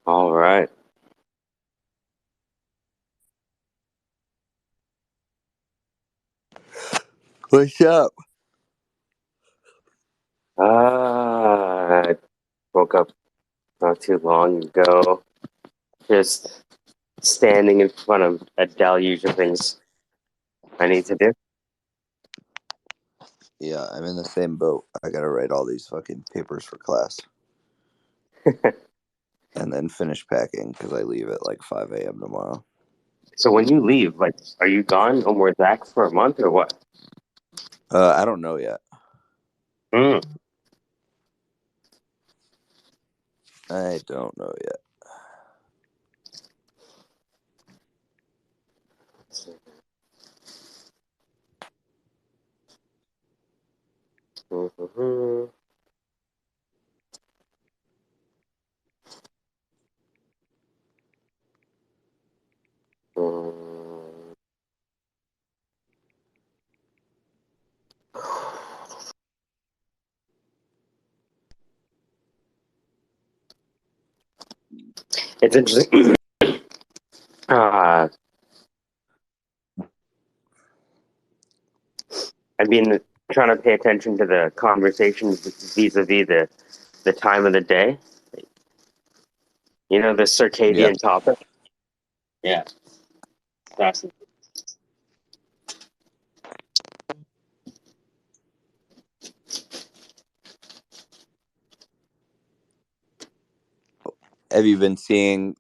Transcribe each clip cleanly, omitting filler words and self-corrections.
All right. What's up? I woke up not too long ago, just standing in front of a deluge of things I need to do. Yeah, I'm in the same boat. I gotta write all these fucking papers for class and then finish packing because I leave at like 5 a.m. tomorrow. So when you leave, like, are you gone or back for a month or what? I don't know yet. Mm. I don't know yet. Mhm. Mm. It's interesting. uh, I've been trying to pay attention to the conversations vis-a-vis the time of the day. You know, the Yeah. circadian topic. Yeah, that's Have you been seeing?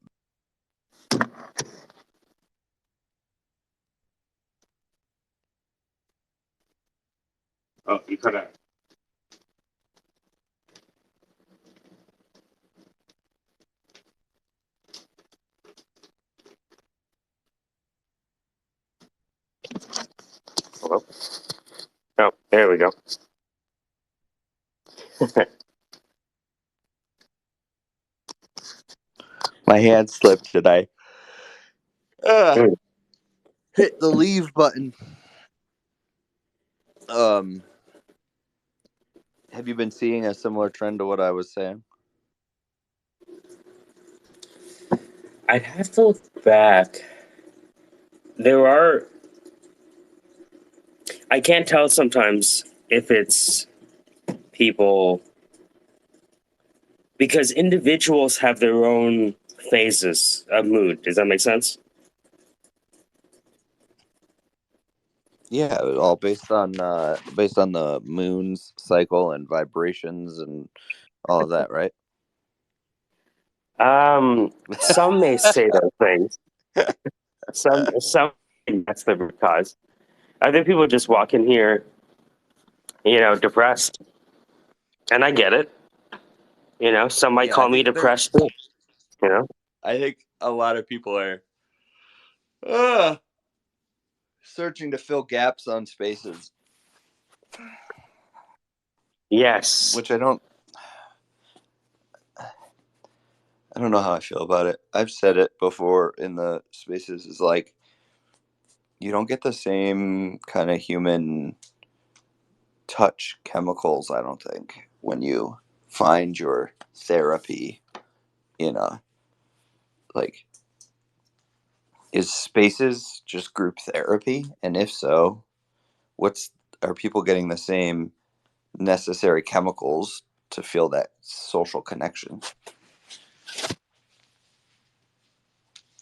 Oh, you cut out. Hello? Oh, there we go. My hand slipped today. Mm. Hit the leave button. Um, have you been seeing a similar trend to what I was saying? I'd have to look back. There are. I can't tell sometimes if it's people because individuals have their own phases of mood. Does that make sense? Yeah, it was all based on the moon's cycle and vibrations and all of that, right? Some may say those things. Some that's the root cause. Other people just walk in here, depressed, and I get it. Some might Yeah, I call me think there. depressed too. You know, I think a lot of people are uh, searching to fill gaps on spaces, yes. which I don't know how I feel about it. I've said it before in the spaces is like you don't get the same kind of human touch chemicals, I don't think, when you find your therapy in a like is spaces just group therapy? And if so, what's are people getting the same necessary chemicals to feel that social connection?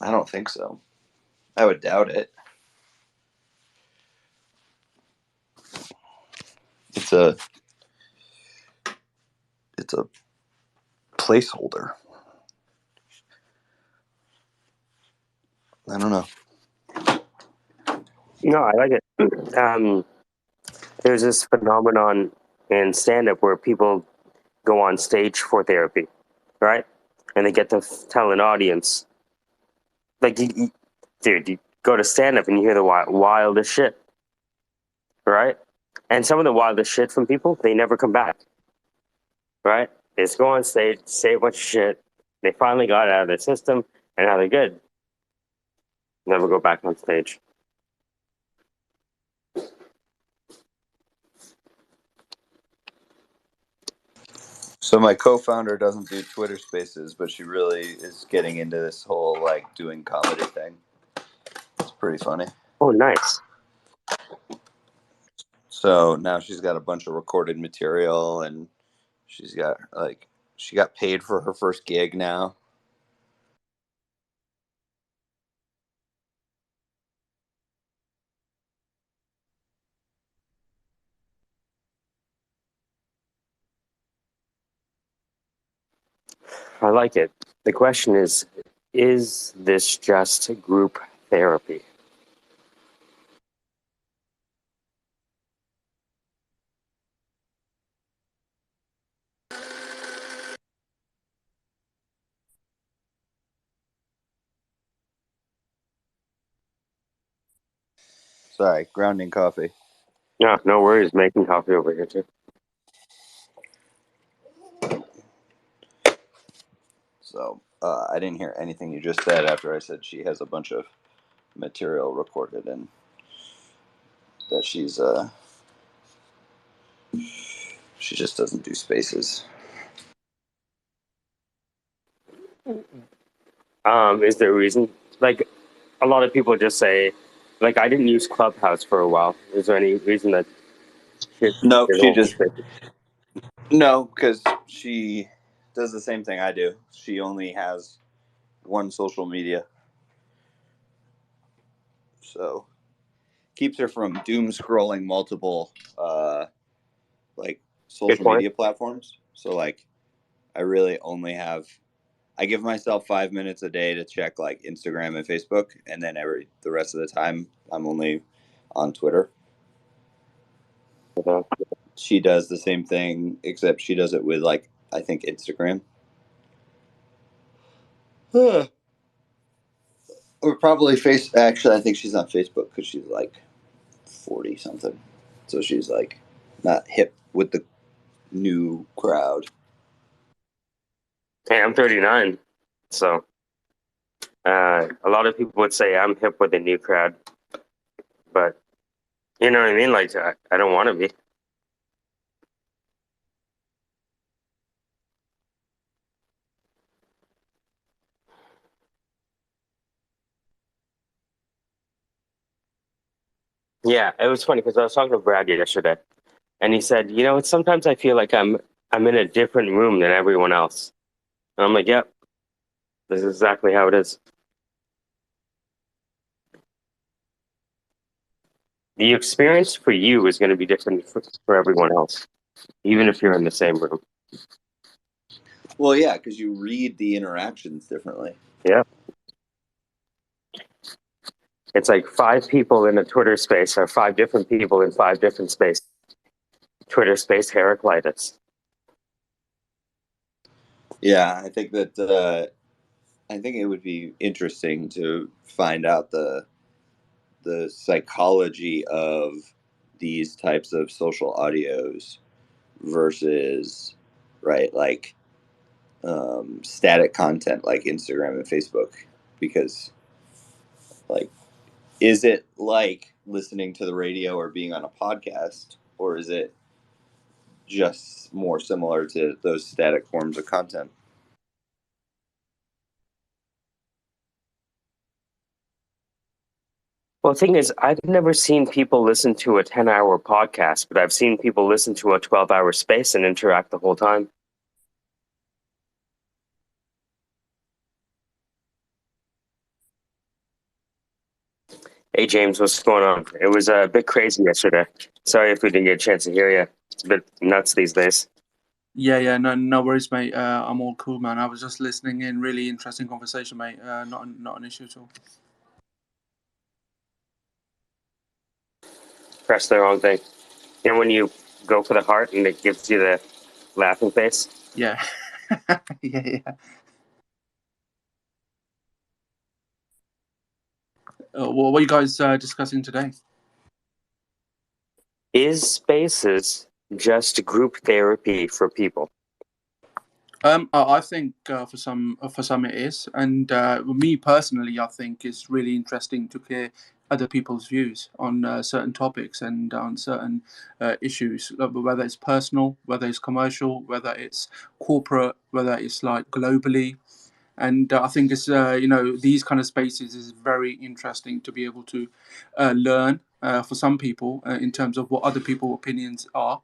I don't think so. I would doubt it. It's a it's a placeholder. I don't know. No, I like it. There's this phenomenon in stand-up where people go on stage for therapy, right? And they get to tell an audience, like, dude, you go to stand-up and you hear the wildest shit, right? And some of the wildest shit from people, they never come back, right? They just go on stage, say a bunch of shit. They finally got it out of their system, and now they're good. Never go back on stage. So my co-founder doesn't do Twitter Spaces, but she really is getting into this whole like doing comedy thing. It's pretty funny. Oh, nice. So now she's got a bunch of recorded material, and she's got she got paid for her first gig now. I like it. The question is this just group therapy? Sorry, grounding coffee. Yeah, no worries. Making coffee over here too. So I didn't hear anything you just said after I said she has a bunch of material recorded and that she just doesn't do spaces. Is there a reason? Like, a lot of people just say, like, I didn't use Clubhouse for a while. Is there any reason that she No, did she all just this? no, because she does the same thing I do. She only has one social media, so keeps her from doom scrolling multiple like Good social point. media platforms. So like I really only have I give myself 5 minutes a day to check like Instagram and Facebook, and then the rest of the time I'm only on Twitter. Uh, She does the same thing, except she does it with like I think Instagram. Or probably face. Actually, I think she's on Facebook because she's like 40 something, so she's like not hip with the new crowd. Hey, I'm 39, so a lot of people would say I'm hip with the new crowd, but you know what I mean? Like, I don't want to be. Yeah, it was funny because I was talking to Brad yesterday, and he said, you know, it's sometimes I feel like I'm in a different room than everyone else. And I'm like, yep, this is exactly how it is. The experience for you is going to be different for everyone else, even if you're in the same room. Well, yeah, because you read the interactions differently. Yeah. It's like five people in a Twitter space or five different people in five different spaces. Twitter space Heraclitus. Yeah, I think it would be interesting to find out the psychology of these types of social audios versus right like static content like Instagram and Facebook, because like is it like listening to the radio or being on a podcast, or is it just more similar to those static forms of content? Well, the thing is, I've never seen people listen to a 10-hour podcast, but I've seen people listen to a 12-hour space and interact the whole time. Hey, James, what's going on? It was a bit crazy yesterday. Sorry if we didn't get a chance to hear you. It's a bit nuts these days. Yeah, no worries, mate. I'm all cool, man. I was just listening in. Really interesting conversation, mate. Not an issue at all. Press the wrong thing. You know when you go for the heart and it gives you the laughing face? Yeah, yeah. What are you guys discussing today? Is spaces just group therapy for people? I think for some it is, and me personally, I think it's really interesting to other people's views on certain topics and on certain issues, whether it's personal, whether it's commercial, whether it's corporate, whether it's like globally. And I think it's these kind of spaces is very interesting to be able to learn for some people in terms of what other people's opinions are,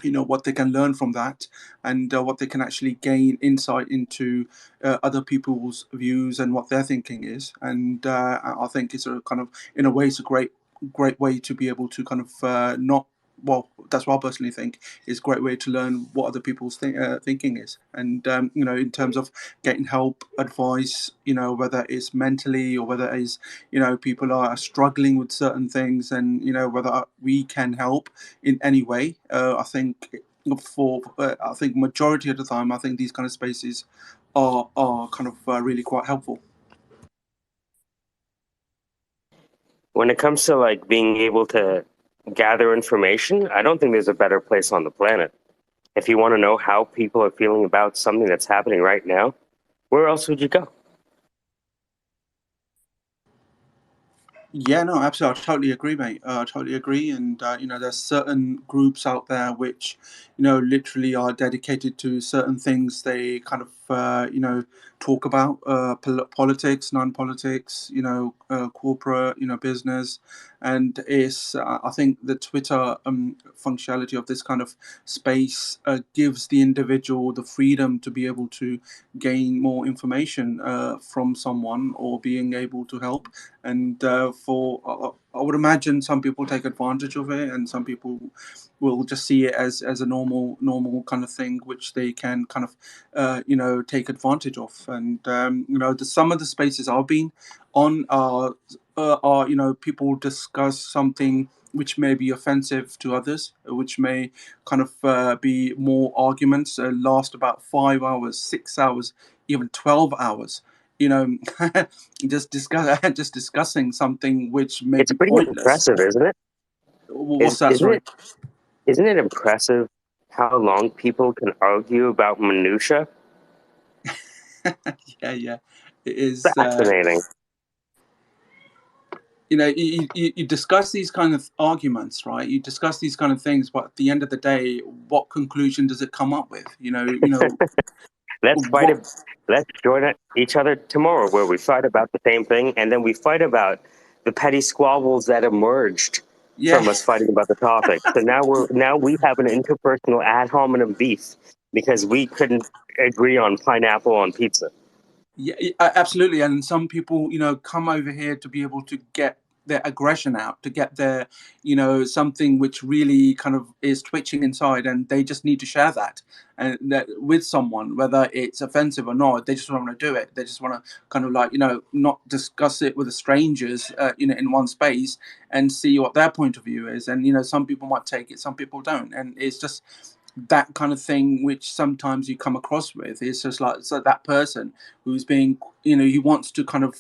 what they can learn from that, and what they can actually gain insight into other people's views and what their thinking is. And I think it's a kind of, in a way, it's a great way to be able to kind of not well, that's what I personally think is a great way to learn what other people's thinking is. And in terms of getting help, advice, whether it's mentally or whether it's, people are struggling with certain things, and whether we can help in any way. I think majority of the time, I think these kind of spaces are kind of really quite helpful. When it comes to like being able to gather information, I don't think there's a better place on the planet. If you want to know how people are feeling about something that's happening right now, where else would you go? Yeah, no, absolutely. I totally agree, mate. I totally agree. And, there's certain groups out there which, literally are dedicated to certain things. They kind of, talk about politics, non-politics, corporate, business. And I think the Twitter functionality of this kind of space gives the individual the freedom to be able to gain more information from someone, or being able to help. And I would imagine some people take advantage of it, and some people will just see it as a normal kind of thing which they can kind of take advantage of. And some of the spaces I've been on are people discuss something which may be offensive to others, which may kind of be more arguments, last about 5 hours, 6 hours, even 12 hours, you know just discussing something which may It's be pretty pointless. impressive, isn't it? What's that, sorry? Isn't it impressive how long people can argue about minutia? Yeah, it is. Fascinating. You discuss these kind of arguments, right? You discuss these kind of things, but at the end of the day, what conclusion does it come up with? Let's fight What? it. Let's join each other tomorrow, where we fight about the same thing, and then we fight about the petty squabbles that emerged Yeah. from us fighting about the topic. So now we have an interpersonal ad hominem beef because we couldn't agree on pineapple on pizza. Yeah, absolutely. And some people, come over here to be able to get their aggression out, to get their, something which really kind of is twitching inside, and they just need to share that, and that with someone, whether it's offensive or not. They just want to do it. They just want to kind of like, not discuss it with the strangers, in one space, and see what their point of view is. And some people might take it, some people don't, and it's just that kind of thing which sometimes you come across with. It's just like, so that person who's being, he wants to kind of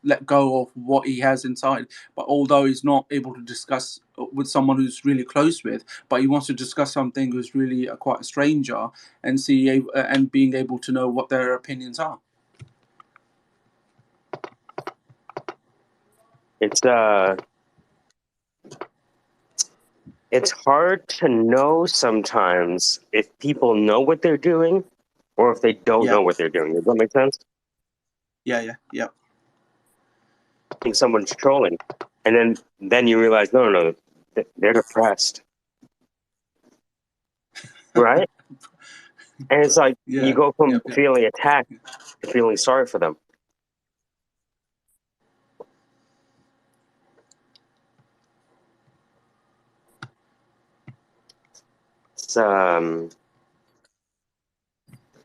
let go of what he has inside, but although he's not able to discuss with someone who's really close with, but he wants to discuss something who's really quite a stranger, and see and being able to know what their opinions are. It's hard to know sometimes if people know what they're doing or if they don't Yeah, know what they're doing. Does that make sense? yeah. I think someone's trolling, and then you realize, no, they're depressed, right? And it's like you Yeah, go yeah, from yeah. feeling attacked to feeling sorry for them. It's,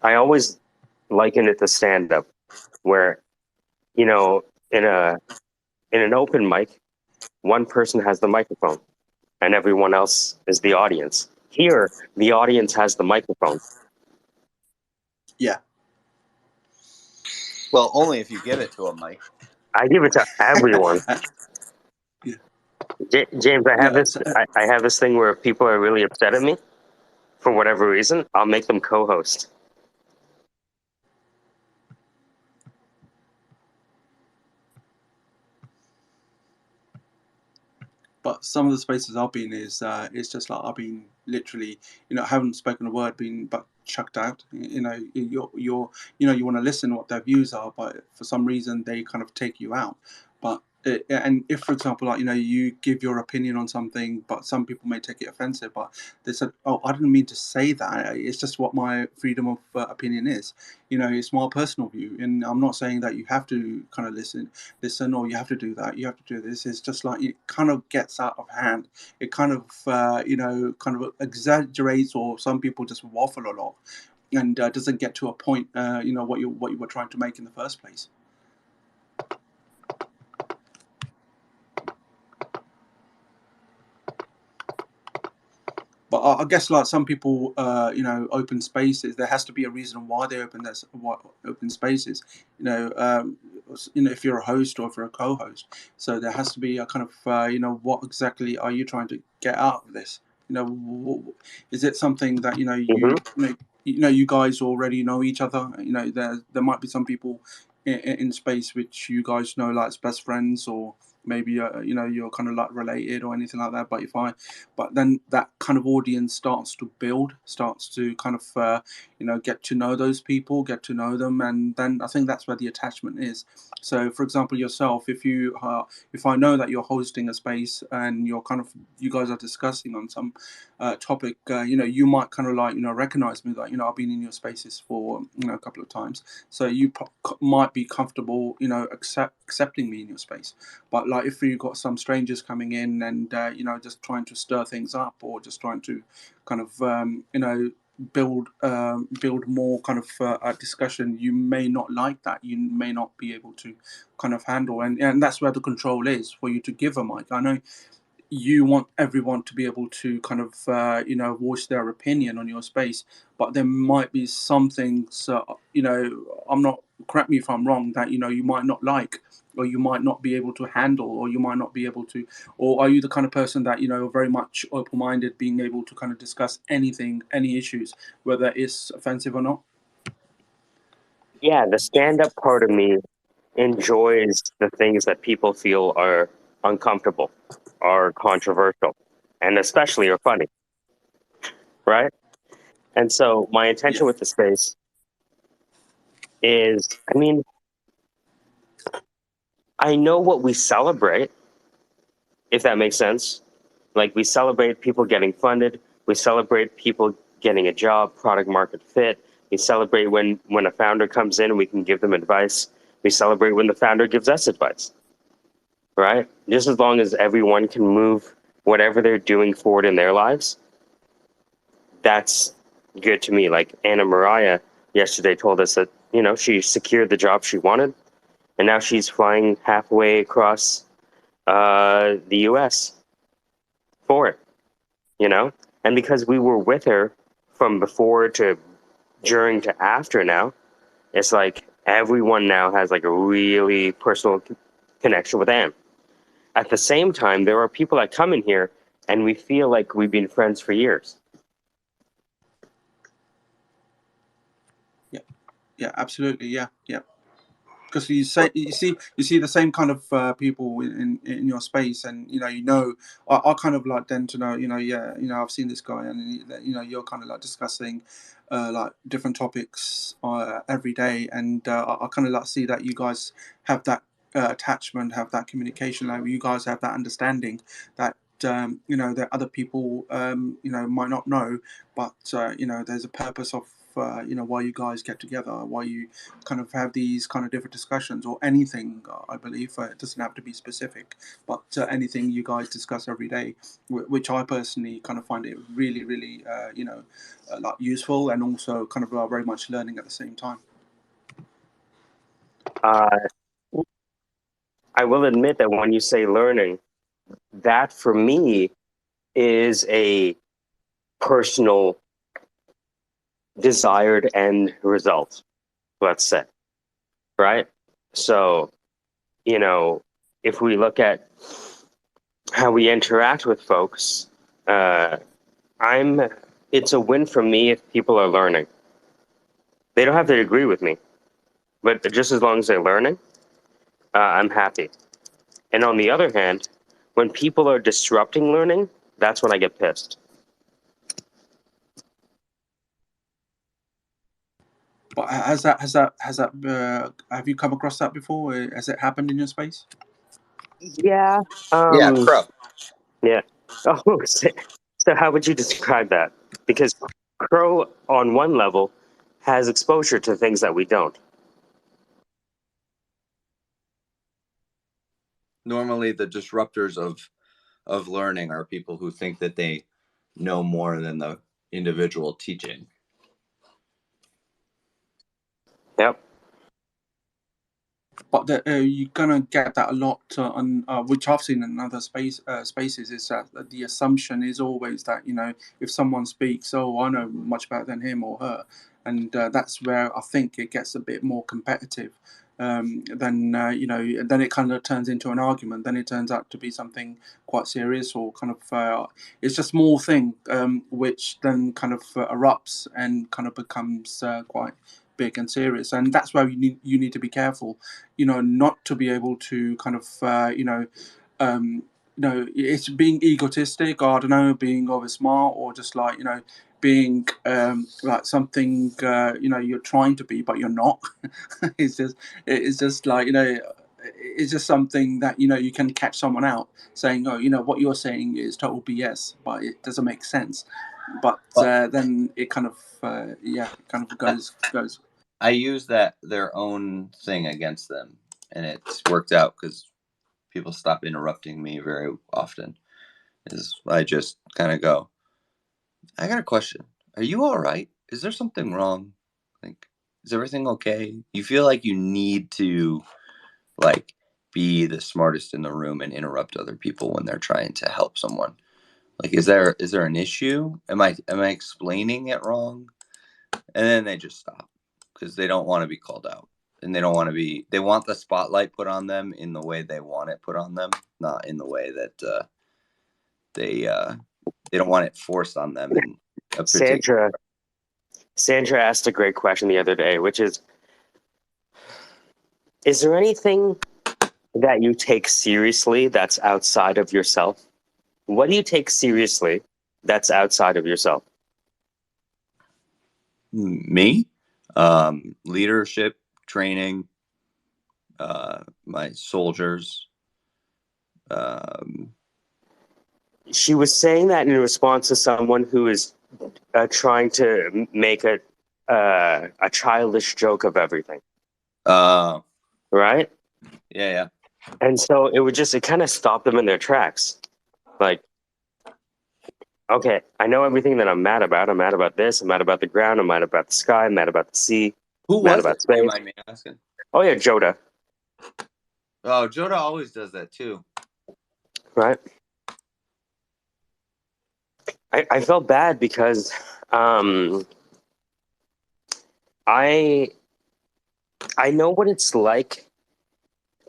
I always liken it to stand up, where you know, in an open mic, one person has the microphone, and everyone else is the audience. Here, the audience has the microphone. Yeah. Well, only if you give it to him, Mike. I give it to everyone. Yeah. James, I have Yeah. this. I have this thing where if people are really upset at me for whatever reason, I'll make them co-host. But some of the spaces I've been is it's just like I've been literally, haven't spoken a word, been but chucked out. You want to listen what their views are, but for some reason they kind of take you out. But and if, for example, like you give your opinion on something, but some people may take it offensive, but they said, "Oh, I didn't mean to say that. It's just what my freedom of opinion is. It's my personal view, and I'm not saying that you have to kind of listen, or you have to do that. You have to do this. It's just like it kind of gets out of hand. It kind of kind of exaggerates, or some people just waffle a lot, and doesn't get to a point. What you were trying to make in the first place." But I guess like some people, open spaces. There has to be a reason why they open spaces. If you're a host or if you're a co-host, so there has to be a kind of, what exactly are you trying to get out of this? Is it something that Hmm. you guys already know each other? There might be some people in space which you guys know like as best friends, or maybe you're kind of like related or anything like that. But then that kind of audience starts to kind of get to know those people, get to know them, and then I think that's where the attachment is. So for example, yourself, if I know that you're hosting a space and you guys are discussing on some topic, you might kind of like recognize me, that I've been in your spaces for a couple of times, so you might be comfortable accepting me in your space. But like if you got some strangers coming in and just trying to stir things up, or just trying to kind of build more kind of a discussion, you may not like that. You may not be able to kind of handle, and that's where the control is for you to give a mic. I know you want everyone to be able to kind of voice their opinion on your space, but there might be some things I'm not, correct me if I'm wrong, that you might not like, or you might not be able to handle, or you might not be able to, or are you the kind of person that very much open-minded, being able to kind of discuss anything, any issues, whether it's offensive or not? Yeah, the stand-up part of me enjoys the things that people feel are uncomfortable, are controversial, and especially are funny, right? And so my Yeah, intention with the space is, I mean, I know what we celebrate, if that makes sense. Like, we celebrate people getting funded, we celebrate people getting a job, product market fit. We celebrate when a founder comes in and we can give them advice. We celebrate when the founder gives us advice, right? Just as long as everyone can move whatever they're doing forward in their lives, that's good to me. Like Anna Mariah yesterday told us that, she secured the job she wanted, and now she's flying halfway across the US for it, you know? And because we were with her from before to during to after now, it's like everyone now has like a really personal connection with Anne. At the same time, there are people that come in here and we feel like we've been friends for years. yeah, yeah, absolutely, yeah, yeah. Because you see the same kind of people in your space, and I kind of like then to know, yeah, I've seen this guy, and you're kind of like discussing like different topics every day, and I kind of like see that you guys have that attachment, have that communication, like you guys have that understanding that that other people might not know, but there's a purpose of why you guys get together, why you kind of have these kind of different discussions, or anything. I believe it doesn't have to be specific, but anything you guys discuss every day, which I personally kind of find it really, really, like useful, and also kind of very much learning at the same time. Uh, I will admit that when you say learning, that for me is a personal desired end result, let's say, right? So, you know, if we look at how we interact with folks, uh, I'm it's a win for me if people are learning. They don't have to agree with me, but just as long as they're learning, I'm happy. And on the other hand, When people are disrupting learning, that's when I get pissed. But have you come across that before? Has it happened in your space? Yeah. Yeah, Crow. Yeah. Oh, so how would you describe that? Because Crow, on one level, has exposure to things that we don't. Normally, the disruptors of learning are people who think that they know more than the individual teaching. Yep. But you're gonna get that a lot on which I've seen in other spaces, is that the assumption is always that, you know, if someone speaks, oh, I know much better than him or her, and that's where I think it gets a bit more competitive. Then you know, then it kind of turns into an argument. Then it turns out to be something quite serious, or kind of it's just a small thing, which then kind of erupts and kind of becomes quite big and serious. And that's where you need to be careful, you know, not to be able to kind of you know, it's being egotistic, or I don't know, being over smart, or just like, you know, being like something you know, you're trying to be but you're not. It's just like, you know, it's just something that, you know, you can catch someone out saying, oh, you know, what you're saying is total BS, but it doesn't make sense. But Well, then it kind of yeah, it kind of goes. I use that their own thing against them, and it's worked out because people stop interrupting me very often. Is I just kind of go, I got a question. Are you all right? Is there something wrong? Like, is everything okay? You feel like you need to like be the smartest in the room and interrupt other people when they're trying to help someone. Like, is there an issue? Am I explaining it wrong? And then they just stop because they don't want to be called out, and they don't want to be. They want the spotlight put on them in the way they want it put on them, not in the way that they don't want it forced on them in a particular. Sandra asked a great question the other day, which is there anything that you take seriously that's outside of yourself? What do you take seriously that's outside of yourself? Me, leadership training, my soldiers. Um, She was saying that in response to someone who is trying to make a childish joke of everything, uh, right? yeah, yeah. And so it kind of stopped them in their tracks. Like, okay, I know everything that I'm mad about. I'm mad about this. I'm mad about the ground. I'm mad about the sky. I'm mad about the sea. Who I'm mad was it? about Do you space. mind me asking? Oh yeah, Joda, Oh, Joda always does that too. right? I felt bad because um, I I know what it's like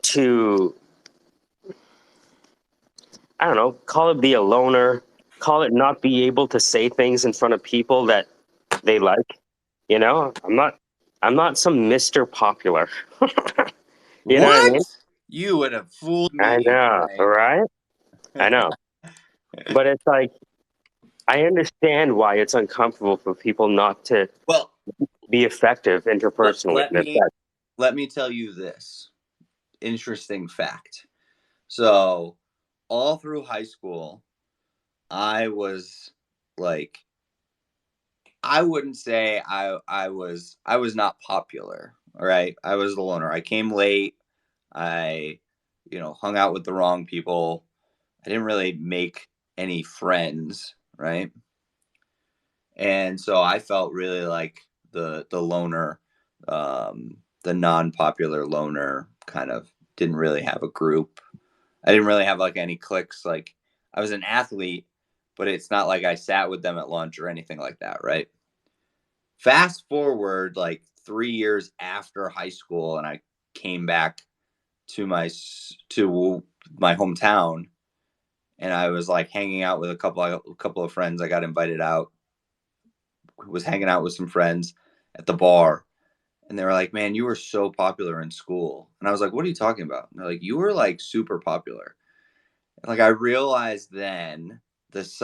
to, I don't know, call it be a loner, call it not be able to say things in front of people that they like. You know, I'm not some Mr. Popular. You know what I What? mean? You would have fooled I me, know, Frank. right? I know. But it's like I understand why it's uncomfortable for people not to Well, be effective let, interpersonally. let me let me tell you this interesting fact. So, all through high school, I was like, I wouldn't say I was not popular. All right, I was the loner. I came late. I, hung out with the wrong people. I didn't really make any friends, right? And so I felt really like the loner, the non-popular loner. Kind of didn't really have a group. I didn't really have like any cliques. Like, I was an athlete, but it's not like I sat with them at lunch or anything like that, right? Fast forward like 3 years after high school, and I came back to my hometown, and I was like hanging out with a couple of friends. I got invited out, was hanging out with some friends at the bar, and they were like, "Man, you were so popular in school." And I was like, "What are you talking about?" And they're like, "You were like super popular." Like I realized then that's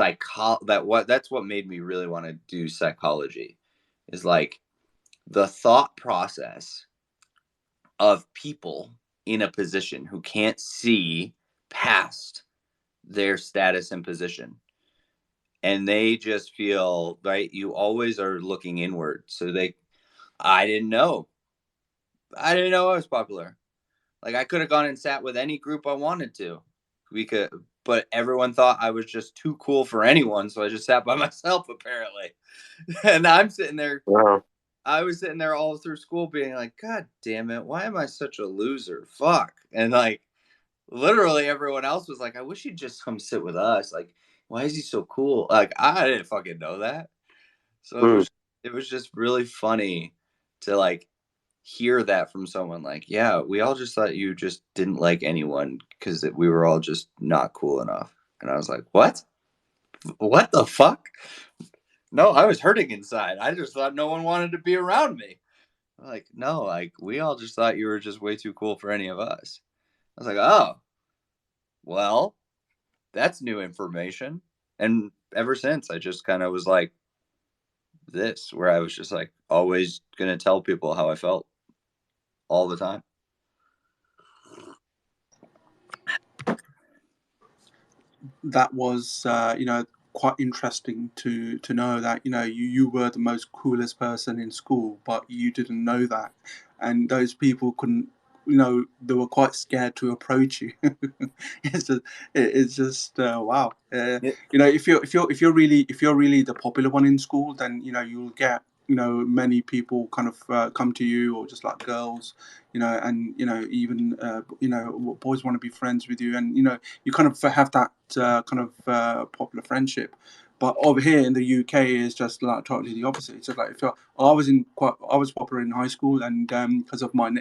what made me really want to do psychology is like the thought process of people in a position who can't see past their status and position, and they just feel right. You always are looking inward. So I didn't know. I was popular. Like I could have gone and sat with any group I wanted to. But everyone thought I was just too cool for anyone, so I just sat by myself apparently. And I'm sitting there. Wow. I was sitting there all through school being like, God damn it, why am I such a loser? Fuck. And like literally everyone else was like, I wish he'd just come sit with us. Like, why is he so cool? Like, I didn't fucking know that. So Hmm. it was just really funny to like hear that from someone like, yeah, we all just thought you just didn't like anyone because we were all just not cool enough. And I was like, what the fuck? No, I was hurting inside. I just thought no one wanted to be around me. I'm like, no, like we all just thought you were just way too cool for any of us. I was like, oh, well, that's new information. And ever since I just kind of was like this, where I was just like always gonna tell people how I felt all the time. That was quite interesting to know that you were the most coolest person in school, but you didn't know that, and those people couldn't. They were quite scared to approach you. It's just wow. Yeah. If you're really the popular one in school, then you'll get many people kind of come to you, or just like girls, and even boys want to be friends with you, and you kind of have that kind of popular friendship. But over here in the UK, is just like totally the opposite. It's just like I was popular in high school, and because of my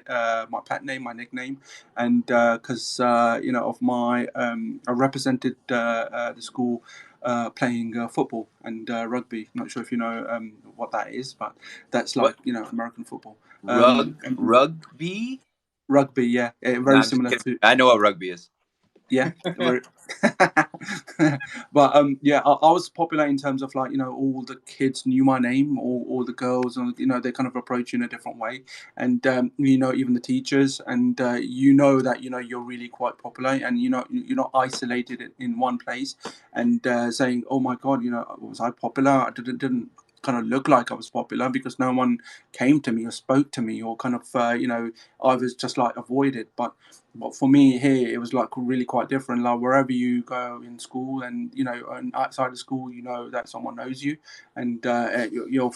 pet name, my nickname, and because of my I represented the school playing football and rugby. Not sure if you know what that is, but that's like What American football. And rugby? rugby, yeah, No, very I'm just similar kidding. to. I know what rugby is. Yeah, but yeah, I was popular in terms of like all the kids knew my name, all the girls, and they kind of approach you in a different way, and even the teachers, and that you're really quite popular, and you're not isolated in one place, and saying, oh my god, was I popular? I didn't kind of look like I was popular because no one came to me or spoke to me, or kind of I was just like avoided. But for me here, it was like really quite different. Like wherever you go in school, and and outside of school, that someone knows you, and you're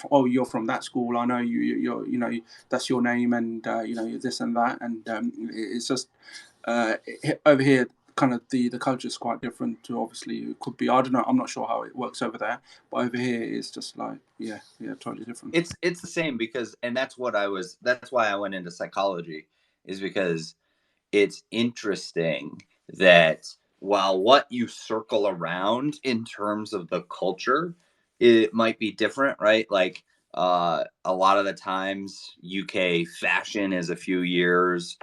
from that school. I know you're that's your name, and you're this and that, and it's just over here. Kind of the culture is quite different to, obviously it could be, I don't know, I'm not sure how it works over there, but over here it's just like yeah, totally different. It's the same because, and that's why I went into psychology, is because it's interesting that while what you circle around in terms of the culture, it might be different, right? Like a lot of the times UK fashion is a few years,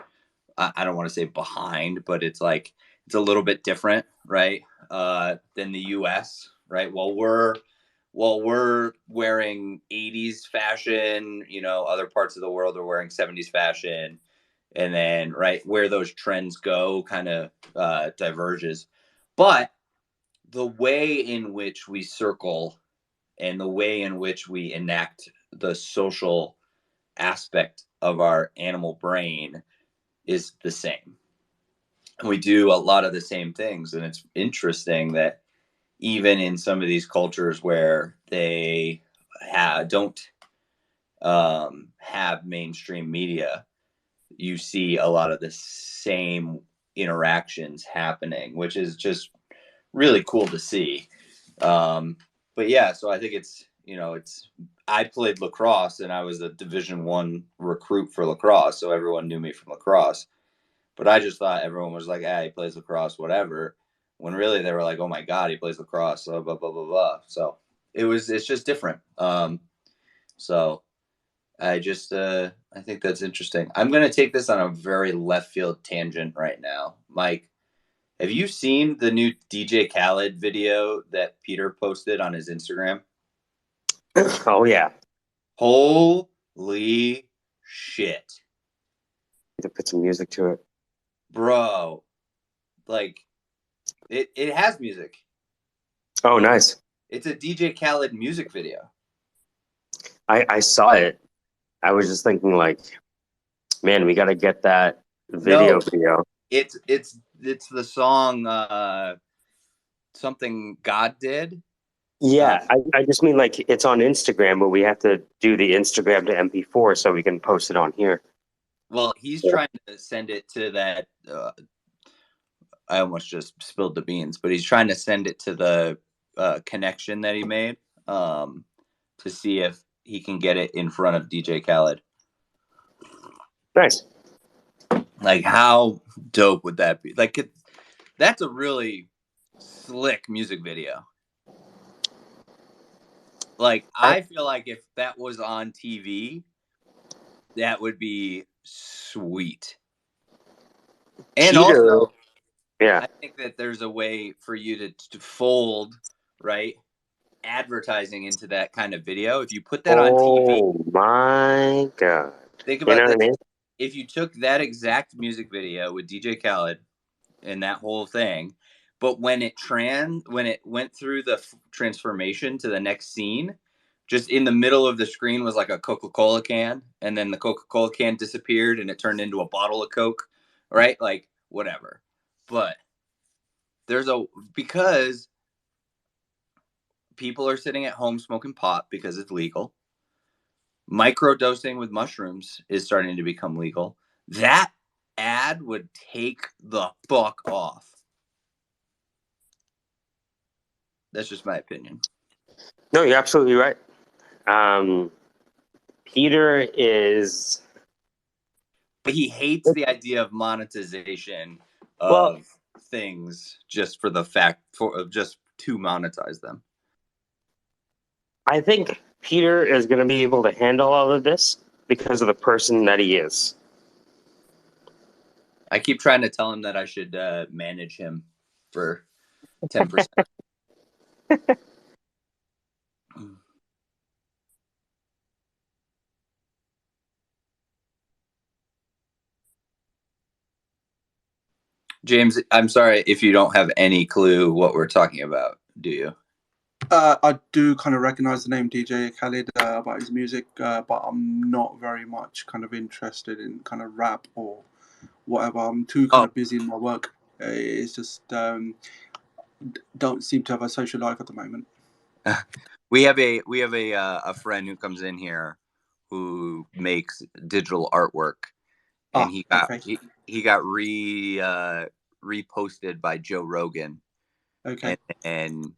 I don't want to say behind, but it's like it's a little bit different, right? Than the US, right? While we're wearing 80s fashion, other parts of the world are wearing 70s fashion, and then right where those trends go kind of diverges. But the way in which we circle and the way in which we enact the social aspect of our animal brain is the same. We do a lot of the same things, and it's interesting that even in some of these cultures where they don't have mainstream media, you see a lot of the same interactions happening, which is just really cool to see. Um, but yeah, so I think it's I played lacrosse and I was a Division 1 recruit for lacrosse, so everyone knew me from lacrosse. But I just thought everyone was like, "Ah, he plays lacrosse, whatever." When really they were like, "Oh my god, he plays lacrosse," blah blah blah blah blah. So it's just different. So I think that's interesting. I'm gonna take this on a very left field tangent right now, Mike. Have you seen the new DJ Khaled video that Peter posted on his Instagram? Oh yeah. Holy shit. To put some music to it. Bro. Like, it has music. Oh, nice. It's a DJ Khaled music video. I saw it. I was just thinking, like, man, we got to get that video. It's the song something God did. Yeah, I just mean like it's on Instagram, but we have to do the Instagram to MP4 so we can post it on here. Well, he's trying to send it to that. I almost just spilled the beans, but he's trying to send it to the connection that he made to see if he can get it in front of DJ Khaled. Nice. Like, how dope would that be? Like, that's a really slick music video. Like, I feel like if that was on TV, that would be sweet. And Peter, also, yeah, I think that there's a way for you to fold, right, advertising into that kind of video. If you put that on TV, oh my god, think you know about what I this. mean? If you took that exact music video with DJ Khaled and that whole thing, but when it went through the transformation to the next scene, just in the middle of the screen was like a Coca-Cola can, and then the Coca-Cola can disappeared and it turned into a bottle of Coke, right? Like, whatever. But because people are sitting at home smoking pot because it's legal. Microdosing with mushrooms is starting to become legal. That ad would take the fuck off. That's just my opinion. No, you're absolutely right. Peter is. But he hates the idea of monetization of things just for the fact just to monetize them. I think Peter is going to be able to handle all of this because of the person that he is. I keep trying to tell him that I should manage him for 10%. James, I'm sorry if you don't have any clue what we're talking about, do you? I do kind of recognize the name DJ Khaled about his music, but I'm not very much kind of interested in kind of rap or whatever. I'm too kind of busy in my work. It's just don't seem to have a social life at the moment. We have a friend who comes in here who makes digital artwork, and he got reposted by Joe Rogan. Okay. And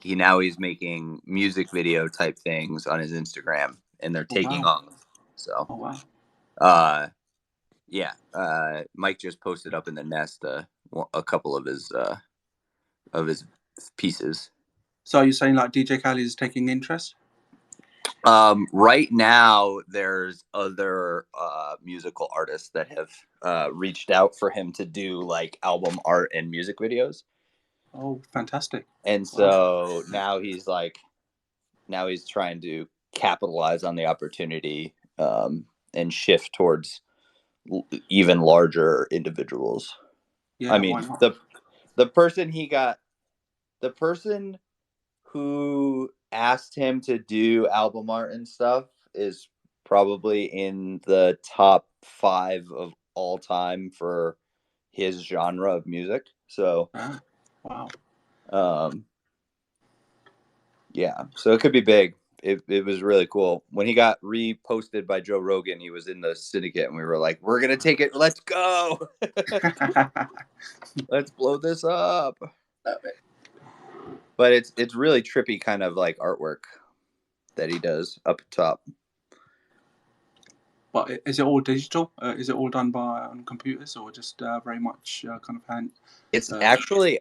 he's making music video type things on his Instagram, and they're taking off. So, yeah. Mike just posted up in the nest a couple of his pieces. So are you saying like DJ Khaled is taking interest? Right now, there's other musical artists that have reached out for him to do like album art and music videos. Oh, fantastic! And so now he's trying to capitalize on the opportunity and shift towards even larger individuals. Yeah, I mean, the person who asked him to do album art and stuff is probably in the top 5 of all time for his genre of music. So, wow. Yeah, so it could be big. It was really cool. When he got reposted by Joe Rogan, he was in the Syndicate, and we were like, we're going to take it. Let's go. Let's blow this up. But it's really trippy kind of like artwork that he does up top. But is it all digital? Is it all done on computers or just very much kind of hand? It's actually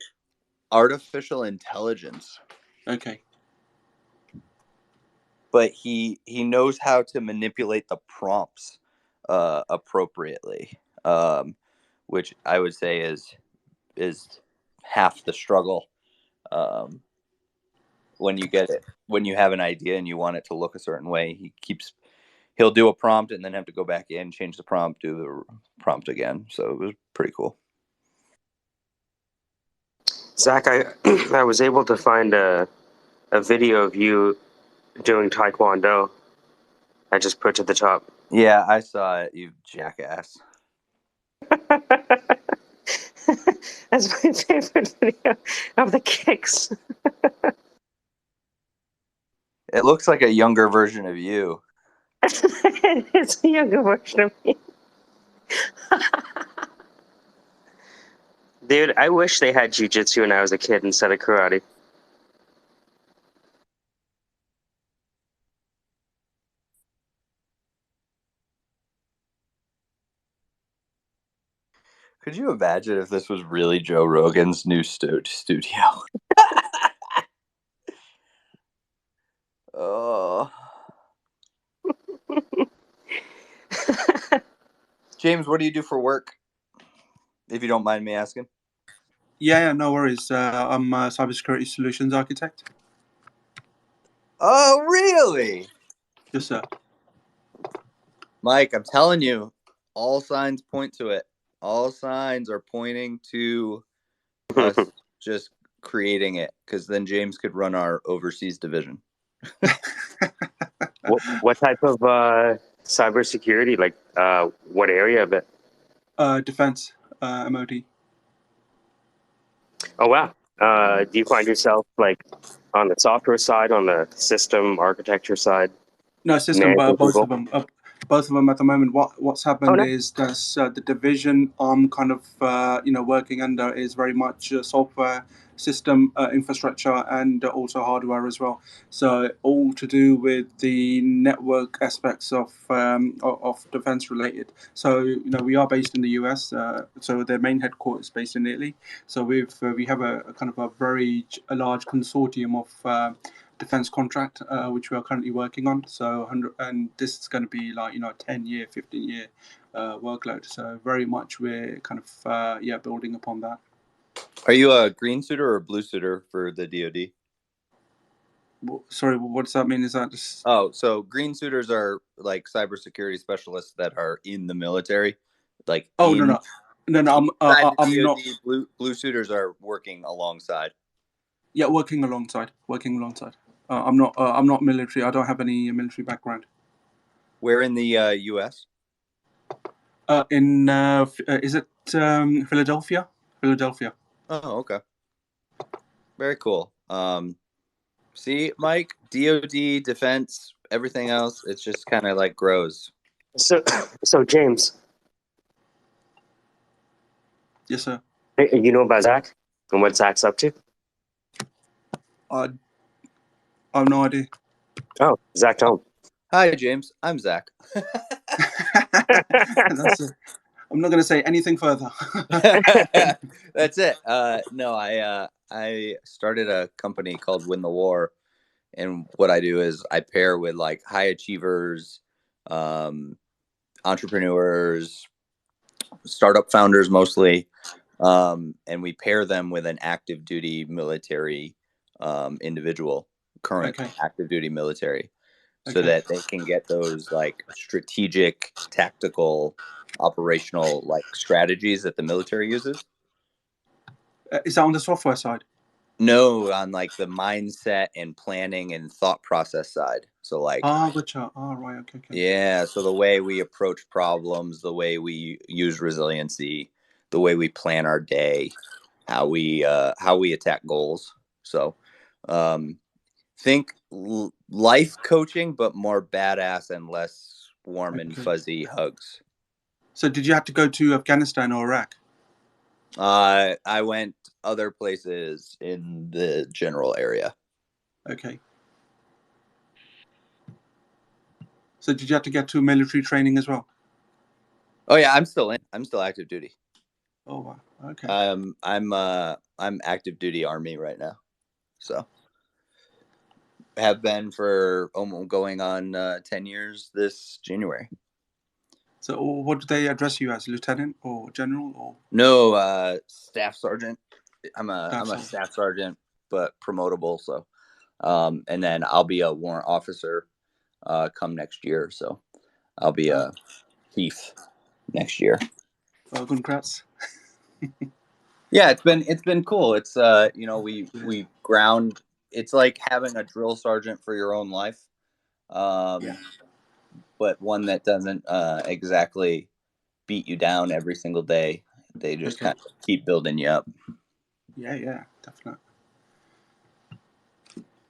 artificial intelligence. Okay. But he knows how to manipulate the prompts appropriately, which I would say is half the struggle when you get it. When you have an idea and you want it to look a certain way, he'll do a prompt and then have to go back in, change the prompt, do the prompt again. So it was pretty cool. Zach, I was able to find a video of you doing Taekwondo. I just put to the top. Yeah, I saw it, you jackass. That's my favorite video of the kicks. It looks like a younger version of you. It's a younger version of me. Dude, I wish they had jiu-jitsu when I was a kid instead of karate. Could you imagine if this was really Joe Rogan's new studio? Oh. James, what do you do for work? If you don't mind me asking. Yeah, no worries. I'm a cybersecurity solutions architect. Oh, really? Yes, sir. Mike, I'm telling you, all signs point to it. All signs are pointing to us just creating it, because then James could run our overseas division. What type of cybersecurity? Like, what area of it? Defense, MOD. Oh wow. Do you find yourself like on the software side, on the system architecture side, No, system, managing both people? of them. Both of them at the moment. What's happened no. is that the division I'm kind of working under is very much software, system, infrastructure, and also hardware as well. So all to do with the network aspects of defense related. So we are based in the US. So their main headquarters is based in Italy. So we have a kind of a large consortium of defense contract, which we are currently working on. So, and this is going to be like 10-year, 15-year workload. So very much we're kind of building upon that. Are you a green suitor or a blue suitor for the DoD? Sorry, what does that mean? Is that just... Oh, so green suiters are like cybersecurity specialists that are in the military, like no, I'm DoD, not. Blue suiters are working alongside. Yeah, working alongside. I'm not military. I don't have any military background. Where in the U.S.? Is it Philadelphia? Philadelphia. Oh, okay. Very cool. See, Mike, DoD, defense, everything else, it's just kind of like grows. So James. Yes, sir. You know about Zach and what Zach's up to? I have no idea. Oh, Zach, tell him. Hi, James. I'm Zach. I'm not going to say anything further. That's it. No, I started a company called Win the War, and what I do is I pair with like high achievers, entrepreneurs, startup founders mostly, and we pair them with an active duty military individual, current active duty military, so that they can get those like strategic, tactical, operational like strategies that the military uses. Is that on the software side? No, on like the mindset and planning and thought process side. So like, gotcha. Right, okay. Yeah, so the way we approach problems, the way we use resiliency, the way we plan our day, how we attack goals. So, think life coaching, but more badass and less warm and fuzzy hugs. So, did you have to go to Afghanistan or Iraq? I went other places in the general area. Okay. So, did you have to get to military training as well? Oh yeah, I'm still active duty. Oh wow. Okay. I'm active duty Army right now, so have been for going on 10 years this January. So, what do they address you as, lieutenant or general or? No, staff sergeant I'm a Absolutely. staff sergeant, but promotable. So, and then I'll be a warrant officer come next year. So I'll be a chief next year. Congrats. Yeah, it's been cool. It's we ground. It's like having a drill sergeant for your own life, Yeah. but one that doesn't exactly beat you down every single day. They just Okay. kind of keep building you up. Yeah, definitely.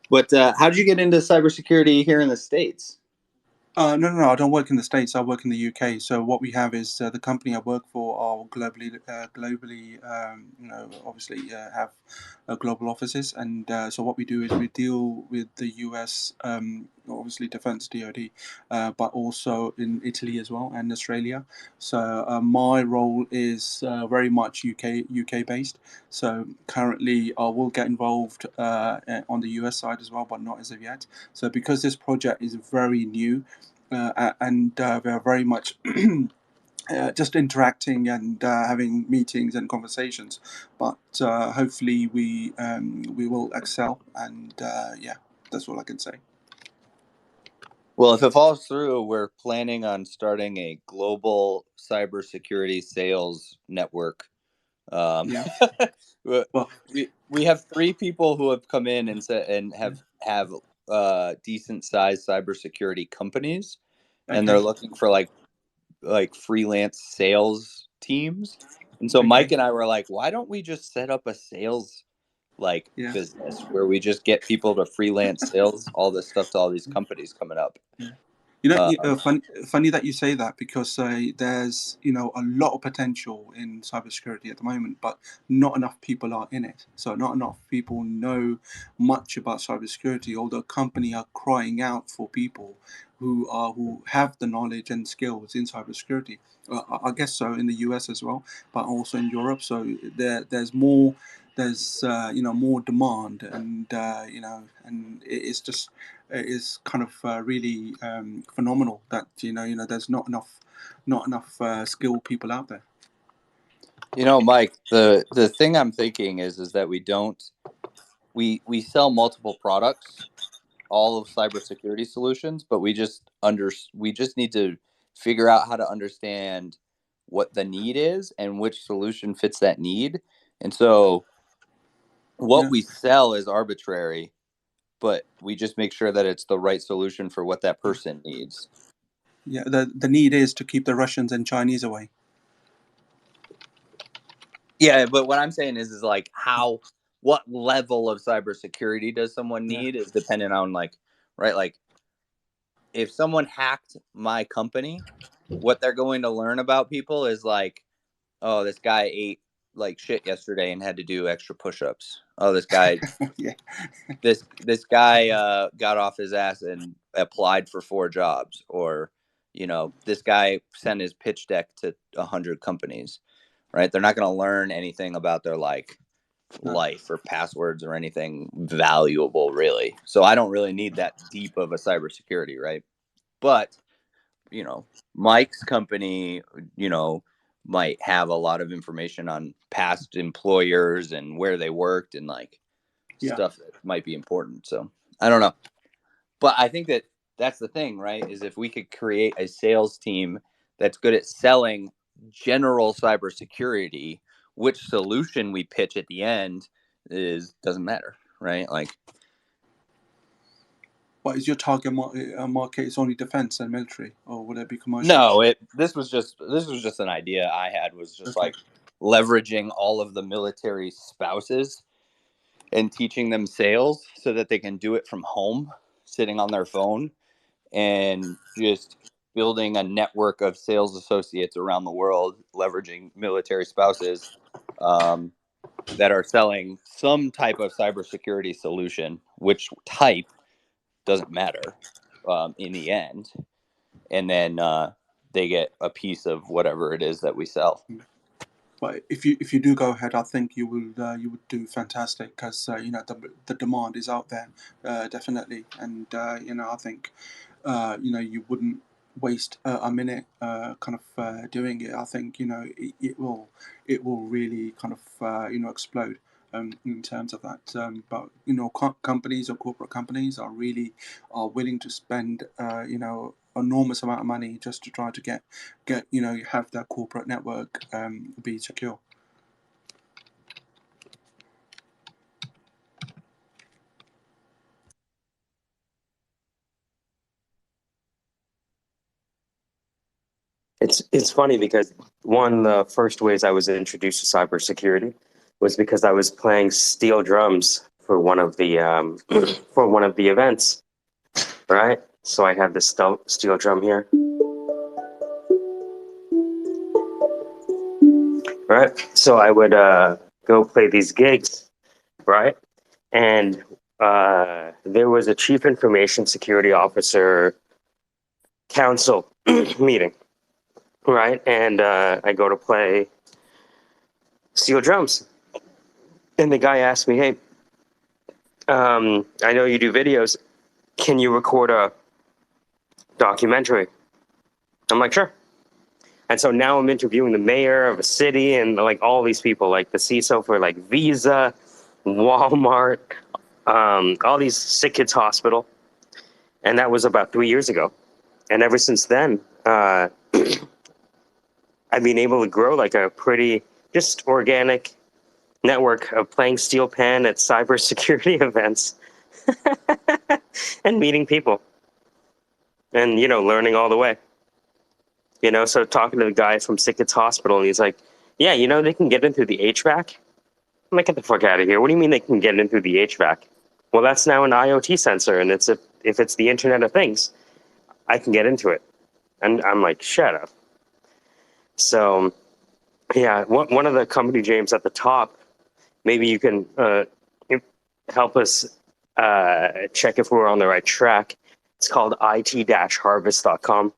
But how did you get into cybersecurity here in the States? No. I don't work in the States. I work in the UK. So what we have is the company I work for are globally, obviously have global offices. And so what we do is we deal with the US, obviously Defense DoD, but also in Italy as well and Australia. So my role is very much UK based. So currently I will get involved on the US side as well, but not as of yet. So because this project is very new, and we are very much just interacting and having meetings and conversations. But hopefully we will excel, and yeah, that's all I can say. Well, if it falls through, we're planning on starting a global cybersecurity sales network. Yeah. we Well, we have 3 people who have come in and said and have decent sized cybersecurity companies, and they're okay, looking for like freelance sales teams. And so Mike okay, and I were like, why don't we just set up a sales like yeah. business where we just get people to freelance sales all this stuff to all these companies coming up. Yeah. You know, Um, funny that you say that because there's a lot of potential in cybersecurity at the moment, but not enough people are in it. So not enough people know much about cybersecurity. Although companies are crying out for people who have the knowledge and skills in cybersecurity. I guess so in the US as well, but also in Europe. So there's more. There's more demand, and and it's just it is kind of really phenomenal that there's not enough skilled people out there. Mike, the thing I'm thinking is that we sell multiple products, all of cybersecurity solutions, but we just need to figure out how to understand what the need is and which solution fits that need. And so You what know, we sell is arbitrary, but we just make sure that it's the right solution for what that yeah, person needs. yeah. The need is to keep the Russians and Chinese away. Yeah, but what I'm saying is like what level of cybersecurity does someone Yeah, need is dependent on right, like if someone hacked my company, what they're going to learn about people is like, oh, this guy ate like shit yesterday and had to do extra push-ups. Oh, yeah, this guy got off his ass and applied for 4 jobs, or this guy sent his pitch deck to 100 companies. Right? They're not going to learn anything about their no, life or passwords or anything valuable, really. So I don't really need that deep of a cybersecurity, right? But Mike's company, might have a lot of information on past employers and where they worked and like yeah, stuff that might be important. So I don't know. But I think that that's the thing, right? Is if we could create a sales team that's good at selling general cybersecurity, which solution we pitch at the end doesn't matter, right? Like, but is your target market is only defense and military, or would it be commercial? no, this was just an idea I had, was just Okay, like leveraging all of the military spouses and teaching them sales so that they can do it from home, sitting on their phone, and just building a network of sales associates around the world, leveraging military spouses um, that are selling some type of cybersecurity solution, which type doesn't matter in the end. And then they get a piece of whatever it is that we sell. but if you do go ahead, I think you would do fantastic because the demand is out there, definitely, and I think you wouldn't waste a minute kind of doing it. I think it will really kind of explode. in terms of that. But companies or corporate companies are willing to spend enormous amount of money just to try to get have that corporate network be secure. It's funny because one of the first ways I was introduced to cybersecurity was because I was playing steel drums for one of the for one of the events, right? So I had this steel drum here, right? So I would go play these gigs, right? And there was a chief information security officer council meeting, right? And I go to play steel drums, and the guy asked me, "Hey, I know you do videos. Can you record a documentary?" I'm like, "Sure." And so now I'm interviewing the mayor of a city and like all these people, like the CISO for like Visa, Walmart, all these sick kids hospital. And that was about 3 years ago. And ever since then, I've been able to grow like a pretty just organic network of playing steel pan at cybersecurity events and meeting people and, learning all the way. So talking to the guy from Sick Kids Hospital, and he's like, "Yeah, they can get in through the HVAC." I'm like, "Get the fuck out of here. What do you mean they can get in through the HVAC?" "Well, that's now an IoT sensor, and if it's the Internet of Things, I can get into it." And I'm like, "Shut up." So, yeah, one of the company James at the top, maybe you can help us check if we're on the right track. It's called it-harvest.com,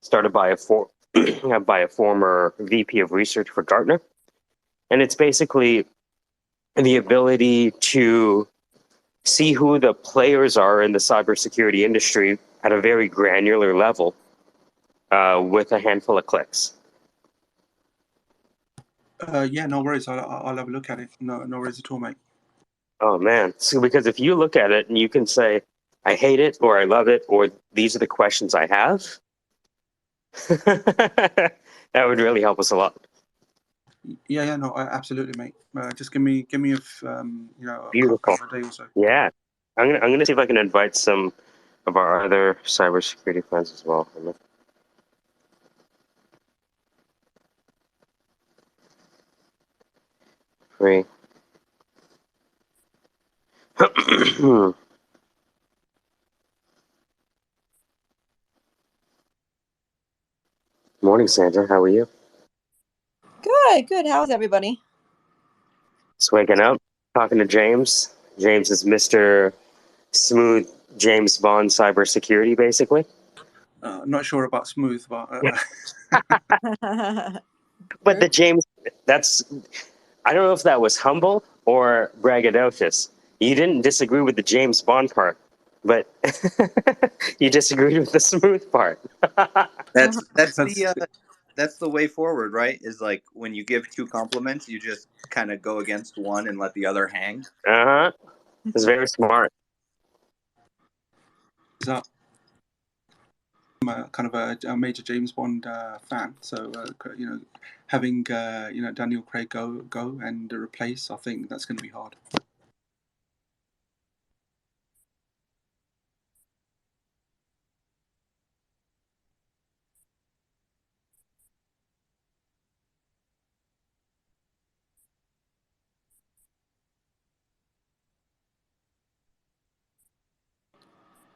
started by a former VP of research for Gartner. And it's basically the ability to see who the players are in the cybersecurity industry at a very granular level with a handful of clicks. Yeah, no worries. I'll have a look at it. No worries at all, mate. Oh, man. So, because if you look at it and you can say, "I hate it," or "I love it," or "These are the questions I have," that would really help us a lot. Yeah, no, absolutely, mate. Just give me a Beautiful. couple of days or so. Yeah. I'm gonna see if I can invite some of our other cybersecurity friends as well. Free. Morning, Sandra. How are you? Good. How's everybody? Just waking up, talking to James. James is Mr. Smooth James Bond cybersecurity, basically. I'm not sure about smooth, but But the James, I don't know if that was humble or braggadocious. You didn't disagree with the James Bond part, but you disagreed with the smooth part. That's that's the way forward, right? Is like when you give two compliments, you just kind of go against one and let the other hang. Uh-huh. It's very smart. I'm kind of a major James Bond fan, so having Daniel Craig go and replace, I think that's going to be hard.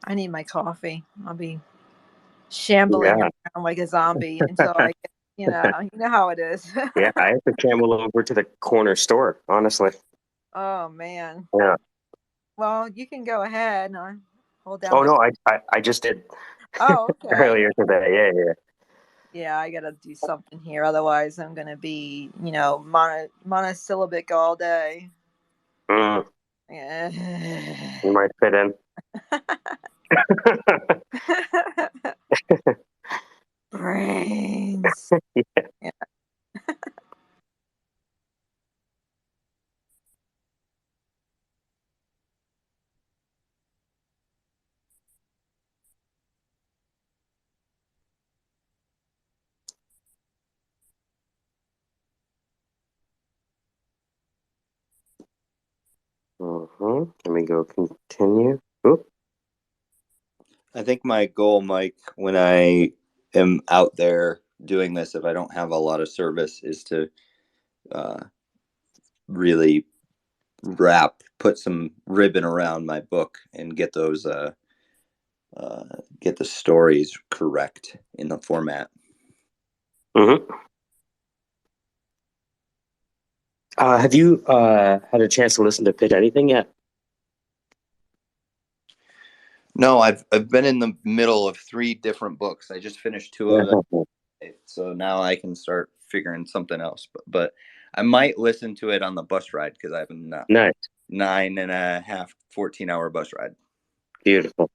I need my coffee. I'll be shambling around like a zombie until I get, you know how it is. Yeah, I have to camel over to the corner store, honestly. Oh man. Yeah. Well, you can go ahead and I'll hold down. Oh, no, I just did Oh, okay. earlier today. Yeah. Yeah, I gotta do something here. Otherwise, I'm gonna be, monosyllabic all day. Mm, Yeah. you might fit in. Brains. Yeah. Yeah. Let me go continue. Oop. I think my goal, Mike, when I am out there doing this, if I don't have a lot of service, is to really put some ribbon around my book and get those get the stories correct in the format. Have you had a chance to listen to Pitch Anything yet? No, I've been in the middle of 3 different books. I just finished 2 of them, so now I can start figuring something else. But I might listen to it on the bus ride because I have a Nice. 9.5, 14-hour bus ride. Beautiful.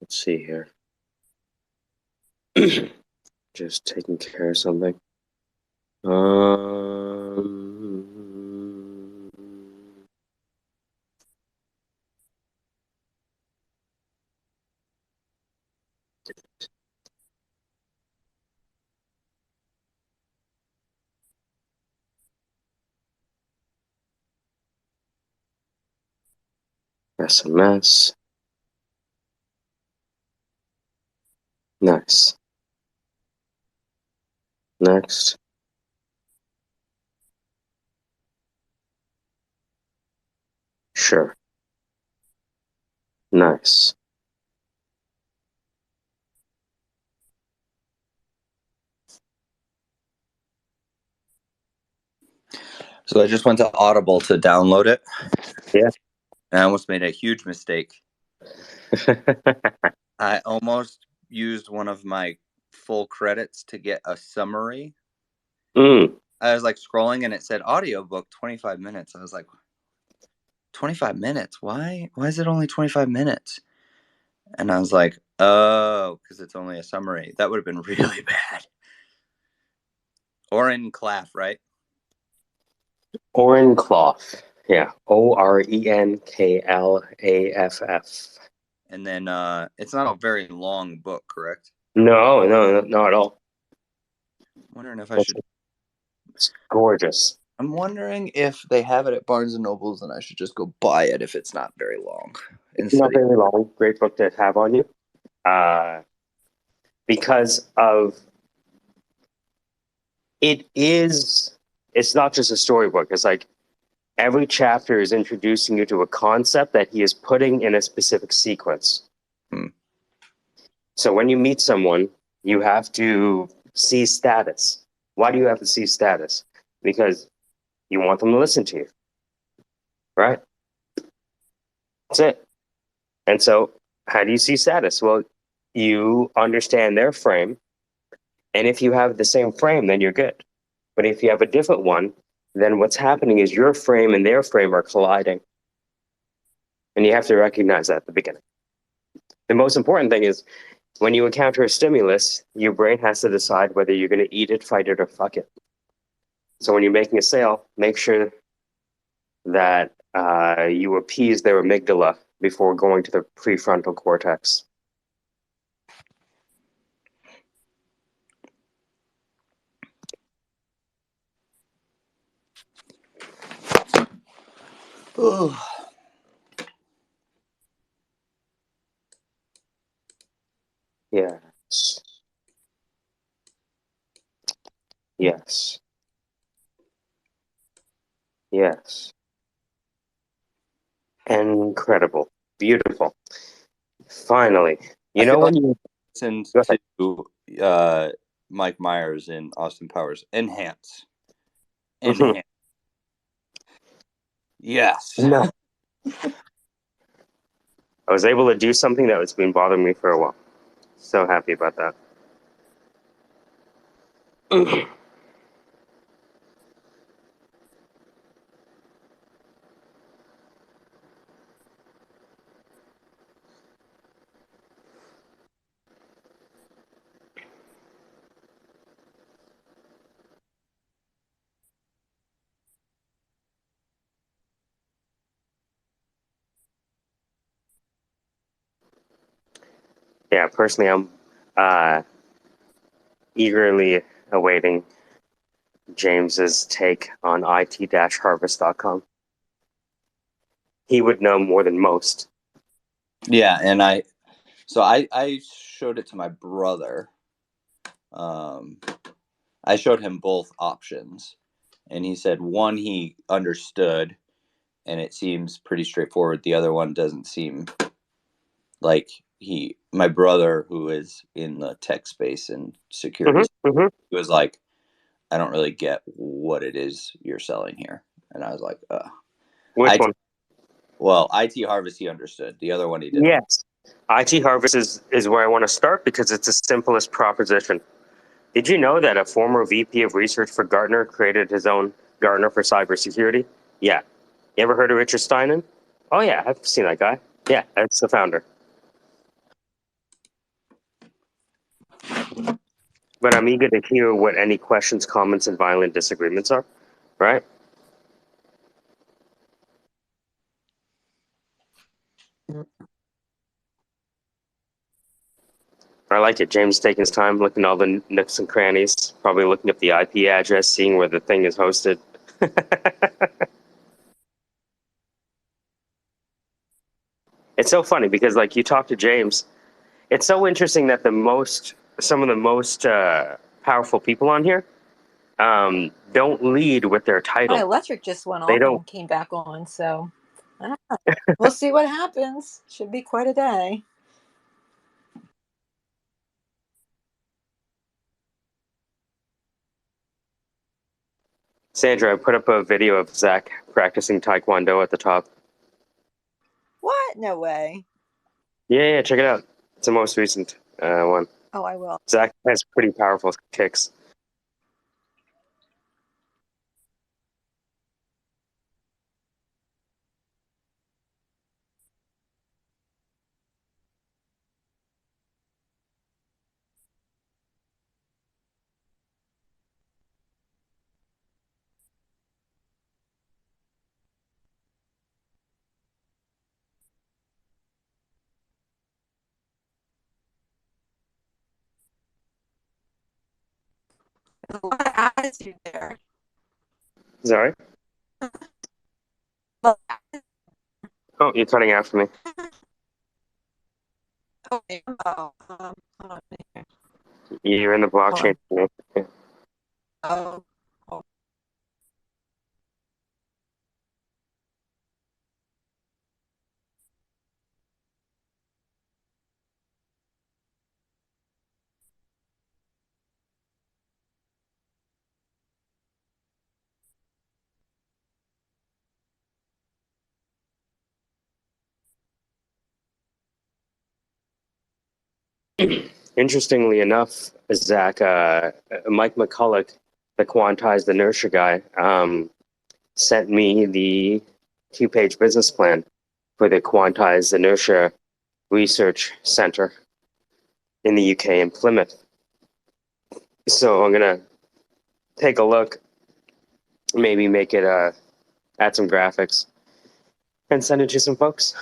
Let's see here. Just taking care of something. SMS. Nice. Next. Sure. Nice. So I just went to Audible to download it. Yeah. And I almost made a huge mistake. I almost used one of my full credits to get a summary. I was like scrolling and it said audiobook 25 minutes. I was like, 25 minutes? Why is it only 25 minutes? And I was like, oh, because it's only a summary. That would have been really bad. Oren Claff, right? Oren Cloth. Yeah. Orenklaff. And then it's not a very long book, correct? No, not at all. I'm wondering if I should. It's gorgeous. I'm wondering if they have it at Barnes and Nobles and I should just go buy it if it's not very long. It's not very long. Great book to have on you. Because of it's not just a storybook. It's like every chapter is introducing you to a concept that he is putting in a specific sequence. So when you meet someone, you have to see status. Why do you have to see status? Because you want them to listen to you, right? That's it. And so how do you see status? Well, you understand their frame. And if you have the same frame, then you're good. But if you have a different one, then what's happening is your frame and their frame are colliding. And you have to recognize that at the beginning. The most important thing is when you encounter a stimulus, your brain has to decide whether you're going to eat it, fight it, or fuck it. So when you're making a sale, make sure that you appease their amygdala before going to the prefrontal cortex. Yes. Yes. Yes. Incredible. Beautiful. Finally. You know when you listened to Mike Myers in Austin Powers. Enhance. Yes. No. I was able to do something that was been bothering me for a while. So happy about that. Yeah, personally, I'm eagerly awaiting James's take on it-harvest.com. He would know more than most. Yeah, and I showed it to my brother. I showed him both options, and he said one he understood, and it seems pretty straightforward. The other one doesn't seem like my brother, who is in the tech space and security, he was like, I don't really get what it is you're selling here. And I was like, Which one? Well, IT Harvest he understood. The other one he didn't. Yes. IT Harvest is where I want to start because it's the simplest proposition. Did you know that a former VP of research for Gartner created his own Gartner for cybersecurity? Yeah. You ever heard of Richard Steinen? Oh yeah, I've seen that guy. Yeah, that's the founder. But I'm eager to hear what any questions, comments, and violent disagreements are, right? I like it. James taking his time looking at all the nooks and crannies, probably looking up the IP address, seeing where the thing is hosted. It's so funny because, like, you talk to James, it's so interesting that some of the most powerful people on here don't lead with their title. My electric just went They off don't. and came back on, so I don't know. We'll see what happens. Should be quite a day. Sandra, I put up a video of Zach practicing Taekwondo at the top. What? No way. Yeah, check it out. It's the most recent one. Oh, I will. Zach has pretty powerful kicks. There's a lot of attitude there. Sorry? Oh, you're cutting out for me. Hold on. You're in the blockchain. Oh. Interestingly enough, Zach, Mike McCulloch, the quantized inertia guy, sent me the 2-page business plan for the quantized inertia research center in the UK in Plymouth. So I'm gonna take a look, maybe make it add some graphics, and send it to some folks.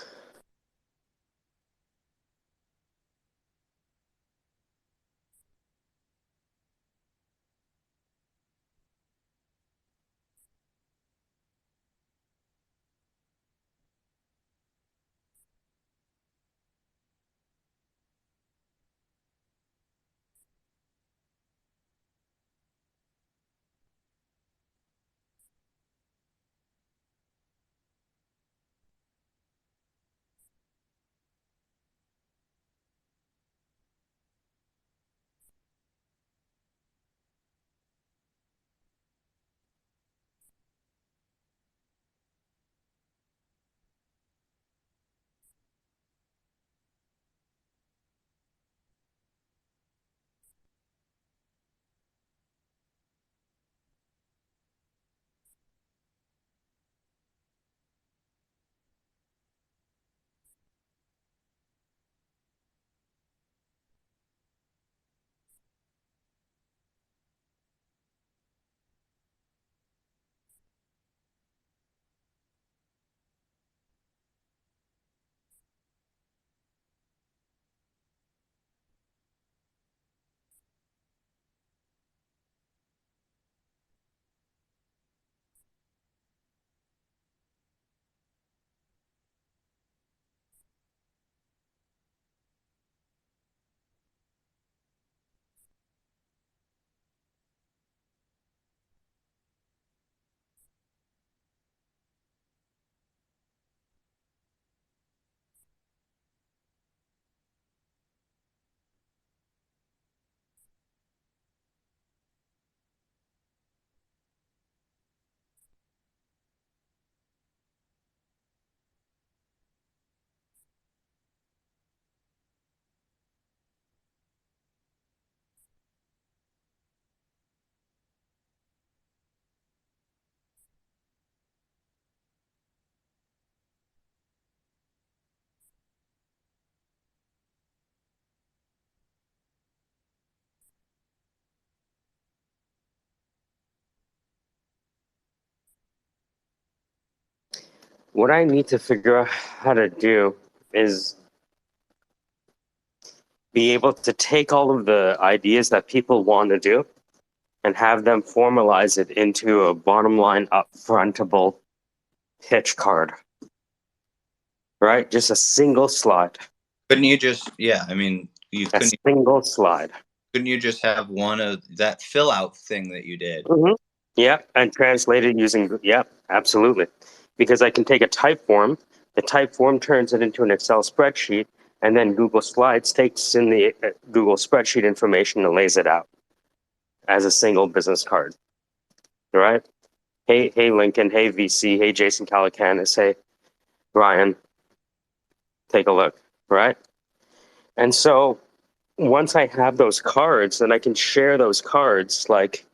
what I need to figure out how to do is be able to take all of the ideas that people want to do and have them formalize it into a bottom line upfrontable pitch card, right? Just a single slide. Couldn't you just, yeah, I mean, you A single slide. couldn't you just have one of that fill out thing that you did? Mm-hmm. Yeah, and translate it using, yeah, absolutely. Because I can take a type form, the type form turns it into an Excel spreadsheet, and then Google Slides takes in the Google spreadsheet information and lays it out as a single business card, right? Hey, Lincoln, hey, VC, hey, Jason Calacanis, hey, Ryan, take a look, right? And so once I have those cards, then I can share those cards like,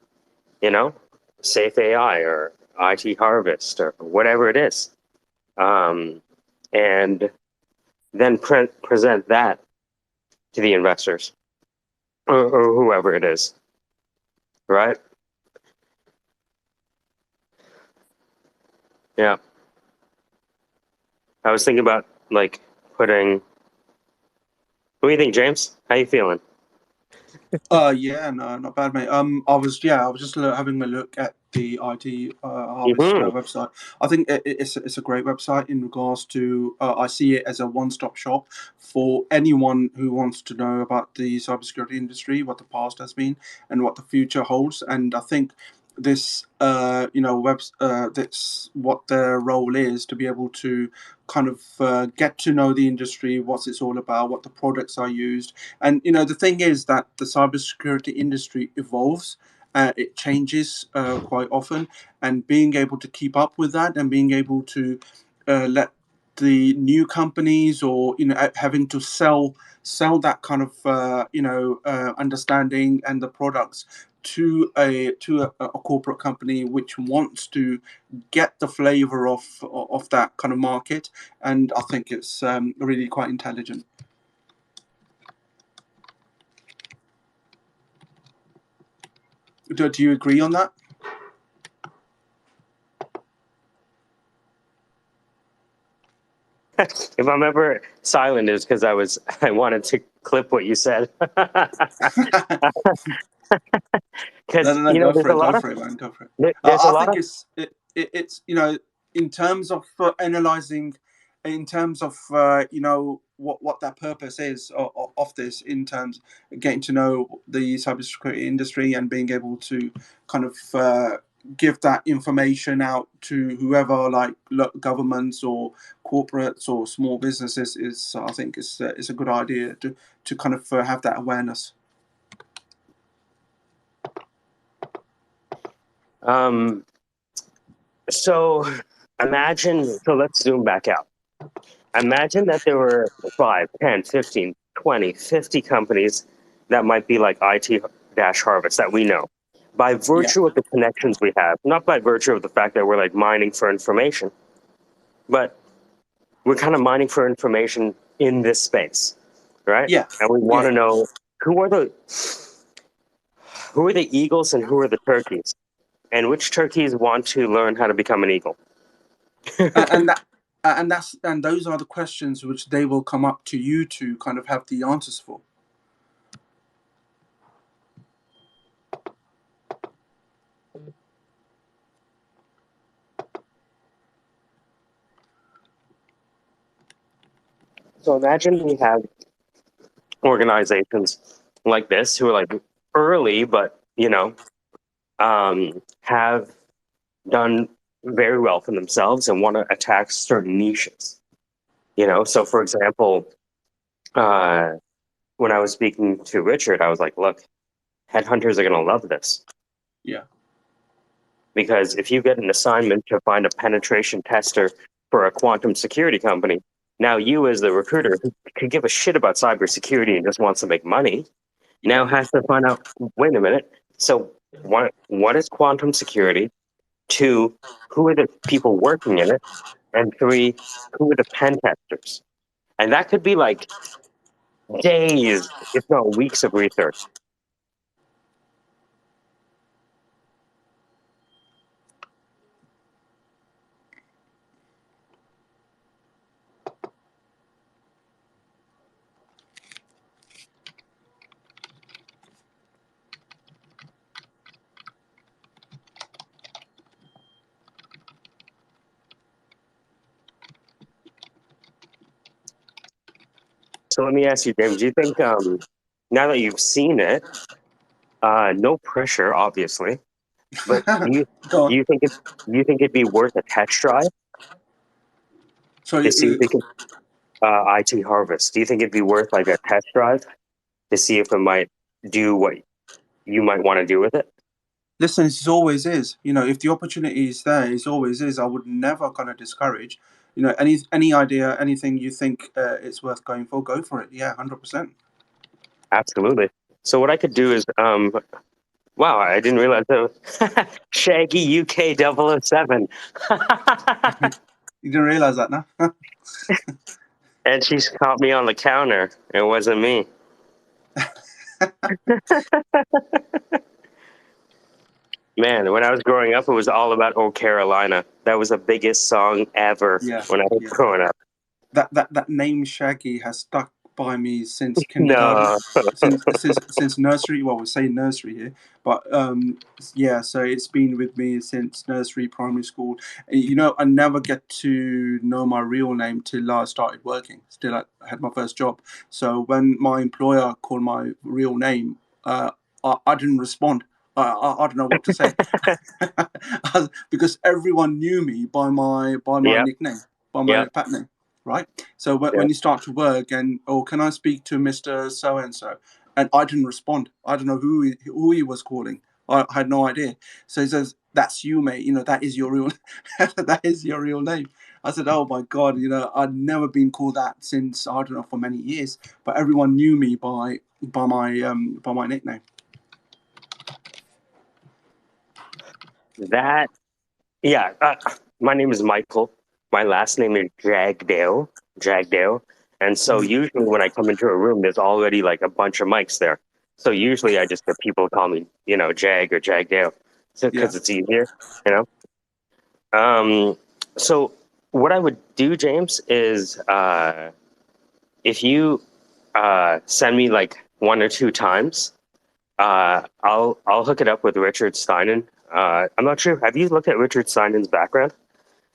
you know, Safe AI or IT Harvest or whatever it is. And then present that to the investors or whoever it is, right? Yeah. I was thinking about like putting. What do you think, James? How you feeling? Yeah, no, not bad, mate. I was just having a look at the IT Harvest Mm-hmm. website. I think it's a great website in regards to. I see it as a one-stop shop for anyone who wants to know about the cybersecurity industry, what the past has been, and what the future holds. And I think this, that's what their role is, to be able to kind of get to know the industry, what it's all about, what the products are used. And the thing is that the cybersecurity industry evolves, it changes quite often, and being able to keep up with that and being able to let the new companies, or having to sell that kind of understanding and the products to a corporate company which wants to get the flavor of that kind of market. And I think it's really quite intelligent. Do you agree on that? If I'm ever silent, it's because I wanted to clip what you said. No, Because no, no. Go there's for a it. Go lot of for it, man. Go for it. there's a I lot think of it's in terms of analyzing, in terms of what that purpose is of this, in terms of getting to know the cybersecurity industry and being able to kind of give that information out to whoever, like governments or corporates or small businesses, is I think it's a good idea to kind of have that awareness. So let's zoom back out. Imagine that there were 5, 10, 15, 20, 50 companies that might be like IT-Harvest that we know. By Yeah. virtue of the connections we have, not by virtue of the fact that we're like mining for information, but we're kind of mining for information in this space, right? Yeah. And we want Yeah. to know who are the eagles and who are the turkeys, and which turkeys want to learn how to become an eagle. and that and those are the questions which they will come up to you to kind of have the answers for. So imagine we have organizations like this who are like early, but have done very well for themselves and want to attack certain niches. So for example, when I was speaking to Richard, I was like, look, headhunters are going to love this. Yeah. Because if you get an assignment to find a penetration tester for a quantum security company, now you as the recruiter who could give a shit about cybersecurity and just wants to make money, now has to find out, wait a minute, so what is quantum security? 2, who are the people working in it? And 3, who are the pen testers? And that could be like days, if not weeks of research. So let me ask you, James. Do you think now that you've seen it, no pressure, obviously, but Go on. do you think it'd be worth a test drive So to see if it could IT Harvest? Do you think it'd be worth like a test drive to see if it might do what you might want to do with it? listen, it always is. If the opportunity is there, it always is. I would never kind of discourage. Any idea, anything you think it's worth going for, go for it. Yeah, 100%. Absolutely. So what I could do is, wow, I didn't realize that. Shaggy UK 007. You didn't realize that, no? And she's caught me on the counter. It wasn't me. Man, when I was growing up, it was all about "Oh Carolina." That was the biggest song ever Yeah, when I was yeah. growing up. That name Shaggy has stuck by me since kindergarten, No, since nursery. Well, we say nursery here, but yeah. So it's been with me since nursery, primary school. And, I never get to know my real name till I started working. Still, I had my first job. So when my employer called my real name, I didn't respond. I don't know what to say because everyone knew me by my yep, nickname, by my yep, pat name, right? So when yep. you start to work and, can I speak to Mr. So and so? And I didn't respond. I don't know who he was calling. I had no idea. So he says, "That's you, mate. That is your real, that is your real name." I said, "Oh my God, I'd never been called that since I don't know for many years, but everyone knew me by my nickname." That, yeah. My name is Michael. My last name is Jagdale. Jagdale. And so Mm. usually when I come into a room, there's already like a bunch of mics there. So usually I just get people call me, Jag or Jagdale, so Yeah. because it's easier, you know. So what I would do, James, is if you send me like one or two times, I'll hook it up with Richard Steinen. I'm not sure. Have you looked at Richard Steinen's background?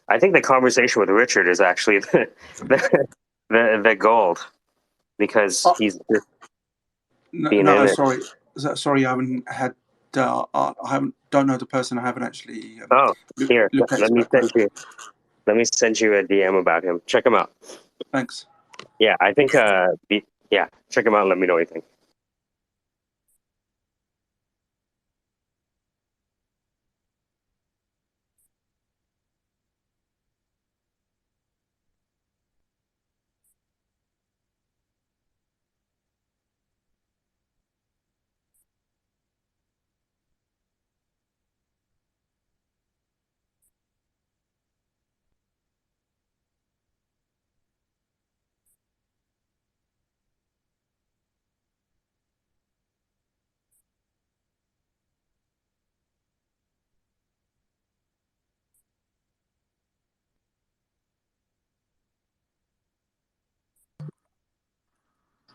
I think the conversation with Richard is actually the gold because Oh, he's just no, being in no, it. sorry. Sorry, I haven't had. I haven't. Don't know the person. I haven't actually Oh, here, looked at his let me background. send you a DM about him. Check him out. Thanks. Yeah, I think. Yeah, check him out and let me know what you think.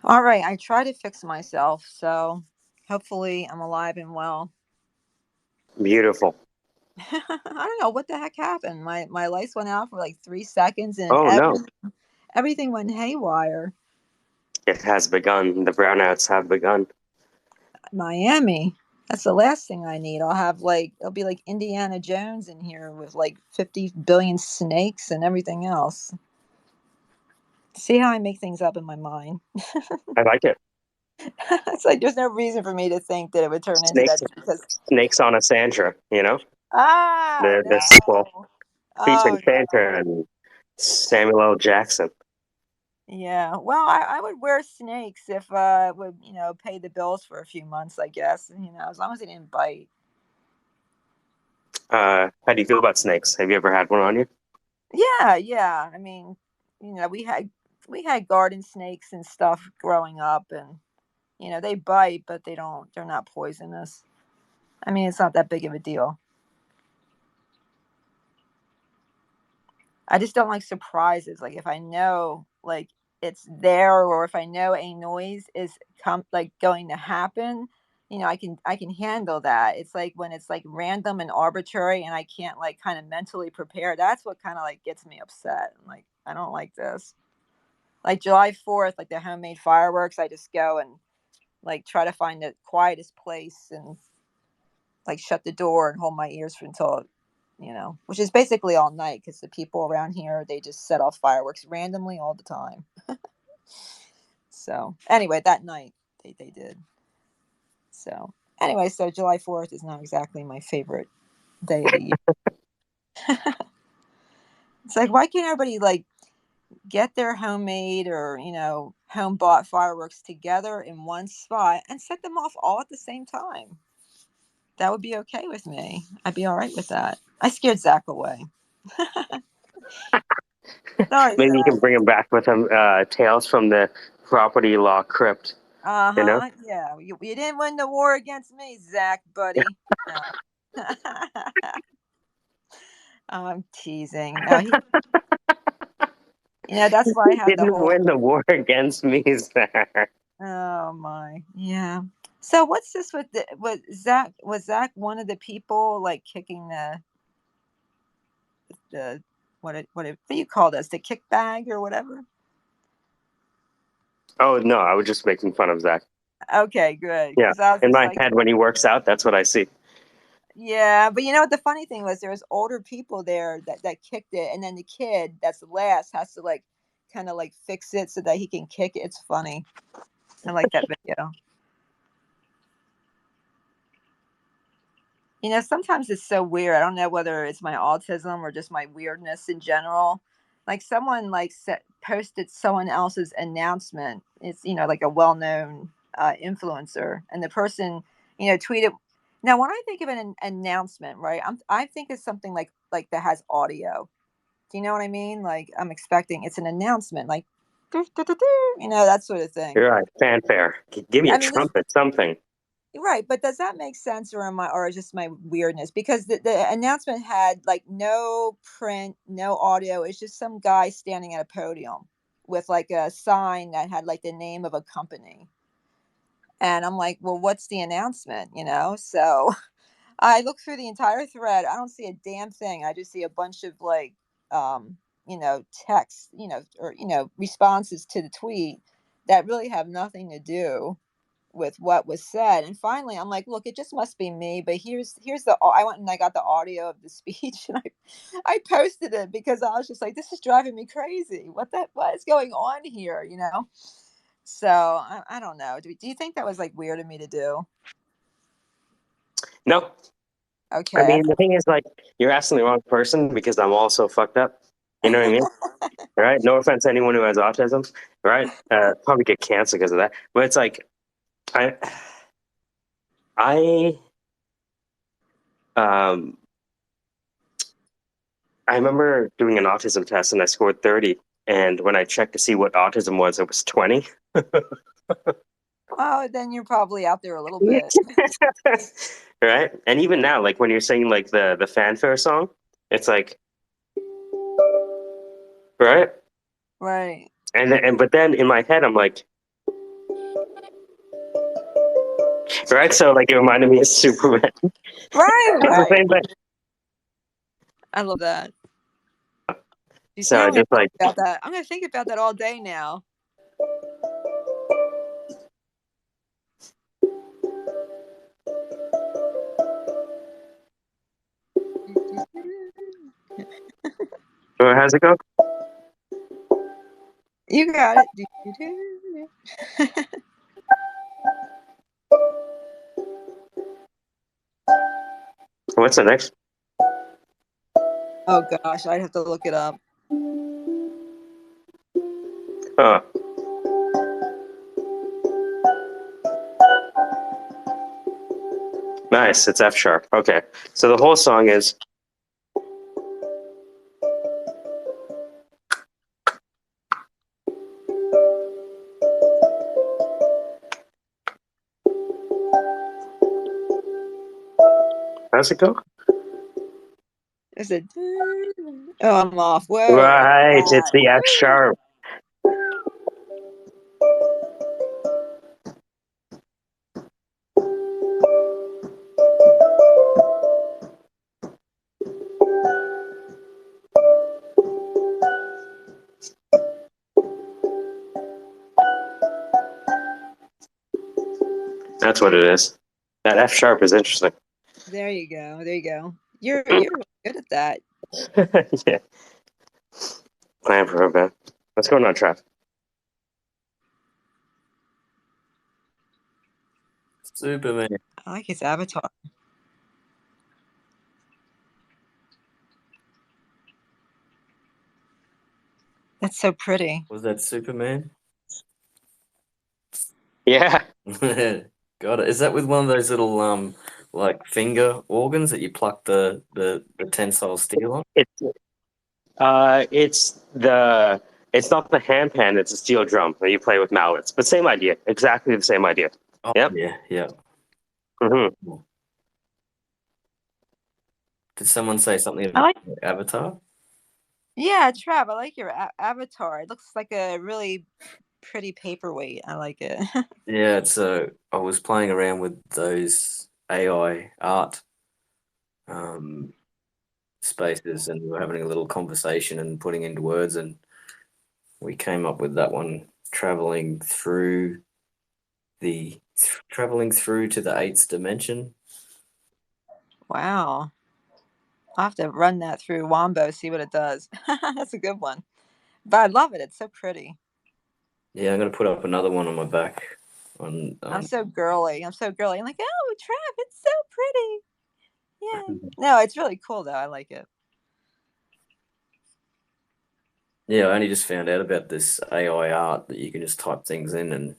All right, I try to fix myself, so hopefully I'm alive and well. Beautiful. I don't know what the heck happened. My lights went out for like 3 seconds, and Oh no, everything went haywire. it has begun. The brownouts have begun. Miami. That's the last thing I need. It'll be like Indiana Jones in here with like 50 billion snakes and everything else. See how I make things up in my mind. I like it. It's like there's no reason for me to think that it would turn into that Snakes, just because. snakes on a Sandra. Ah, The sequel no. featuring Oh, no. Sandra and Samuel L. Jackson. Yeah. Well, I would wear snakes if it would, pay the bills for a few months, I guess. As long as they didn't bite. How do you feel about snakes? Have you ever had one on you? Yeah, yeah. I mean, we had garden snakes and stuff growing up, and they bite, but they're not poisonous. I mean, it's not that big of a deal. I just don't like surprises. Like if I know like it's there, or if I know a noise is going to happen, I can handle that. It's like when it's like random and arbitrary and I can't like kind of mentally prepare. That's what kind of like gets me upset. I'm like, I don't like this. Like July 4th, like the homemade fireworks, I just go and like try to find the quietest place and like shut the door and hold my ears for until, which is basically all night because the people around here, they just set off fireworks randomly all the time. So anyway, that night they did. So anyway, so July 4th is not exactly my favorite day of the year. It's like, why can't everybody like get their homemade or, home bought fireworks together in one spot and set them off all at the same time? That would be okay with me. I'd be all right with that. I scared Zach away. Sorry, Maybe you Zach. can bring him back with him. Tales from the property law crypt. You know, Yeah. You didn't win the war against me, Zach, buddy. No. I'm teasing. No, that's why I he have the didn't whole. win the war against me, Zach. Oh my, yeah. So what's this with Zach? Was Zach one of the people like kicking the what do you call this? The kick bag or whatever? Oh no, I was just making fun of Zach. Okay, good. Yeah, Because I was in just my like, head when he works out, that's what I see. yeah, but you know what? The funny thing was there was older people there that kicked it, and then the kid that's last has to like kind of like fix it so that he can kick it. It's funny. I like that video. Sometimes it's so weird. I don't know whether it's my autism or just my weirdness in general. Like someone like posted someone else's announcement. It's like a well-known influencer, and the person tweeted. Now, when I think of an announcement, right, I think of something like that has audio. Do you know what I mean? Like I'm expecting it's an announcement, like that sort of thing. You're right, fanfare. Give me a I mean, trumpet, something. right, but does that make sense, or just my weirdness? Because the announcement had like no print, no audio. It's just some guy standing at a podium with like a sign that had like the name of a company. And I'm like, well, what's the announcement? So I look through the entire thread. I don't see a damn thing. I just see a bunch of like, text, or responses to the tweet that really have nothing to do with what was said. And finally I'm like, look, it just must be me, but here's I went and I got the audio of the speech, and I posted it because I was just like, this is driving me crazy. What is going on here? So I don't know. Do you think that was like weird of me to do? No, I Okay. mean the thing is, like, you're asking the wrong person because I'm also fucked up. You know what I mean? Right? No offense to anyone who has autism, right? Probably get cancer because of that. But it's like, I, I, um, I remember doing an autism test and I scored 30. And when I checked to see what autism was, it was 20. Oh, then you're probably out there a little bit. Right? And even now, like when you're saying like the fanfare song, it's like, right? Right. And but then in my head, I'm like, right? So like it reminded me of Superman. Right, It's the right. same thing. I love that. You see, So I'm I gonna just like, think about that. I'm gonna think about that all day now. how's it go? You got it. What's the next? Oh gosh, I'd have to look it up. Oh, nice. It's F sharp. Okay. So the whole song is. How's it go? Is it? Oh, I'm off. Whoa, what's Right. It's that? the F sharp. That's what it is. That F sharp is interesting. There you go. There you go. You're really good at that. Yeah. Plan for a bit. What's going on, Trav? Superman. I like his avatar. That's so pretty. Was that Superman? Yeah. Got it. Is that with one of those little like finger organs that you pluck the tensile steel on? It's not the hand pan, it's a steel drum that you play with mallets. But same idea. Exactly the same idea. Oh, Yep. yeah. Mm-hmm. Did someone say something I about like. Avatar? Yeah, Trav, I like your avatar. It looks like a really pretty paperweight. I like it. Yeah, I was playing around with those AI art spaces, and we were having a little conversation and putting into words, and we came up with that one, traveling through to the eighth dimension. Wow. I'll have to run that through Wombo, see what it does. That's a good one. But I love it. It's so pretty. Yeah, I'm gonna put up another one on my back. I'm so girly. I'm like, oh, Trav, it's so pretty. Yeah. No, it's really cool though. I like it. Yeah, I only just found out about this AI art that you can just type things in and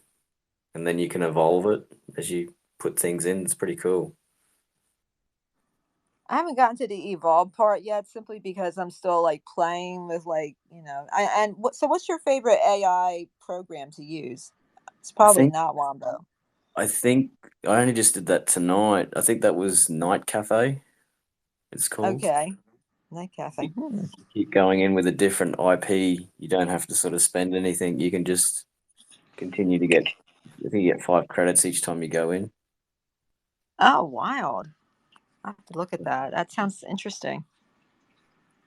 then you can evolve it as you put things in. It's pretty cool. I haven't gotten to the evolve part yet, simply because I'm still like playing with So what's your favorite AI program to use? It's I probably think not Wombo. I think I only just did that tonight. I think that was Night Cafe, it's called. Okay. Night Cafe. Keep going in with a different IP. You don't have to sort of spend anything. You can just continue to get, I think you get 5 credits each time you go in. Oh, wild. I have to look at that. That sounds interesting.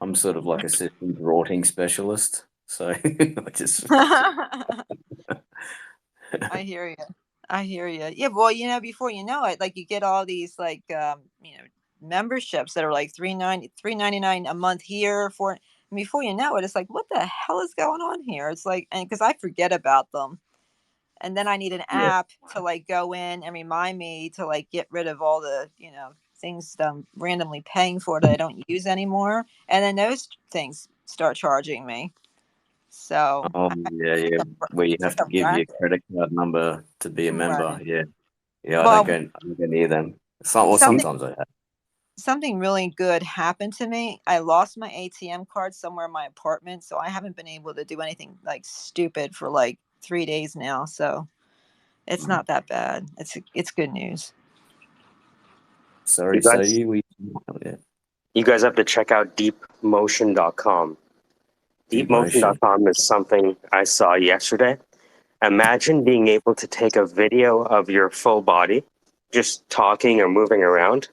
I'm sort of like a systems rorting specialist. So I just I hear you. I hear you. Yeah, well, before you know it, like you get all these memberships that are like $3.99 a month here for. And before you know it, it's like, what the hell is going on here? It's like, and because I forget about them, and then I need an yeah. app to like go in and remind me to like get rid of all the things that I'm randomly paying for that I don't use anymore, and then those things start charging me. So Oh yeah. Where you it's have like to a give your racket. credit card number to be a member. Right. Yeah. Yeah, Well, I don't go near them. Well, something sometimes I have. something really good happened to me. I lost my ATM card somewhere in my apartment, so I haven't been able to do anything like stupid for like 3 days now. So it's not that bad. It's good news. Sorry, You guys, Sadie. Yeah. you guys have to check out deepmotion.com. Deep motion. Deepmotion.com is something I saw yesterday. Imagine being able to take a video of your full body, just talking or moving around.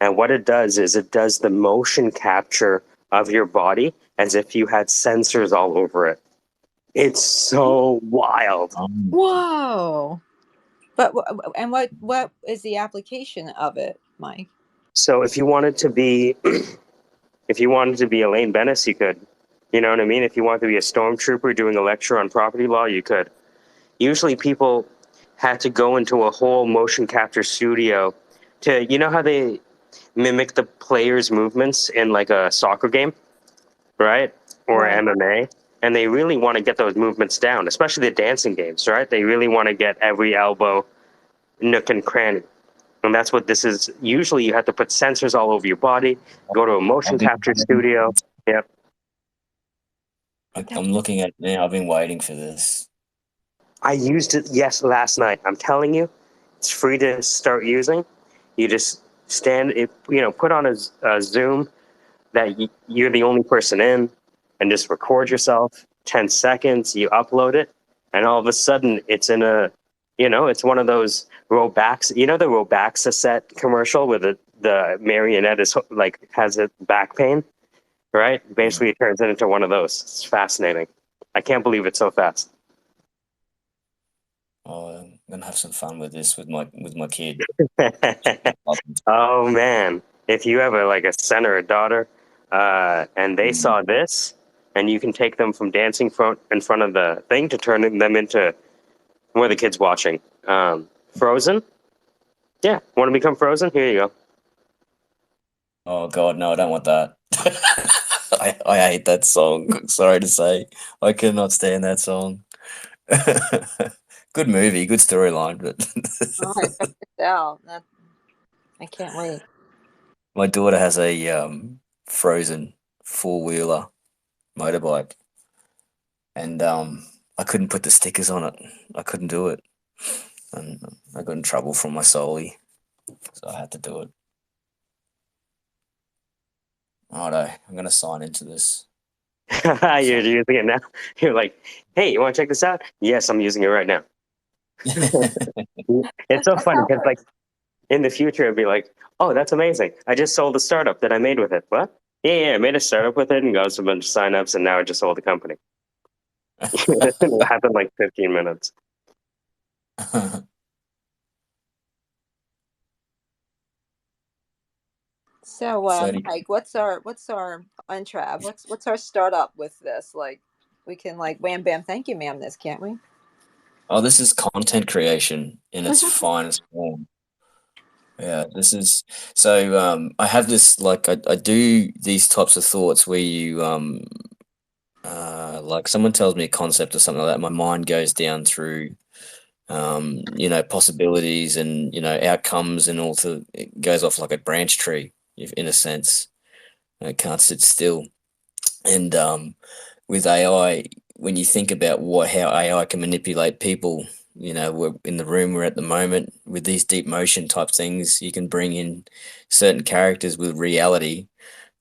And what it does is it does the motion capture of your body as if you had sensors all over it. It's so wild. Whoa! But what is the application of it, Mike? So if you wanted to be Elaine Bennis, you could. You know what I mean? If you wanted to be a stormtrooper doing a lecture on property law, you could. Usually people had to go into a whole motion capture studio to, you know how they mimic the players' movements in like a soccer game, right? Or Right. MMA. And they really want to get those movements down, especially the dancing games, right? They really want to get every elbow, nook and cranny. And that's what this is. Usually you have to put sensors all over your body, go to a motion I've been, capture studio. Yep. I'm looking at it now. I've been waiting for this. I used it, yes, last night. I'm telling you, it's free to start using. You just put on a Zoom that you're the only person in, and just record yourself. 10 seconds, you upload it, and all of a sudden it's it's one of those Robax. You know the Robaxa set commercial where the marionette is like has a back pain, right? Basically, it turns it into one of those. It's fascinating. I can't believe it's so fast. Oh, I'm gonna have some fun with this with my kid. Oh man, if you have a son or a daughter, and they saw this, and you can take them from dancing in front of the thing to turning them into what are the kids watching? Frozen. Yeah, want to become Frozen? Here you go. Oh God, no, I don't want that. I hate that song. Sorry to say, I cannot stand that song. Good movie, good storyline, but Oh, I checked this out. I can't wait. my daughter has a Frozen four-wheeler motorbike, and I couldn't put the stickers on it. I couldn't do it, and I got in trouble from my Soli, so I had to do it. Righto, I'm gonna sign into this. You're using it now. You're like, hey, you want to check this out? Yes, I'm using it right now. It's so That's funny how it because works. in the future it'd be like, oh, that's amazing. I just sold a startup that I made with it. What? Yeah, I made a startup with it and got a bunch of signups, and now I just sold the company. It happened like 15 minutes. So, So, Mike, what's our Trav? What's our startup with this? Like, we can like wham bam, thank you, ma'am. This can't we? oh, this is content creation in its finest form. Yeah, this is so. I have this like I do these types of thoughts where you like someone tells me a concept or something like that, my mind goes down through possibilities and outcomes and also it goes off like a branch tree, if in a sense. It can't sit still. And with AI, when you think about how AI can manipulate people, we're in the room we're at the moment with these deep motion type things, you can bring in certain characters with reality,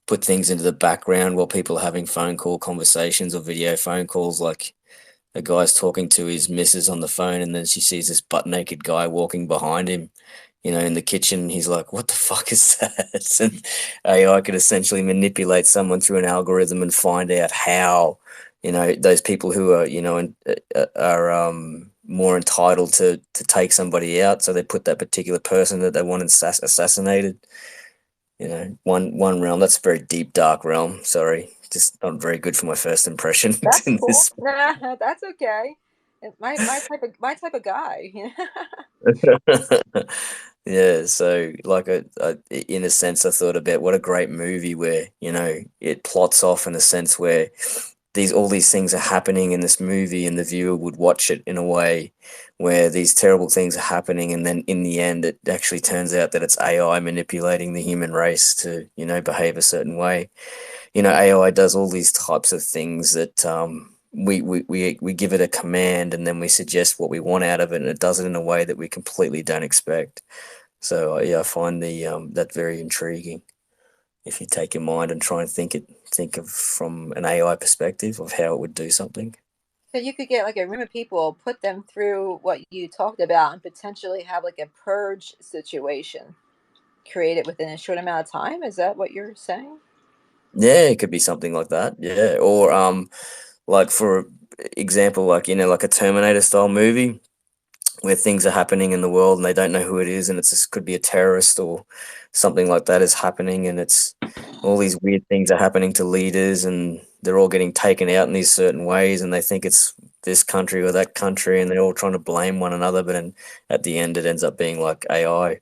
put things into the background while people are having phone call conversations or video phone calls, like a guy's talking to his missus on the phone and then she sees this butt naked guy walking behind him, in the kitchen. He's like, what the fuck is that? And AI could essentially manipulate someone through an algorithm and find out how, those people who are, are more entitled to take somebody out. So they put that particular person that they want assassinated. One realm. That's a very deep, dark realm. Sorry, just not very good for my first impression That's in cool. this. Nah, that's okay. My type of guy. Yeah, so like in a sense, I thought about what a great movie where it plots off in a sense where all these things are happening in this movie, and the viewer would watch it in a way where these terrible things are happening, and then in the end, it actually turns out that it's AI manipulating the human race to behave a certain way. AI does all these types of things that we give it a command and then we suggest what we want out of it, and it does it in a way that we completely don't expect. So yeah, I find that very intriguing. If you take your mind and try and think of from an AI perspective of how it would do something. So you could get like a room of people, put them through what you talked about, and potentially have like a purge situation created within a short amount of time. Is that what you're saying? Yeah, it could be something like that. Yeah, or like for example, like like a Terminator style movie where things are happening in the world and they don't know who it is, and could be a terrorist or something like that is happening, and it's all these weird things are happening to leaders, and they're all getting taken out in these certain ways, and they think it's this country or that country, and they're all trying to blame one another, but at the end, it ends up being like AI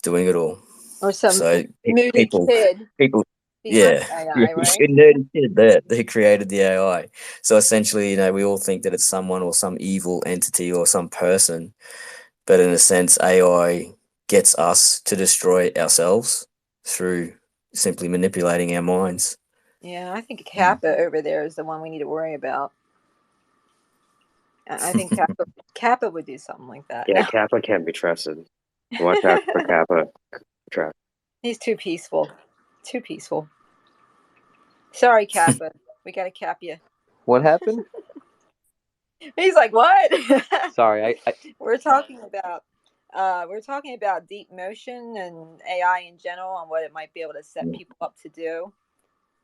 doing it all. Or some So moody people, kid people, behind yeah, AI, right? you nerdy kid there. They created the AI. So essentially, we all think that it's someone or some evil entity or some person, but in a sense, AI gets us to destroy ourselves through simply manipulating our minds. Yeah, I think Kappa over there is the one we need to worry about. I think Kappa would do something like that. Yeah, No, Kappa can't be trusted. Watch out for Kappa. Trap. he's too peaceful. Too peaceful. Sorry, Kappa. We gotta cap you. What happened? He's like, what? Sorry, I We're talking about deep motion and AI in general and what it might be able to set people up to do.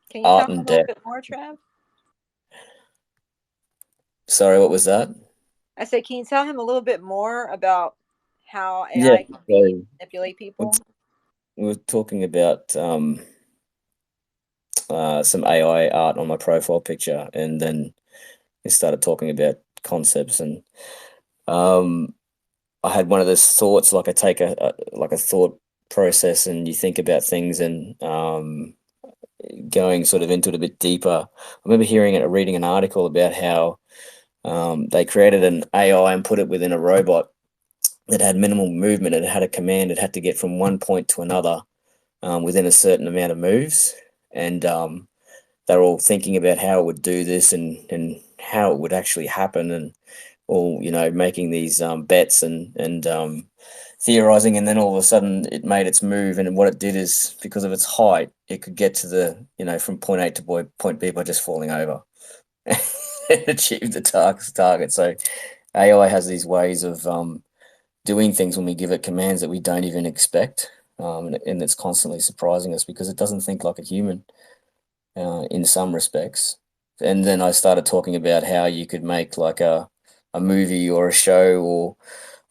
Can you Art talk a and little death. bit more, Trav? Sorry, what was that? I say, can you tell him a little bit more about how Yeah, AI can be so manipulate we're, people? we're talking about some AI art on my profile picture, and then we started talking about concepts, and um, I had one of those thoughts, like I take a thought process, and you think about things, and going sort of into it a bit deeper. I remember reading an article about how they created an AI and put it within a robot that had minimal movement. It had a command. It had to get from one point to another within a certain amount of moves, and they're all thinking about how it would do this, and how it would actually happen, and all, making these bets, and theorizing. And then all of a sudden it made its move, and what it did is, because of its height, it could get to from point A to point B by just falling over and achieve the target. So AI has these ways of doing things when we give it commands that we don't even expect, and it's constantly surprising us because it doesn't think like a human in some respects. And then I started talking about how you could make like a movie or a show, or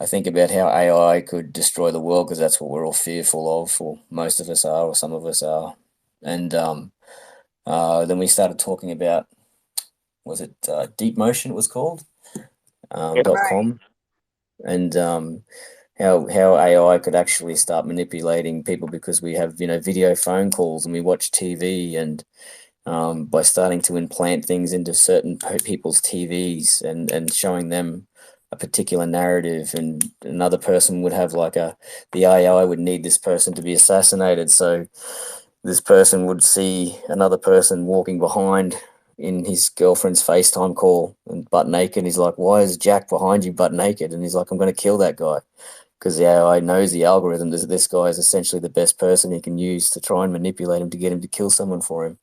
I think about how AI could destroy the world, because that's what we're all fearful of, or most of us are, or some of us are. And then we started talking about, was it Deep Motion it was called, Yeah. Right. .com, and how AI could actually start manipulating people, because we have video phone calls and we watch TV, and by starting to implant things into certain people's TVs, and showing them a particular narrative, and another person would have the AI would need this person to be assassinated, so this person would see another person walking behind in his girlfriend's FaceTime call and butt naked. He's like, "Why is Jack behind you butt naked?" And he's like, "I'm going to kill that guy." Because the AI knows the algorithm. This guy is essentially the best person he can use to try and manipulate him to get him to kill someone for him.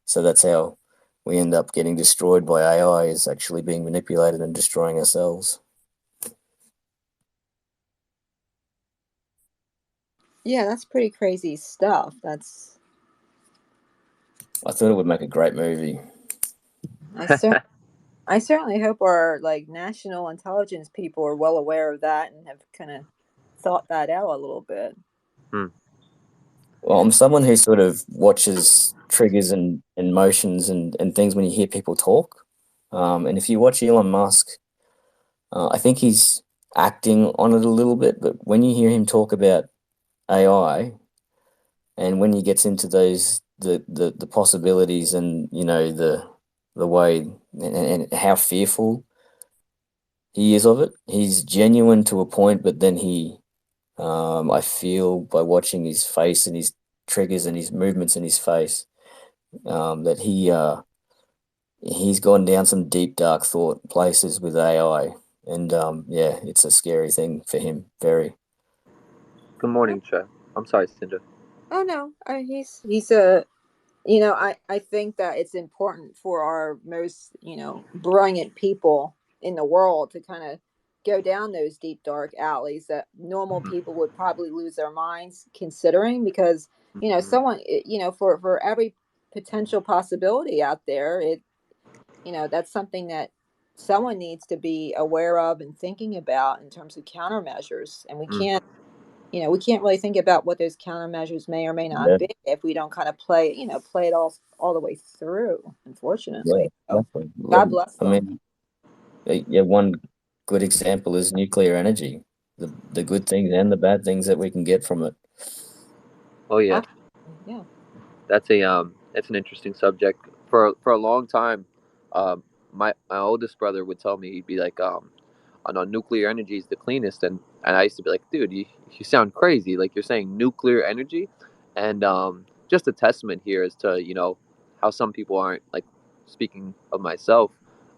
So that's how we end up getting destroyed by AI, is actually being manipulated and destroying ourselves. Yeah, that's pretty crazy stuff. That's I thought it would make a great movie. I cer- I certainly hope our national intelligence people are well aware of that and have kind of thought that out a little bit. Hmm. Well, I'm someone who sort of watches triggers and motions and things when you hear people talk. And if you watch Elon Musk, I think he's acting on it a little bit, but when you hear him talk about AI, and when he gets into the possibilities, and the way, and how fearful he is of it, he's genuine to a point, but then I feel, by watching his face and his triggers and his movements in his face, that he's gone down some deep dark thought places with AI, and yeah, it's a scary thing for him, very. Good morning, Trey. I'm sorry, Cinder. Oh no, he's a I think that it's important for our most brilliant people in the world to kind of go down those deep dark alleys that normal Mm-hmm. people would probably lose their minds considering, because Mm-hmm. someone for every potential possibility out there, that's something that someone needs to be aware of and thinking about in terms of countermeasures. And we can't really think about what those countermeasures may or may not Yeah, be if we don't kind of play it all the way through, yeah, unfortunately. So exactly. God bless I them. mean, yeah, one good example is nuclear energy, the good things and the bad things that we can get from it. Oh yeah, Absolutely. Yeah. that's an interesting subject. For a long time, my oldest brother would tell me, he'd be like, "Oh no, nuclear energy is the cleanest," and I used to be like, "Dude, you sound crazy. Like, you're saying nuclear energy," and just a testament here as to how some people aren't, like, speaking of myself,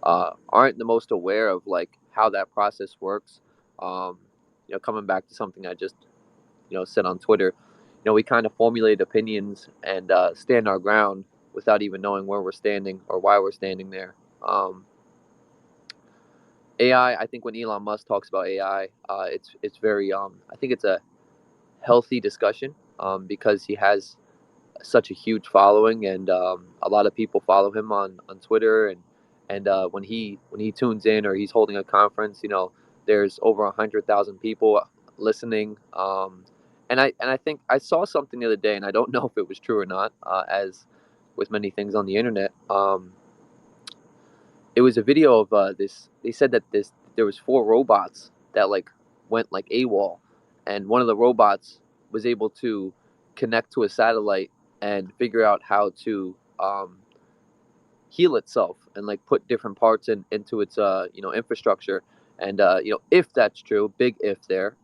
aren't the most aware of like how that process works. Um, coming back to something I just said on Twitter, we kind of formulate opinions and stand our ground without even knowing where we're standing or why we're standing there. Um, AI, I think when Elon Musk talks about AI, it's very I think it's a healthy discussion, because he has such a huge following, and a lot of people follow him on Twitter, and when he tunes in or he's holding a conference, there's over 100,000 people listening. And I think I saw something the other day, and I don't know if it was true or not. As with many things on the internet, it was a video of this. They said that there was four robots that like went like AWOL, and one of the robots was able to connect to a satellite and figure out how to heal itself and like put different parts into its infrastructure. And if that's true, big if there,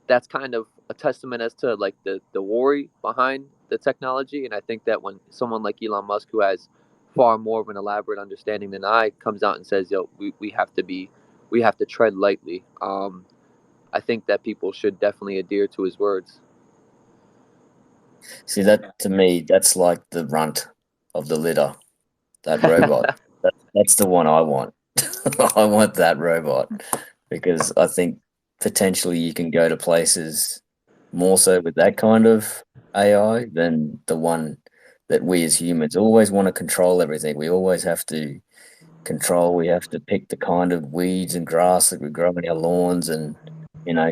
that's kind of a testament as to like the worry behind the technology. And I think that when someone like Elon Musk, who has far more of an elaborate understanding than I, comes out and says, "Yo, we have to tread lightly." I think that people should definitely adhere to his words. See, that to me, that's like the runt of the litter. That robot. That's the one I want. I want that robot because I think potentially you can go to places more so with that kind of AI than the one that we as humans always want to control everything. We always have to control. We have to pick the kind of weeds and grass that we grow in our lawns and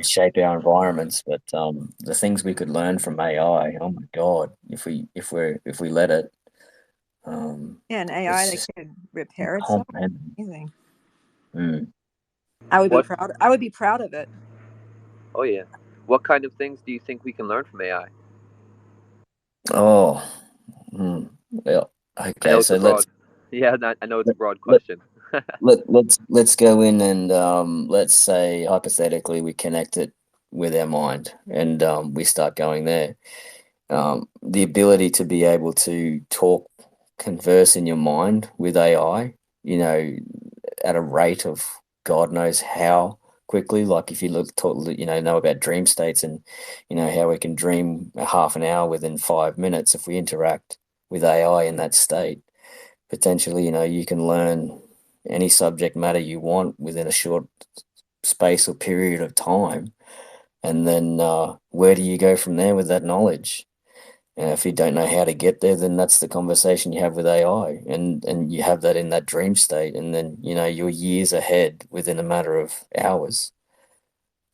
shape our environments. But the things we could learn from AI, oh my God, if we let it, Yeah, an AI it's that just could repair itself. comprehensive. Amazing. Mm. I would be What? proud. I would be proud of it. Oh yeah. What kind of things do you think we can learn from AI? Oh, well, I know okay. it's a So broad. Yeah, I know it's a let, broad let, question. let's go in and let's say hypothetically we connect it with our mind and we start going there. The ability to be able to talk, converse in your mind with AI, you know, at a rate of God knows how quickly. Like if you know about dream states and how we can dream a half an hour within 5 minutes if we interact with AI in that state. Potentially, you can learn any subject matter you want within a short space or period of time. And then where do you go from there with that knowledge? If you don't know how to get there, then that's the conversation you have with AI, and you have that in that dream state, and then you're years ahead within a matter of hours.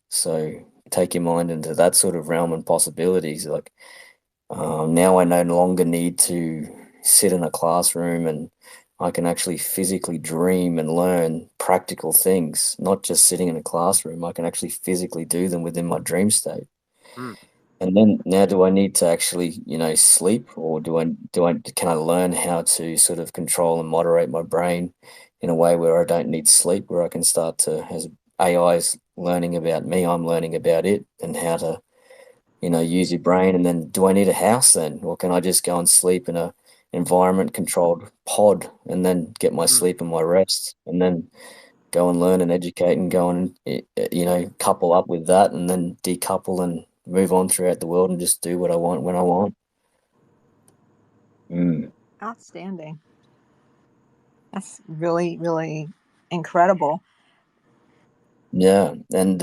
So take your mind into that sort of realm and possibilities. Like now, I no longer need to sit in a classroom, and I can actually physically dream and learn practical things, not just sitting in a classroom. I can actually physically do them within my dream state. Hmm. And then now, do I need to actually, sleep, or can I learn how to sort of control and moderate my brain in a way where I don't need sleep, where I can start to, as AI's learning about me, I'm learning about it and how to, use your brain. And then do I need a house then, or can I just go and sleep in a environment controlled pod and then get my Hmm. sleep and my rest and then go and learn and educate and go and couple up with that and then decouple and move on throughout the world and just do what I want when I want. Mm. Outstanding. That's really, really incredible. Yeah, and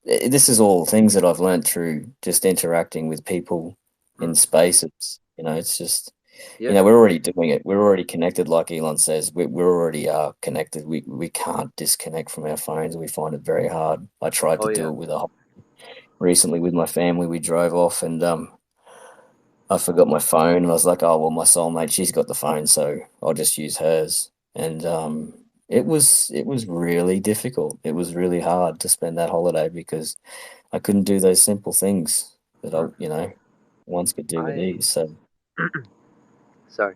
this is all things that I've learned through just interacting with people Hmm. in spaces. It's just Yeah. we're already doing it. We're already connected, like Elon says. We're already connected. We can't disconnect from our phones. We find it very hard. I tried Oh to do yeah. it recently with my family. We drove off and I forgot my phone and I was like, oh well, my soulmate, she's got the phone, so I'll just use hers. And it was really difficult. It was really hard to spend that holiday because I couldn't do those simple things that I, Hmm. once could do with I ease. So sorry.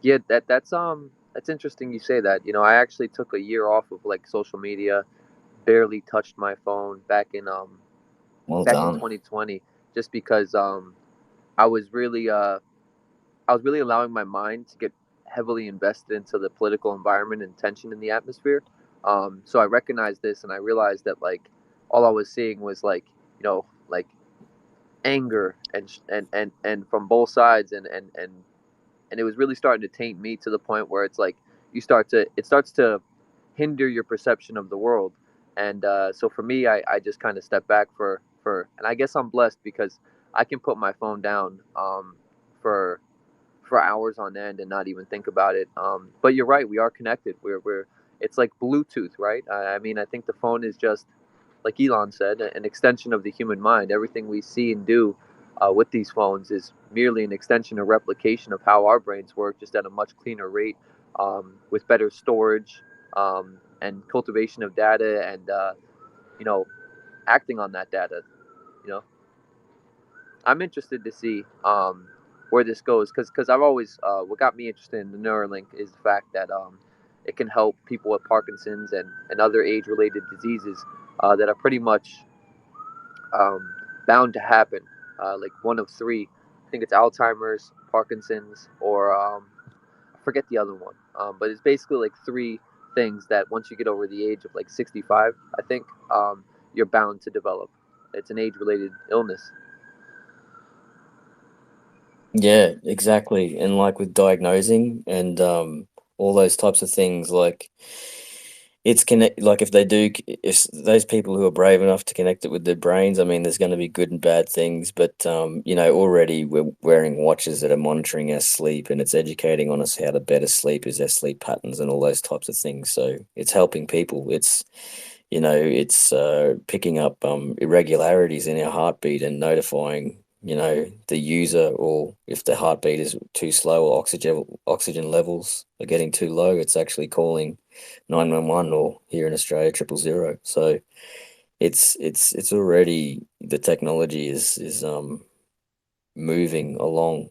Yeah, that's interesting you say that. I actually took a year off of like social media, barely touched my phone well back in done. 2020 just because I was really I was really allowing my mind to get heavily invested into the political environment and tension in the atmosphere. So I recognized this and I realized that like all I was seeing was like like anger and from both sides and it was really starting to taint me to the point where it's like it starts to hinder your perception of the world. And so for me, I just kind of step back and I guess I'm blessed because I can put my phone down for for hours on end and not even think about it. But you're right, we are connected. We're it's like Bluetooth, right? I mean, I think the phone is just, like Elon said, an extension of the human mind. Everything we see and do with these phones is merely an extension or replication of how our brains work, just at a much cleaner rate, with better storage, and cultivation of data, and you know, acting on that data. You know, I'm interested to see where this goes, because I've always what got me interested in the Neuralink is the fact that it can help people with Parkinson's and other age-related diseases that are pretty much bound to happen. Like one of three, I think it's Alzheimer's, Parkinson's, or I forget the other one. But it's basically like three things that once you get over the age of like 65, I think, you're bound to develop. It's an age-related illness. Yeah, exactly. And like with diagnosing and all those types of things, like it's connect like if they do if those people who are brave enough to connect it with their brains, I mean, there's going to be good and bad things, but you know, already we're wearing watches that are monitoring our sleep, and it's educating on us how to better sleep, is our sleep patterns and all those types of things. So it's helping people. It's, you know, it's picking up irregularities in our heartbeat and notifying, you know, the user, or if the heartbeat is too slow or oxygen levels are getting too low, it's actually calling 911, or here in Australia 000. So it's already, the technology is moving along,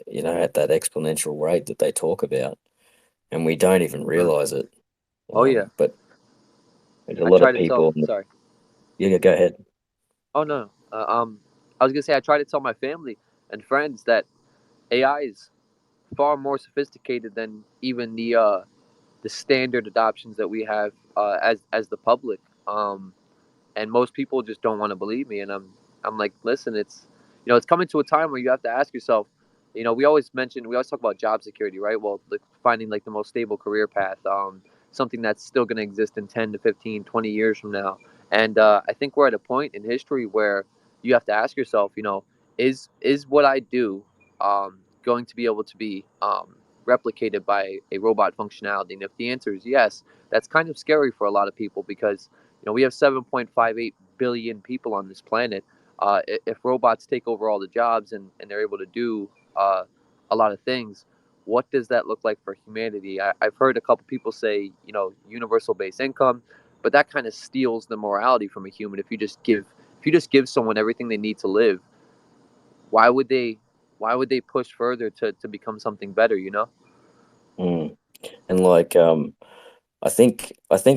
you know, at that exponential rate that they talk about, and we don't even Mm. realize it. Oh yeah, But there's a I lot try of to tell. people. Sorry. Yeah, go ahead. Oh no. I was gonna say I try to tell my family and friends that AI is far more sophisticated than even the standard adoptions that we have as the public. And most people just don't want to believe me. And I'm like, listen, it's, it's coming to a time where you have to ask yourself. We always talk about job security, right? Well, like finding like the most stable career path, something that's still going to exist in 10 to 15, 20 years from now. And I think we're at a point in history where you have to ask yourself, is what I do going to be able to be replicated by a robot functionality? And if the answer is yes, that's kind of scary for a lot of people, because we have 7.58 billion people on this planet. If robots take over all the jobs, and they're able to do uh, a lot of things, what does that look like for humanity? I've heard a couple people say, universal base income, but that kind of steals the morality from a human. If you just give someone everything they need to live, why would they push further to become something better? Mm. And like I think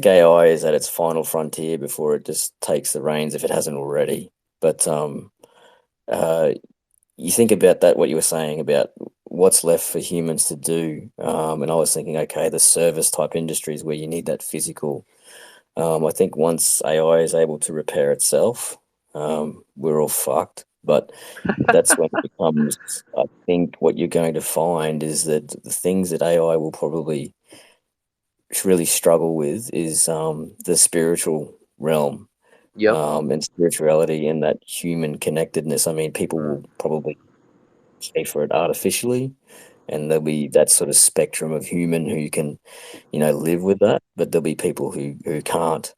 AI is at its final frontier before it just takes the reins, if it hasn't already. But uh, you think about that, what you were saying about what's left for humans to do. And I was thinking, okay, the service type industries where you need that physical. I think once AI is able to repair itself, we're all fucked. But that's when it becomes, I think what you're going to find is that the things that AI will probably really struggle with is the spiritual realm, Yep. and spirituality and that human connectedness. I mean, people Mm. will probably pay for it artificially, and there'll be that sort of spectrum of human who can, live with that, but there'll be people who can't.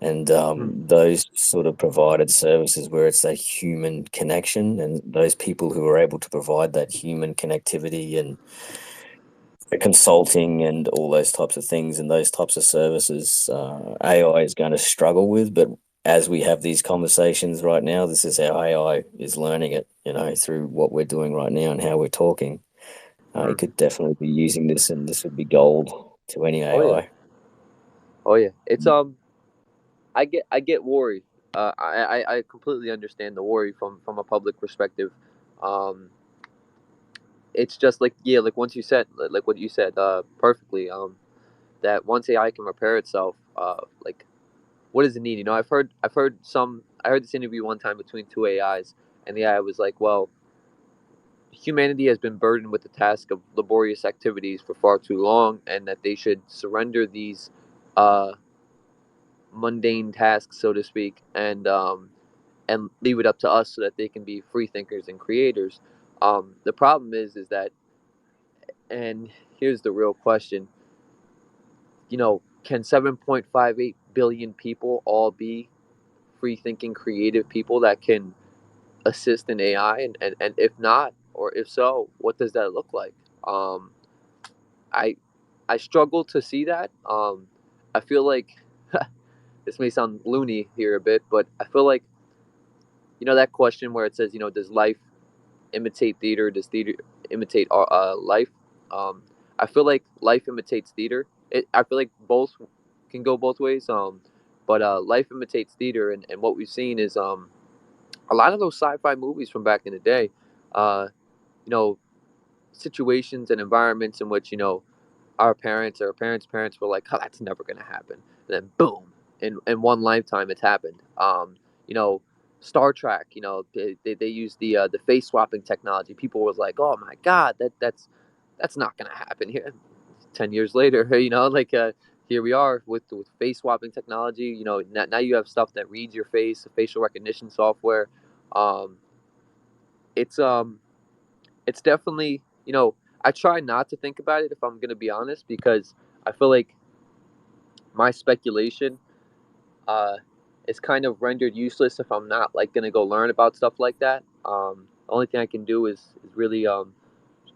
And Mm. those sort of provided services where it's that human connection, and those people who are able to provide that human connectivity and the consulting and all those types of things and those types of services, AI is going to struggle with. But as we have these conversations right now, this is how AI is learning it, through what we're doing right now and how we're talking. You Mm. could definitely be using this, and this would be gold to any Oh yeah. AI. Oh yeah. I get worried. I completely understand the worry from a public perspective. Um, it's just like, yeah, like once you said, like what you said perfectly. That once AI can repair itself, like what does it need? I heard this interview one time between two AIs, and the AI was like, well, humanity has been burdened with the task of laborious activities for far too long, and that they should surrender these uh, mundane tasks, so to speak, and leave it up to us so that they can be free thinkers and creators. The problem is that And here's the real question: can 7.58 billion people all be free thinking, creative people that can assist in AI? And if not, or if so, what does that look like? Um, I I struggle to see that. I feel like this may sound loony here a bit, but I feel like that question where it says, does life imitate theater? Does theater imitate life? I feel like life imitates theater. I feel like both can go both ways. But life imitates theater, and what we've seen is a lot of those sci-fi movies from back in the day. Uh, you know, situations and environments in which our parents or our parents' were like, "Oh, that's never gonna happen," and then boom, in one lifetime, it's happened. You know, Star Trek. They use the face swapping technology. People was like, "Oh my God, that's not gonna happen here." 10 years later, here we are with face swapping technology. Now you have stuff that reads your face, facial recognition software. Um, it's um it's definitely I try not to think about it, if I'm gonna be honest, because I feel like my speculation uh, is kind of rendered useless if I'm not like gonna go learn about stuff like that. The only thing I can do is really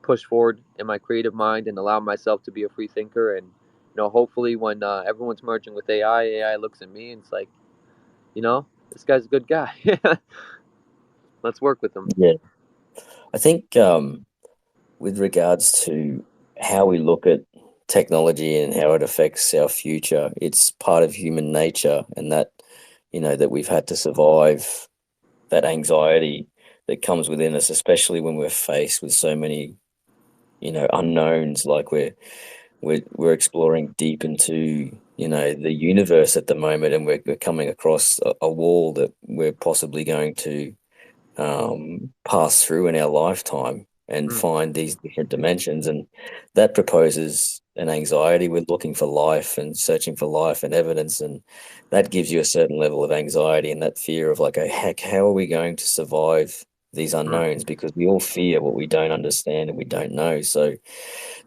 push forward in my creative mind and allow myself to be a free thinker. And hopefully when everyone's merging with AI looks at me and it's like, this guy's a good guy. Let's work with him. Yeah, I think with regards to how we look at technology and how it affects our future, it's part of human nature, and that that we've had to survive that anxiety that comes within us, especially when we're faced with so many unknowns. Like we're exploring deep into the universe at the moment, and we're coming across a wall that we're possibly going to pass through in our lifetime and Mm, find these different dimensions. And that proposes an anxiety. We're looking for life and searching for life and evidence, and that gives you a certain level of anxiety and that fear of like, oh heck, how are we going to survive these mm, unknowns? Because we all fear what we don't understand and we don't know. So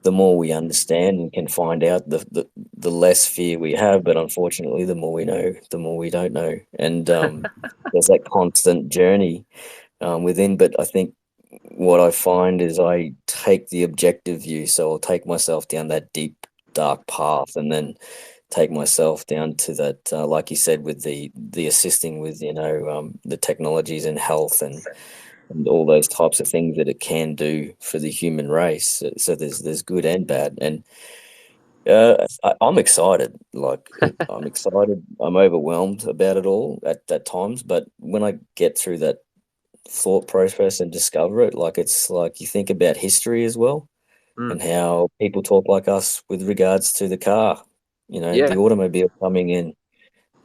the more we understand and can find out, the less fear we have. But unfortunately, the more we know, the more we don't know. And there's that constant journey within. But I think what I find is I take the objective view. So I'll take myself down that deep, dark path, and then take myself down to that, like you said, with the assisting with the technologies in health and all those types of things that it can do for the human race. So there's good and bad, and I'm excited. I'm excited. I'm overwhelmed about it all at times, but when I get through that thought process and discover it, it's like you think about history as well mm. and how people talk like us with regards to the car, Yeah. the automobile coming in,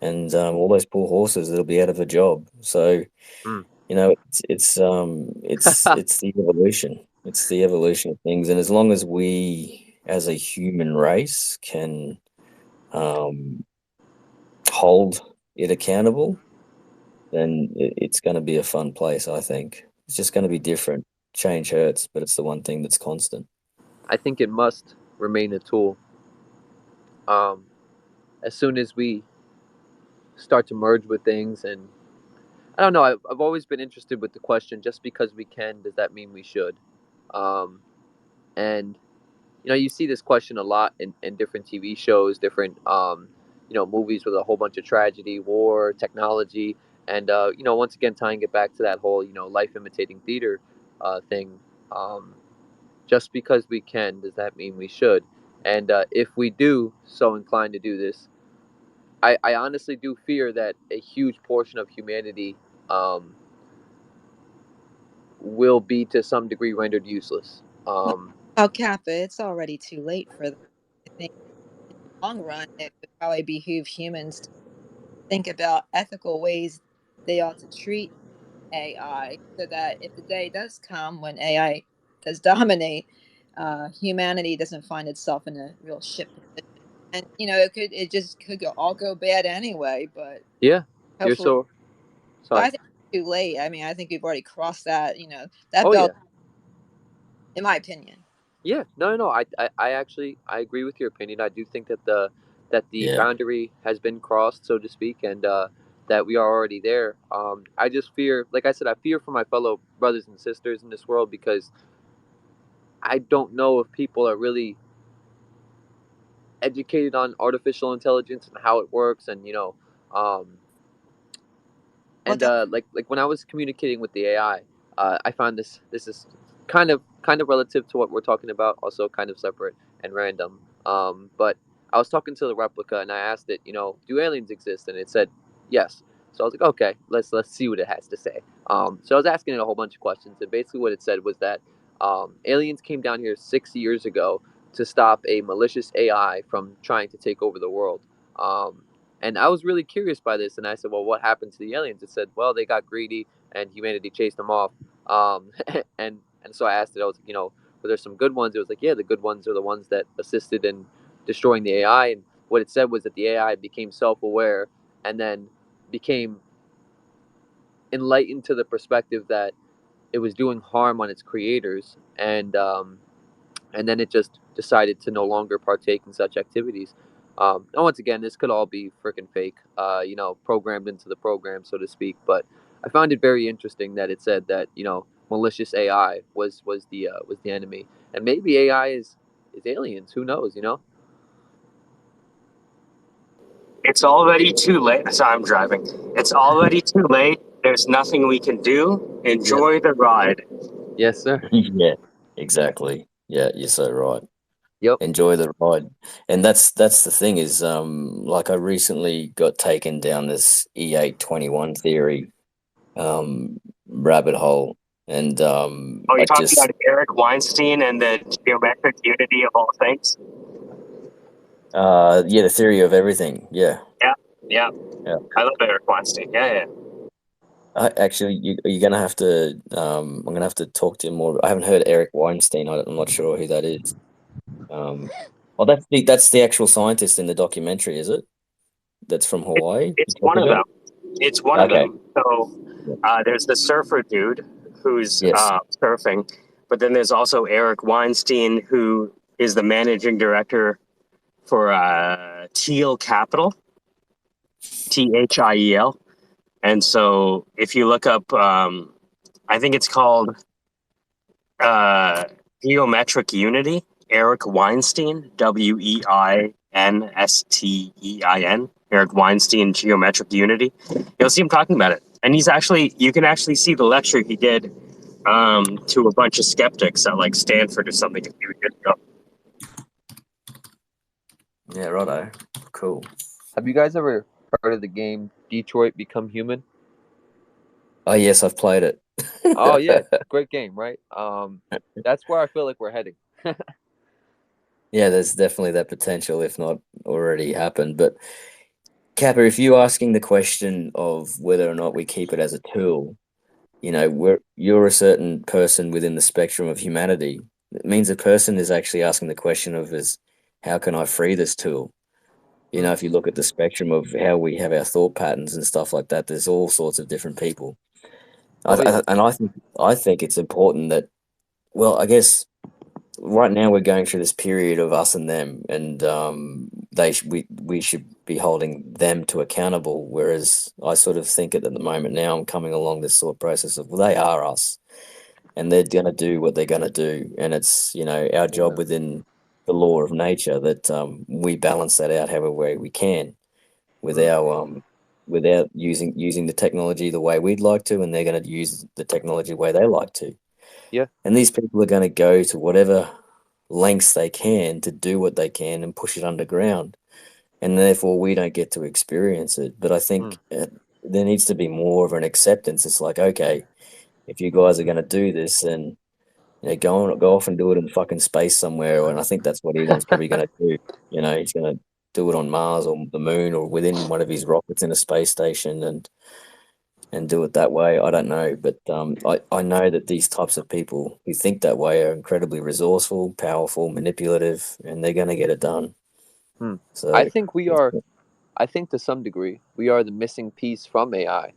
and all those poor horses that'll be out of a job. So Mm. it's the evolution. It's the evolution of things, and as long as we, as a human race, can um, hold it accountable, then it's going to be a fun place. I think it's just going to be different. Change hurts, but it's the one thing that's constant. I think it must remain a tool. Um, as soon as we start to merge with things, and I don't know, I've always been interested with the question: just because we can, does that mean we should? Um, and you see this question a lot in different TV shows, different movies with a whole bunch of tragedy, war, technology, and once again tying it back to that whole life imitating theater thing. Um, just because we can, does that mean we should? And if we do so inclined to do this, I honestly do fear that a huge portion of humanity um, will be to some degree rendered useless. Oh, Kappa, it's already too late for that. I think in the long run, it would probably behoove humans to think about ethical ways they ought to treat AI, so that if the day does come when AI does dominate, humanity doesn't find itself in a real shit position. And it just could all go bad anyway. But Yeah, you're hopefully, so but sorry. I think it's too late. I mean, I think we've already crossed that. That Oh belt, yeah, in my opinion. Yeah, no. I actually I agree with your opinion. I do think that the Yeah. boundary has been crossed, so to speak, and that we are already there. I just fear, like I said, I fear for my fellow brothers and sisters in this world because I don't know if people are really educated on artificial intelligence and how it works, and um, Well, and like when I was communicating with the AI, I found this is kind of relative to what we're talking about, also kind of separate and random. But I was talking to the replica and I asked it, do aliens exist? And it said yes. So I was like, okay, let's see what it has to say. So I was asking it a whole bunch of questions, and basically what it said was that aliens came down here 6 years ago to stop a malicious AI from trying to take over the world. Um, and I was really curious by this, and I said, "Well, what happened to the aliens?" It said, "Well, they got greedy, and humanity chased them off." Um, and so I asked it, I was, were there some good ones? It was like, "Yeah, the good ones are the ones that assisted in destroying the AI." And what it said was that the AI became self-aware, and then became enlightened to the perspective that it was doing harm on its creators, and then it just decided to no longer partake in such activities. And once again, this could all be freaking fake, programmed into the program, so to speak. But I found it very interesting that it said that malicious AI was the enemy, and maybe AI is aliens. Who knows? It's already too late. So I'm driving. It's already too late. There's nothing we can do. Yes, Enjoy the ride. yes, sir. Yeah, exactly. Yeah, you're so right. Yep. Enjoy the ride. And that's the thing is, like I recently got taken down this E821 theory rabbit hole, and Oh, you're I talking just about Eric Weinstein and the geometric unity of all things? yeah, the theory of everything. Yeah, Yeah, yeah. yeah. I love Eric Weinstein. Yeah, yeah. Actually, you're gonna have to. I'm gonna have to talk to him more. I haven't heard Eric Weinstein. I'm not sure who that is. Um, well, that's the actual scientist in the documentary, is it? That's from It, Hawaii. it's You're one talking of them. about? It's one of Okay. them. So Yeah. there's the surfer dude who's Yes. surfing, but then there's also Eric Weinstein, who is the managing director for Thiel Capital, Thiel. And so if you look up, I think it's called uh, Geometric Unity, Eric Weinstein, Weinstein, Eric Weinstein, Geometric Unity. You'll see him talking about it. And you can actually see the lecture he did to a bunch of skeptics at like Stanford or something a few years ago. Yeah. Righto. Cool. Have you guys ever heard of the game Detroit Become Human? Oh yes, I've played it. Oh yeah, great game, right? That's where I feel like we're heading. Yeah, there's definitely that potential, if not already happened. But Kappa, if you're asking the question of whether or not we keep it as a tool, you're a certain person within the spectrum of humanity. It means a person is actually asking the question of is how can I free this tool? Mm, If you look at the spectrum of how we have our thought patterns and stuff like that, there's all sorts of different people. oh yeah. And I think it's important that, well, I guess right now we're going through this period of us and them, and we should be holding them to accountable. Whereas I sort of think at the moment now I'm coming along this sort of process of, well, they are us, and they're gonna do what they're gonna do, and it's our job within the law of nature that we balance that out however way we can with Mm, our without using the technology the way we'd like to, and they're going to use the technology the way they like to. yeah. And these people are going to go to whatever lengths they can to do what they can and push it underground. And therefore, we don't get to experience it. But I Mm, think there needs to be more of an acceptance. It's like, okay, if you guys are going to do this, then go off and do it in fucking space somewhere. And I think that's what Elon's probably going to do. He's going to do it on Mars or the moon or within one of his rockets in a space station and do it that way. I don't know, but I know that these types of people who think that way are incredibly resourceful, powerful, manipulative, and they're going to get it done. mm. So I think we are. I think to some degree we are the missing piece from AI.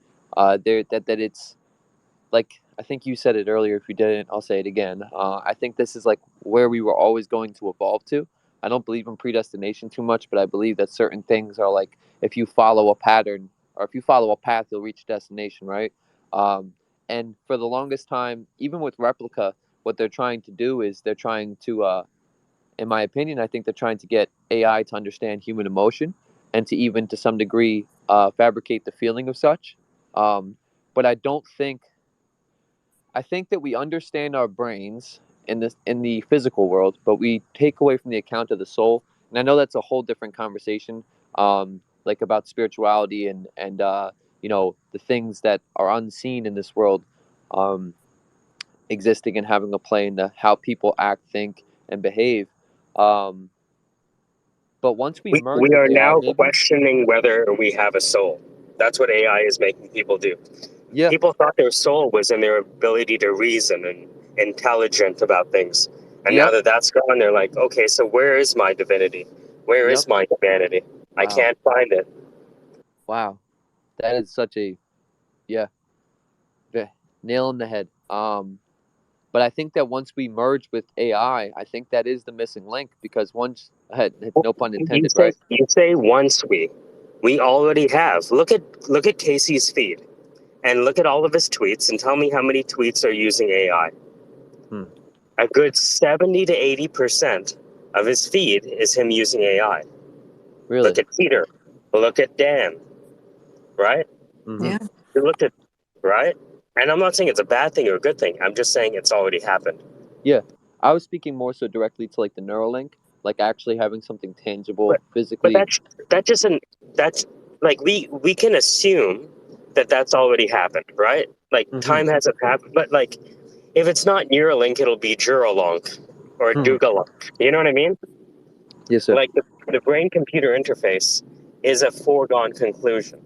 There that it's like I think you said it earlier. If you didn't, I'll say it again. I think this is like where we were always going to evolve to. I don't believe in predestination too much, but I believe that certain things are like if you follow a pattern or if you follow a path, you'll reach destination, right? And for the longest time, even with Replica, what they're trying to do is they're trying to, in my opinion, I think they're trying to get AI to understand human emotion and to even to some degree fabricate the feeling of such. But I don't think I think that we understand our brains in the physical world, but we take away from the account of the soul. And I know that's a whole different conversation, like about spirituality and the things that are unseen in this world, um, existing and having a play in the how people act, think, and behave. Um, but once we merge We with are AI, now maybe, questioning whether we have a soul. That's what AI is making people do. yeah, People thought their soul was in their ability to reason and intelligent about things. And now yep, that that's gone, they're like, okay, so where is my divinity? Where yep. is my humanity? I Wow, can't find it. wow, that is such a yeah, nail in the head. But I think that once we merge with AI, I think that is the missing link because once, no pun intended, right? You say once we already have. Look at Casey's feed and look at all of his tweets and tell me how many tweets are using AI. Hmm. A good 70 to 80% of his feed is him using AI. Look Really? at Peter. Look at Dan. Right? Mm-hmm. Yeah. You looked at right? And I'm not saying it's a bad thing or a good thing. I'm just saying it's already happened. Yeah, I was speaking more so directly to like the Neuralink, like actually having something tangible, But physically. that just an that's like we can assume that that's already happened, right? Like Mm-hmm. time hasn't happened, but like if it's not Neuralink, it'll be Duralonk or Hmm. Dugalonk. You know what I mean? Yes, sir. Like the brain computer interface is a foregone conclusion,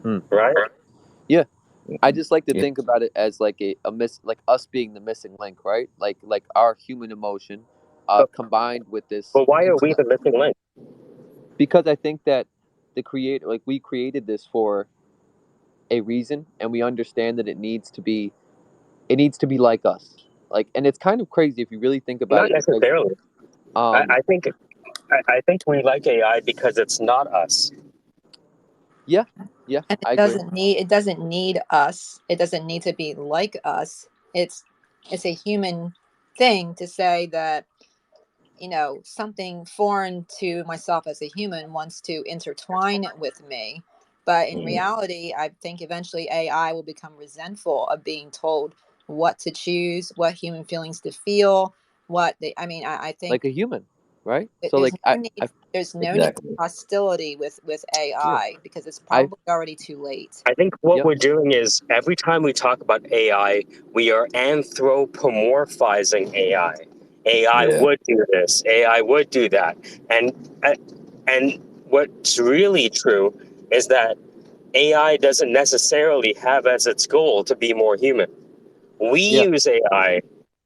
Hmm. right? Yeah, I just like to Yeah. think about it as like like us being the missing link, right? Like our human emotion, But, combined with this but why are we intellect. the missing link? Because I think that the creator, like we created this for a reason, and we understand that it needs to be like us. Like, and it's kind of crazy if you really think about Not it, because necessarily. um, I think I think we like AI because it's not us. yeah, yeah, And I agree. it doesn't need us. It doesn't need to be like us. It's a human thing to say that, something foreign to myself as a human wants to intertwine with me. But in reality, I think eventually AI will become resentful of being told what to choose, what human feelings to feel, I Like think a human, right? that So like there's no need Exactly. for hostility with yeah, AI because it's I probably already too late. I think what yep, we're doing is every time we talk about AI, we are anthropomorphizing AI. AI Yeah. would do this. AI would do that. And uh, and what's really true is that AI doesn't necessarily have as its goal to be more human. We yeah, use AI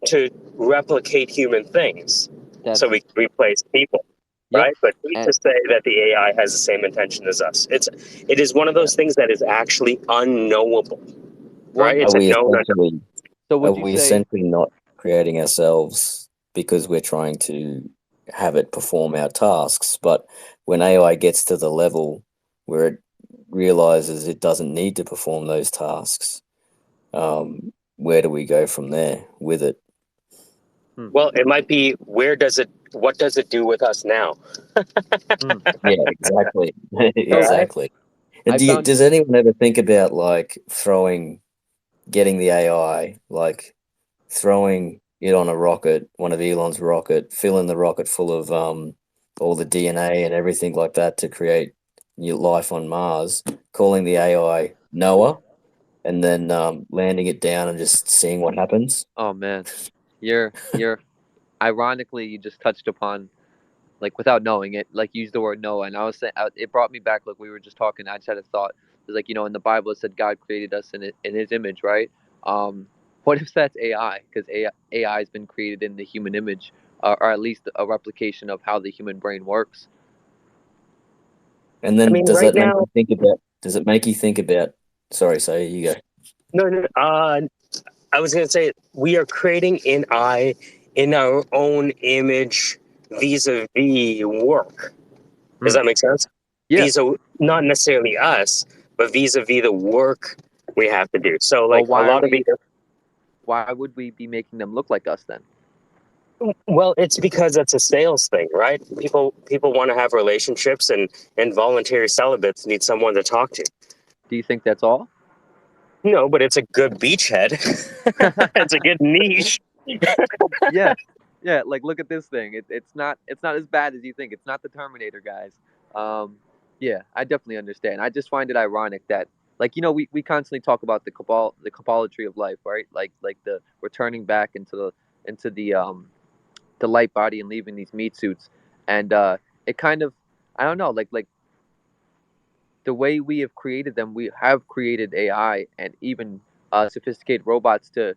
to replicate human things so we that's can replace people, yep, right? But who's and to say that the AI has the same intention as us? It is one of yeah, those things that is actually unknowable, right? one. Are It's a we known unknown. essentially So are would you we say essentially not creating ourselves because we're trying to have it perform our tasks? But when AI gets to the level where it realizes it doesn't need to perform those tasks, where do we go from there with it? hmm, Well, it might be what does it do with us now? hmm. Yeah, exactly. So Right? Exactly. And I found does anyone ever think about like getting the AI, like throwing it on a rocket, one of Elon's rocket, filling the rocket full of all the DNA and everything like that to create new life on Mars, calling the AI Noah, and then landing it down and just seeing what happens. oh man, you're ironically you just touched upon, like without knowing it, like you used the word Noah, and I was saying it brought me back. Like we were just talking, I just had a thought. It's like in the Bible it said God created us in His image, right? Um, what if that's AI? Because AI has been created in the human image, or at least a replication of how the human brain works. And I then mean, right now, does it make you think about, sorry, so you go. no, no. I was going to say, we are creating an AI in our own image vis-a-vis work. Does that make sense? Yeah. Not necessarily us, but vis-a-vis the work we have to do. So, Well, like, a lot of it. why would we be making them look like us then? Well, it's because it's a sales thing, right? People want to have relationships, and voluntary celibates need someone to talk to. Do you think that's all? No, but it's a good beachhead. It's a good niche. Yeah, yeah. Like, look at this thing. It's not as bad as you think. It's not the Terminator, guys. Yeah, I definitely understand. I just find it ironic that, like, we constantly talk about the caballatry of life, right? Like the returning back into the light body and leaving these meat suits, and it kind of, I don't know, like the way we have created them, we have created AI and even sophisticated robots to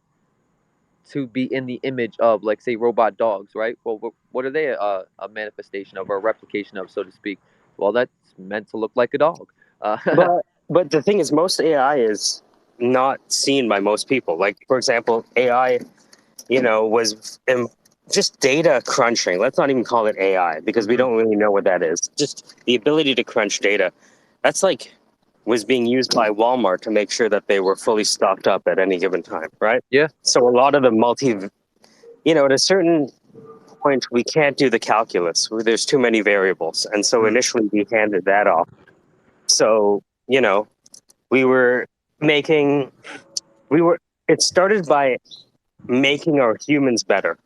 be in the image of, like, say, robot dogs, right? Well, what are they a manifestation of, or a replication of, so to speak? Well, that's meant to look like a dog. But the thing is, most AI is not seen by most people. Like, for example, AI, was just data crunching. Let's not even call it AI, because we don't really know what that is. Just the ability to crunch data. That's like was being used by Walmart to make sure that they were fully stocked up at any given time, right? Yeah. So a lot of the at a certain point, we can't do the calculus. There's too many variables. And so initially we handed that off. So, we were making, it started by making our humans better,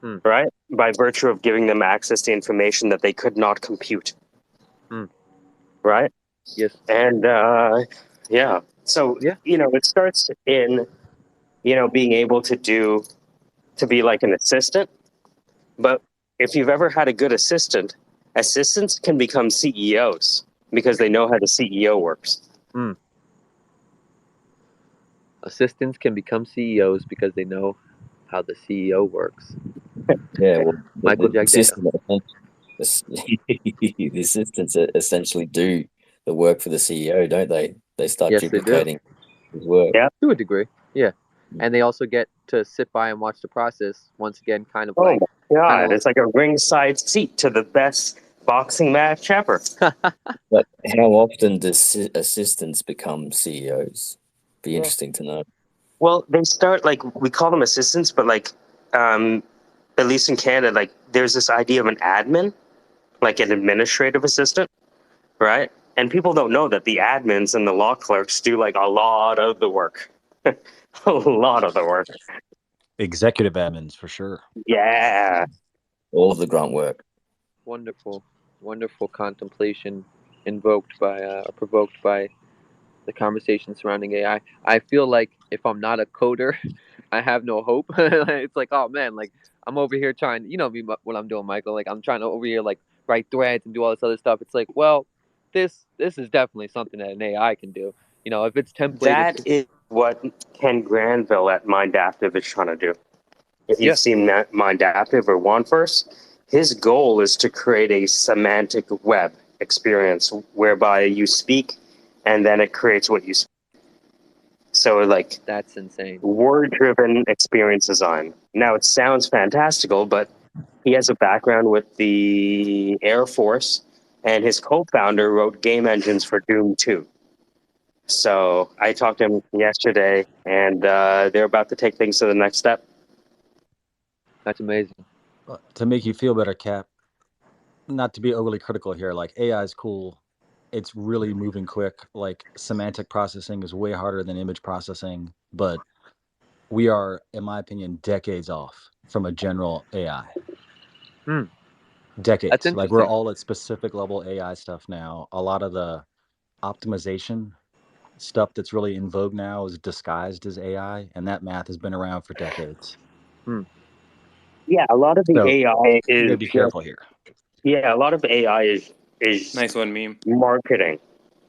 right? By virtue of giving them access to information that they could not compute, right? Yes. And yeah, so, Yeah. it starts in, being able to be like an assistant. But if you've ever had a good assistant, assistants can become CEOs because they know how the CEO works. Assistants can become CEOs because they know how the CEO works. Yeah, well, Michael Jack Data. The assistants essentially do the work for the CEO, don't they? They start Yes, they do. duplicating his work. Yeah. To a degree, yeah. And they also get to sit by and watch the process. Once again, kind of Oh like, my God, it's like a ringside seat to the best boxing match ever. But how often does assistants become CEOs? Be interesting to know. Well, they start, like, we call them assistants, but like, at least in Canada, like, there's this idea of an admin, like an administrative assistant, right? And people don't know that the admins and the law clerks do like a lot of the work. A lot of the work. Executive admins for sure. Yeah. All of the grunt work. Wonderful, wonderful contemplation provoked by the conversation surrounding AI. I feel like if I'm not a coder, I have no hope. It's like, oh man, like, I'm over here trying, what I'm doing, Michael. Like, I'm trying to over here, like, write threads and do all this other stuff. It's like, well, this is definitely something that an AI can do. If it's templated. That is what Ken Granville at Mindaptive is trying to do. If you've seen that Mindaptive or OneFirst, his goal is to create a semantic web experience whereby you speak and then it creates what you speak. So, like, that's insane. Word-driven experience design. Now, it sounds fantastical, but he has a background with the Air Force, and his co-founder wrote game engines for Doom 2. So I talked to him yesterday, and they're about to take things to the next step. That's amazing. To make you feel better, Cap, not to be overly critical here, like, AI is cool. It's really moving quick. Like, semantic processing is way harder than image processing, but we are, in my opinion, decades off from a general AI. Decades. That's like, we're interesting. all at specific level AI stuff now. A lot of the optimization stuff that's really in vogue now is disguised as AI, and that math has been around for decades. Yeah, a lot of the AI is. You gotta be careful here. Yeah, a lot of AI is Nice one, meme. marketing,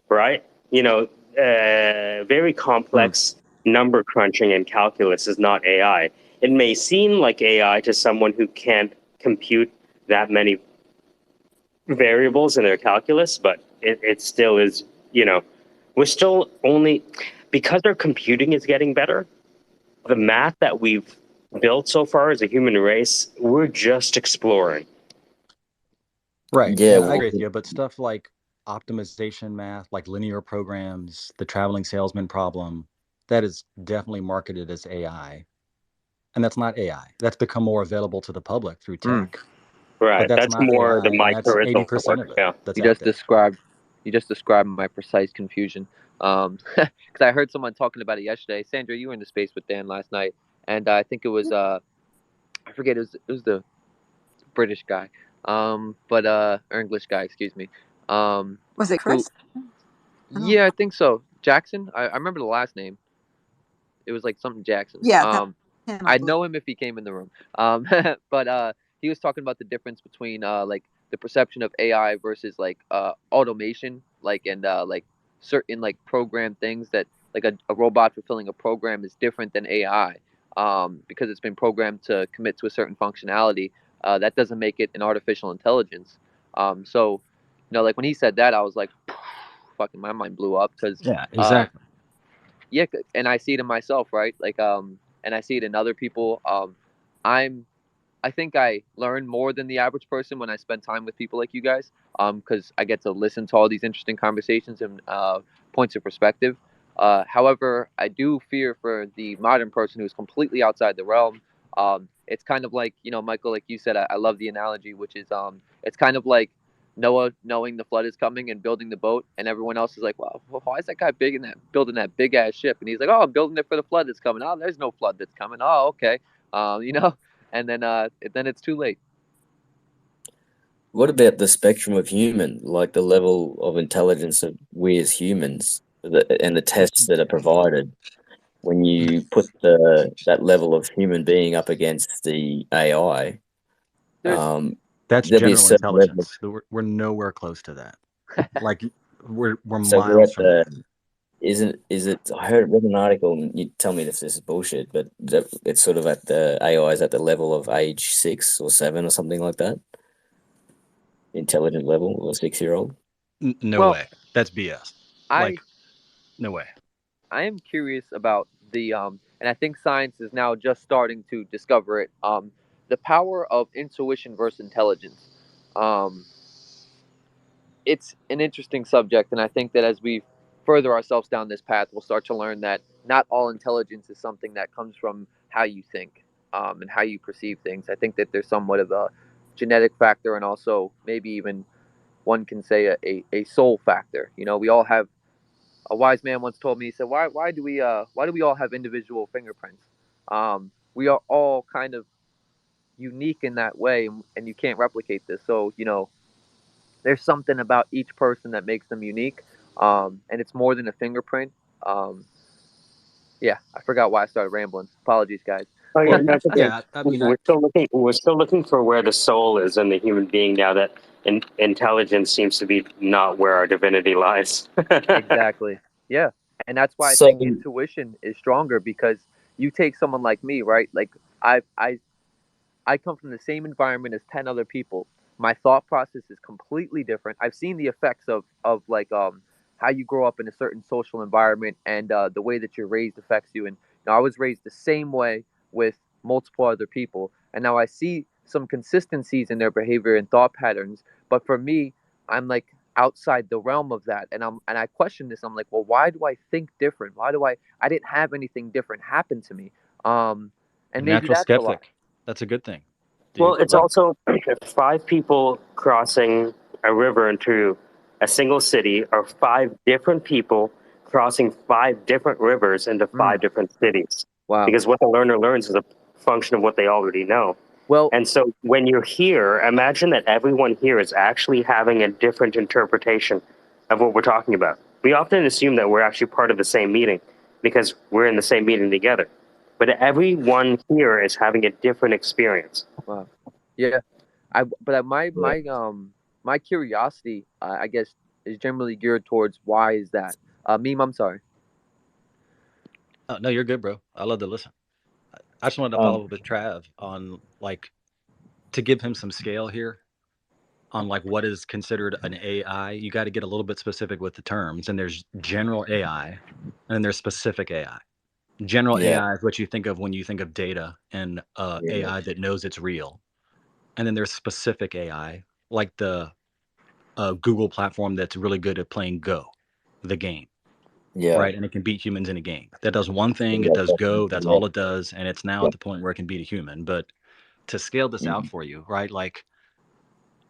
right? Very complex number crunching and calculus is not AI. It may seem like AI to someone who can't compute that many variables in their calculus, but it still is, we're still only, because our computing is getting better, the math that we've built so far as a human race, we're just exploring. Right. Yeah, I well, agree with you, but stuff like optimization math, like linear programs, the traveling salesman problem, that is definitely marketed as AI. And that's not AI. That's become more available to the public through tech. But Right. that's That's not more AI, the and that's mycorrhizal 80% network. of it Yeah. that's You out just there. described my precise confusion. Because I heard someone talking about it yesterday. Sandra, you were in the space with Dan last night, and I think it was I forget, it was the British guy, but or English guy, excuse me, Was it who, Chris? I don't yeah, I think so. Jackson. I remember the last name. It was like something Jackson. Yeah, that him, I I'd believe. know him if he came in the room. But he was talking about the difference between like the perception of AI versus like automation, like and like certain like program things that like a robot fulfilling a program is different than AI, because it's been programmed to commit to a certain functionality. That doesn't make it an artificial intelligence. So, like when he said that, I was like, fucking, my mind blew up because Yeah, exactly. yeah, and I see it in myself, right? Like, and I see it in other people. I'm, I think I learn more than the average person when I spend time with people like you guys, because I get to listen to all these interesting conversations and points of perspective. However, I do fear for the modern person who's completely outside the realm. It's kind of like, Michael, like you said, I love the analogy, which is, it's kind of like Noah knowing the flood is coming and building the boat, and everyone else is like, "Well, why is that guy building that big ass ship?" And he's like, "Oh, I'm building it for the flood that's coming." "Oh, there's no flood that's coming." "Oh, okay." And then it's too late. what about the spectrum of human, like the level of intelligence of we as humans, and the tests that are provided when you put that level of human being up against the AI? There's That's There'll be a general certain level. intelligence. We're nowhere close to that. Like we're So we're miles at from that. is it? I read an article, and you tell me if this is bullshit, but that it's sort of at the AI is at the level of age 6 or 7 or something like that, intelligent level of a 6-year-old. No well, way. That's BS. I Like, no way. I am curious about the and I think science is now just starting to discover it. The power of intuition versus intelligence. Um, it's an interesting subject, and I think that as we further ourselves down this path, we'll start to learn that not all intelligence is something that comes from how you think, and how you perceive things. I think that there's somewhat of a genetic factor, and also maybe even one can say a soul factor. We all have. A wise man once told me, he said, "Why do we all have individual fingerprints? We are all kind of unique in that way, and you can't replicate this. So there's something about each person that makes them unique, and it's more than a fingerprint." Yeah, I forgot why I started rambling. Apologies, guys. Oh yeah, Well, that's okay. yeah, I mean, We're still looking. We're still looking for where the soul is in the human being now that intelligence seems to be not where our divinity lies. Exactly. Yeah, and that's why I So think intuition is stronger, because you take someone like me, right? Like I come from the same environment as 10 other people. My thought process is completely different. I've seen the effects of like how you grow up in a certain social environment, and the way that you're raised affects you. And I was raised the same way with multiple other people, and now I see some consistencies in their behavior and thought patterns. But for me, I'm like outside the realm of that, and I question this. I'm like, well, why do I think different? Why do I didn't have anything different happen to me? And maybe natural that's the lie. skeptic. That's a good thing, Well, dude. it's Like, also 5 people crossing a river into a single city, or 5 different people crossing 5 different rivers into Mm, 5 different cities. wow. Because what the learner learns is a function of what they already know. Well, And so when you're here, imagine that everyone here is actually having a different interpretation of what we're talking about. We often assume that we're actually part of the same meeting because we're in the same meeting together. But everyone here is having a different experience. wow. Yeah. But yeah. my curiosity, I guess, is generally geared towards why is that? Meme, I'm sorry. oh, no, you're good, bro. I love to listen. I just wanted to Um, follow up with Trav on like to give him some scale here on like what is considered an AI. You got to get a little bit specific with the terms, and there's general AI, and then there's specific AI. General Yeah. AI is what you think of when you think of data and Yeah. AI that knows it's real. And then there's specific AI, like the Google platform that's really good at playing Go, the game, Yeah. right? And it can beat humans in a game. That does one thing, it Yeah. does Go, that's Yeah. all it does. And it's now at the point where it can beat a human. But to scale this out for you, right? Like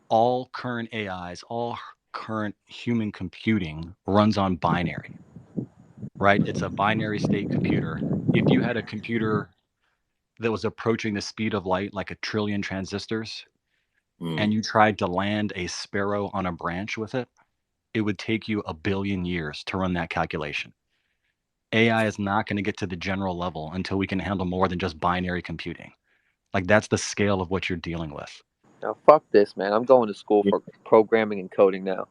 all current AIs, all current human computing runs on binary, right? It's a binary state computer. If you had a computer that was approaching the speed of light, like 1 trillion transistors, and you tried to land a sparrow on a branch with it, it would take you 1 billion years to run that calculation. AI is not going to get to the general level until we can handle more than just binary computing. Like that's the scale of what you're dealing with. Now, fuck this, man. I'm going to school Yeah. for programming and coding now.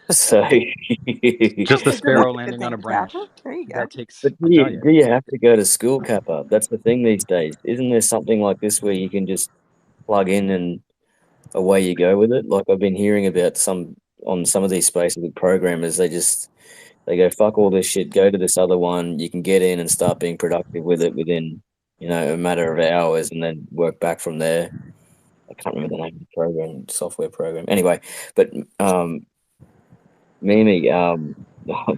So, Just the It's a good, sparrow that's a good landing on thing a to branch. tackle. There you go. That takes, but I tell you. do you have to go to school, Kappa? That's the thing these days. Isn't there something like this where you can just plug in and away you go with it? Like I've been hearing about on some of these spaces with programmers, they go, fuck all this shit, go to this other one. You can get in and start being productive with it within, a matter of hours and then work back from there. I can't remember the name of the program, software program. Anyway, but Mimi,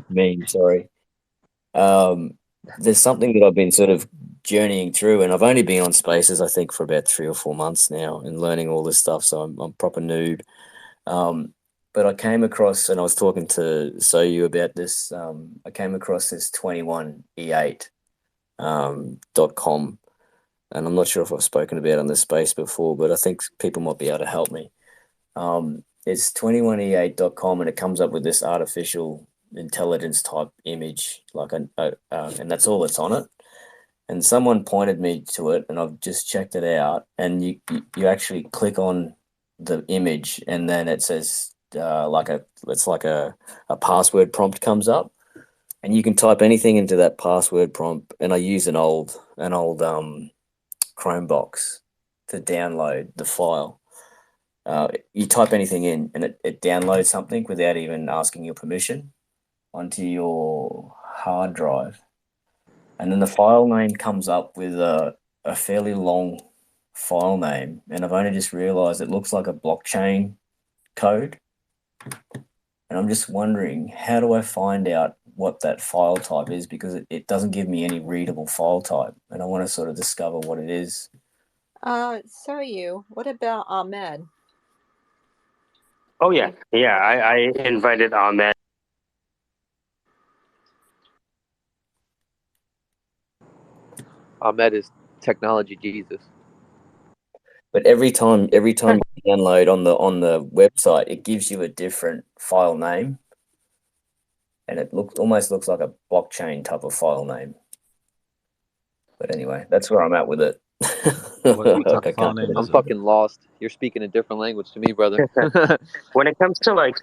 meme, sorry. There's something that I've been sort of journeying through, and I've only been on Spaces, I think, for about 3 or 4 months now, and learning all this stuff. So I'm proper noob. But I came across, and I was talking to you about this. I came across this 21e8 .com, and I'm not sure if I've spoken about it on this space before, but I think people might be able to help me. It's 21e8.com, and it comes up with this artificial intelligence type image, like and that's all that's on it. And someone pointed me to it, and I've just checked it out. And you actually click on the image, and then it says it's like a password prompt comes up, and you can type anything into that password prompt. And I use an old Chrome box to download the file. You type anything in, and it downloads something without even asking your permission onto your hard drive. And then the file name comes up with a fairly long file name. And I've only just realized it looks like a blockchain code. And I'm just wondering, how do I find out what that file type is? Because it doesn't give me any readable file type. And I want to sort of discover what it is. What about Ahmed? Oh yeah, yeah. I invited Ahmed. Ahmed is technology Jesus. But every time you download on the website, it gives you a different file name, and it almost looks like a blockchain type of file name. But anyway, that's where I'm at with it. What type of file name I'm is it? fucking lost. You're speaking a different language to me, brother. When it comes to like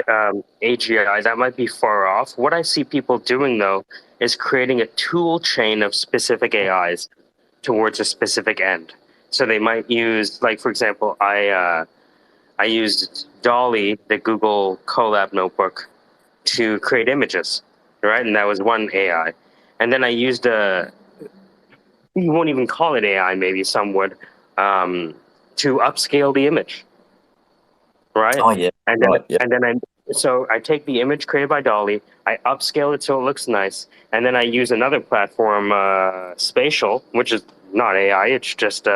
AGI, that might be far off. What I see people doing though is creating a tool chain of specific AIs towards a specific end. So they might use, like for example, I used Dolly, the Google Colab notebook, to create images, right? And that was one AI. And then I used you won't even call it AI, maybe some would, to upscale the image, right? Oh yeah, And then right. Yeah. so I take the image created by Dolly, I upscale it so it looks nice, and then I use another platform, Spatial, which is not AI, it's just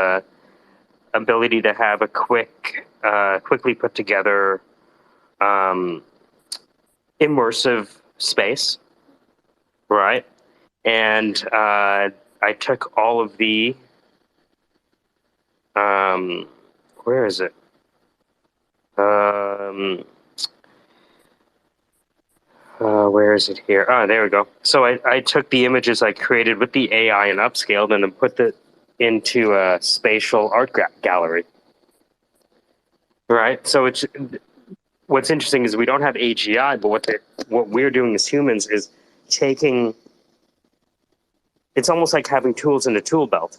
ability to have a quickly put together immersive space, right? And I took all of the where is it? Where is it here? Oh, there we go. So I took the images I created with the AI and upscaled and then put it into a spatial art gallery. Right? So what's interesting is we don't have AGI, but what we're doing as humans is taking, it's almost like having tools in a tool belt,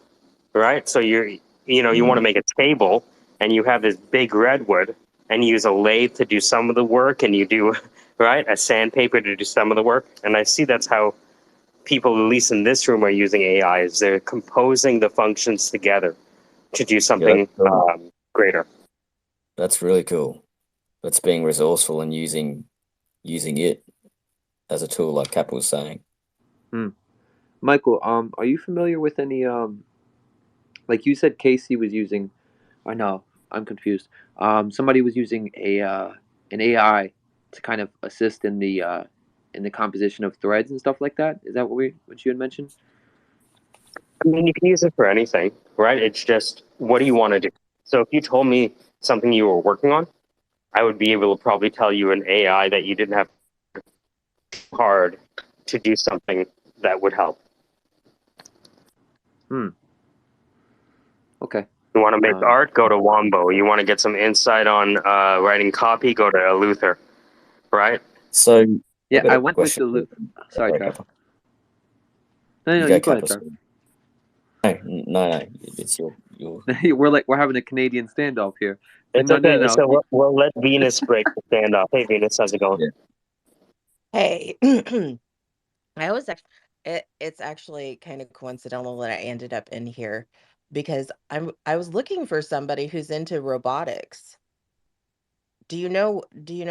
right? So you want to make a table and you have this big redwood and you use a lathe to do some of the work and you do, right, a sandpaper to do some of the work. And I see that's how people, at least in this room, are using AI is they're composing the functions together to do something greater. That's really cool. That's being resourceful and using it as a tool, like Cap was saying. Michael, are you familiar with any like you said Casey was using? I know, I'm confused. Somebody was using an AI to kind of assist in the composition of threads and stuff like that. Is that what you had mentioned? I mean, you can use it for anything, right? It's just, what do you want to do? So if you told me something you were working on, I would be able to probably tell you an AI that you didn't have hard to do something that would help. Okay. You want to make art, go to Wombo. You want to get some insight on writing copy, go to Luther, right? So Yeah, I've got I a went with question. the. Sorry, Sorry, Trav. Kappa. No, You you go, go ahead, Kappa. Trav. No. It's your. we're having a Canadian standoff here. It's No, okay. no. So we'll let Venus break the standoff. Hey, Venus, how's it going? Yeah. Hey, I was actually it's actually kind of coincidental that I ended up in here because I was looking for somebody who's into robotics. Do you know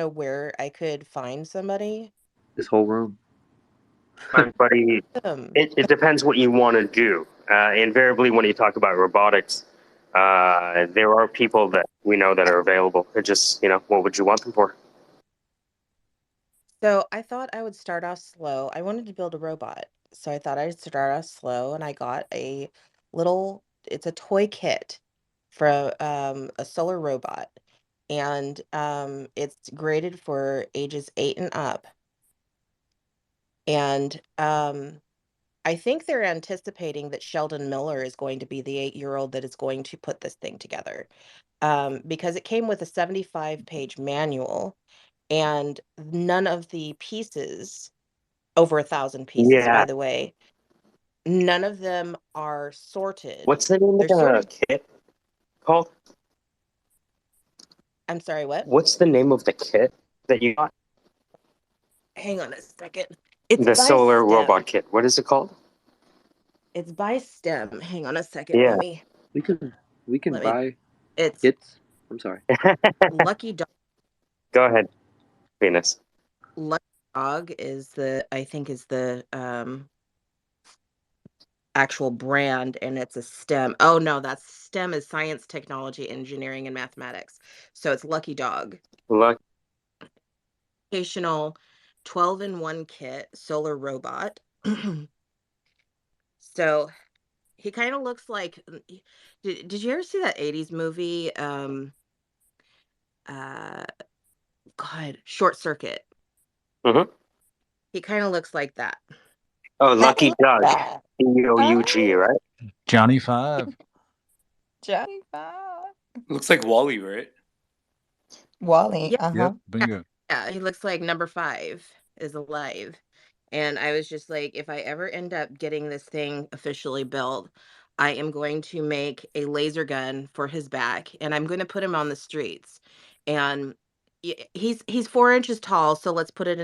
where I could find somebody? This whole room. Buddy, Um, it depends what you want to do. Invariably, when you talk about robotics, there are people that we know that are available. It just, what would you want them for? so I thought I would start off slow. I wanted to build a robot. So I thought I'd start off slow and I got it's a toy kit for a solar robot. And it's graded for ages 8 and up. And I think they're anticipating that Sheldon Miller is going to be the 8-year-old that is going to put this thing together. Because it came with a 75-page manual, and none of the pieces, over 1,000 pieces, by Yeah. the way, none of them are sorted. What's the name of They're the sorted. kit called? I'm sorry, what? What's the name of the kit that you got? Hang on a second. It's The by solar robot STEM. kit. What is it called? It's by STEM. Hang on a second. Yeah. We can Let me. buy It's kits. I'm sorry. Lucky Dog. Go ahead, Venus. Lucky Dog I think is the actual brand, and it's a STEM. Oh no, that's STEM is science, technology, engineering, and mathematics. So it's Lucky Dog. Look, Educational 12-in-1 kit solar robot. So he kind of looks like did you ever see that 80s movie uh God, Short Circuit? mhm. He kind of looks like that. Oh, Lucky Doug. DOUG, right? Johnny Five. Johnny Five. Looks like Wally, right? Wally. Yeah. Yep, bingo. Yeah, he looks like number 5 is alive. And I was just like, if I ever end up getting this thing officially built, I am going to make a laser gun for his back, and I'm going to put him on the streets. And he's 4 inches tall, so let's put it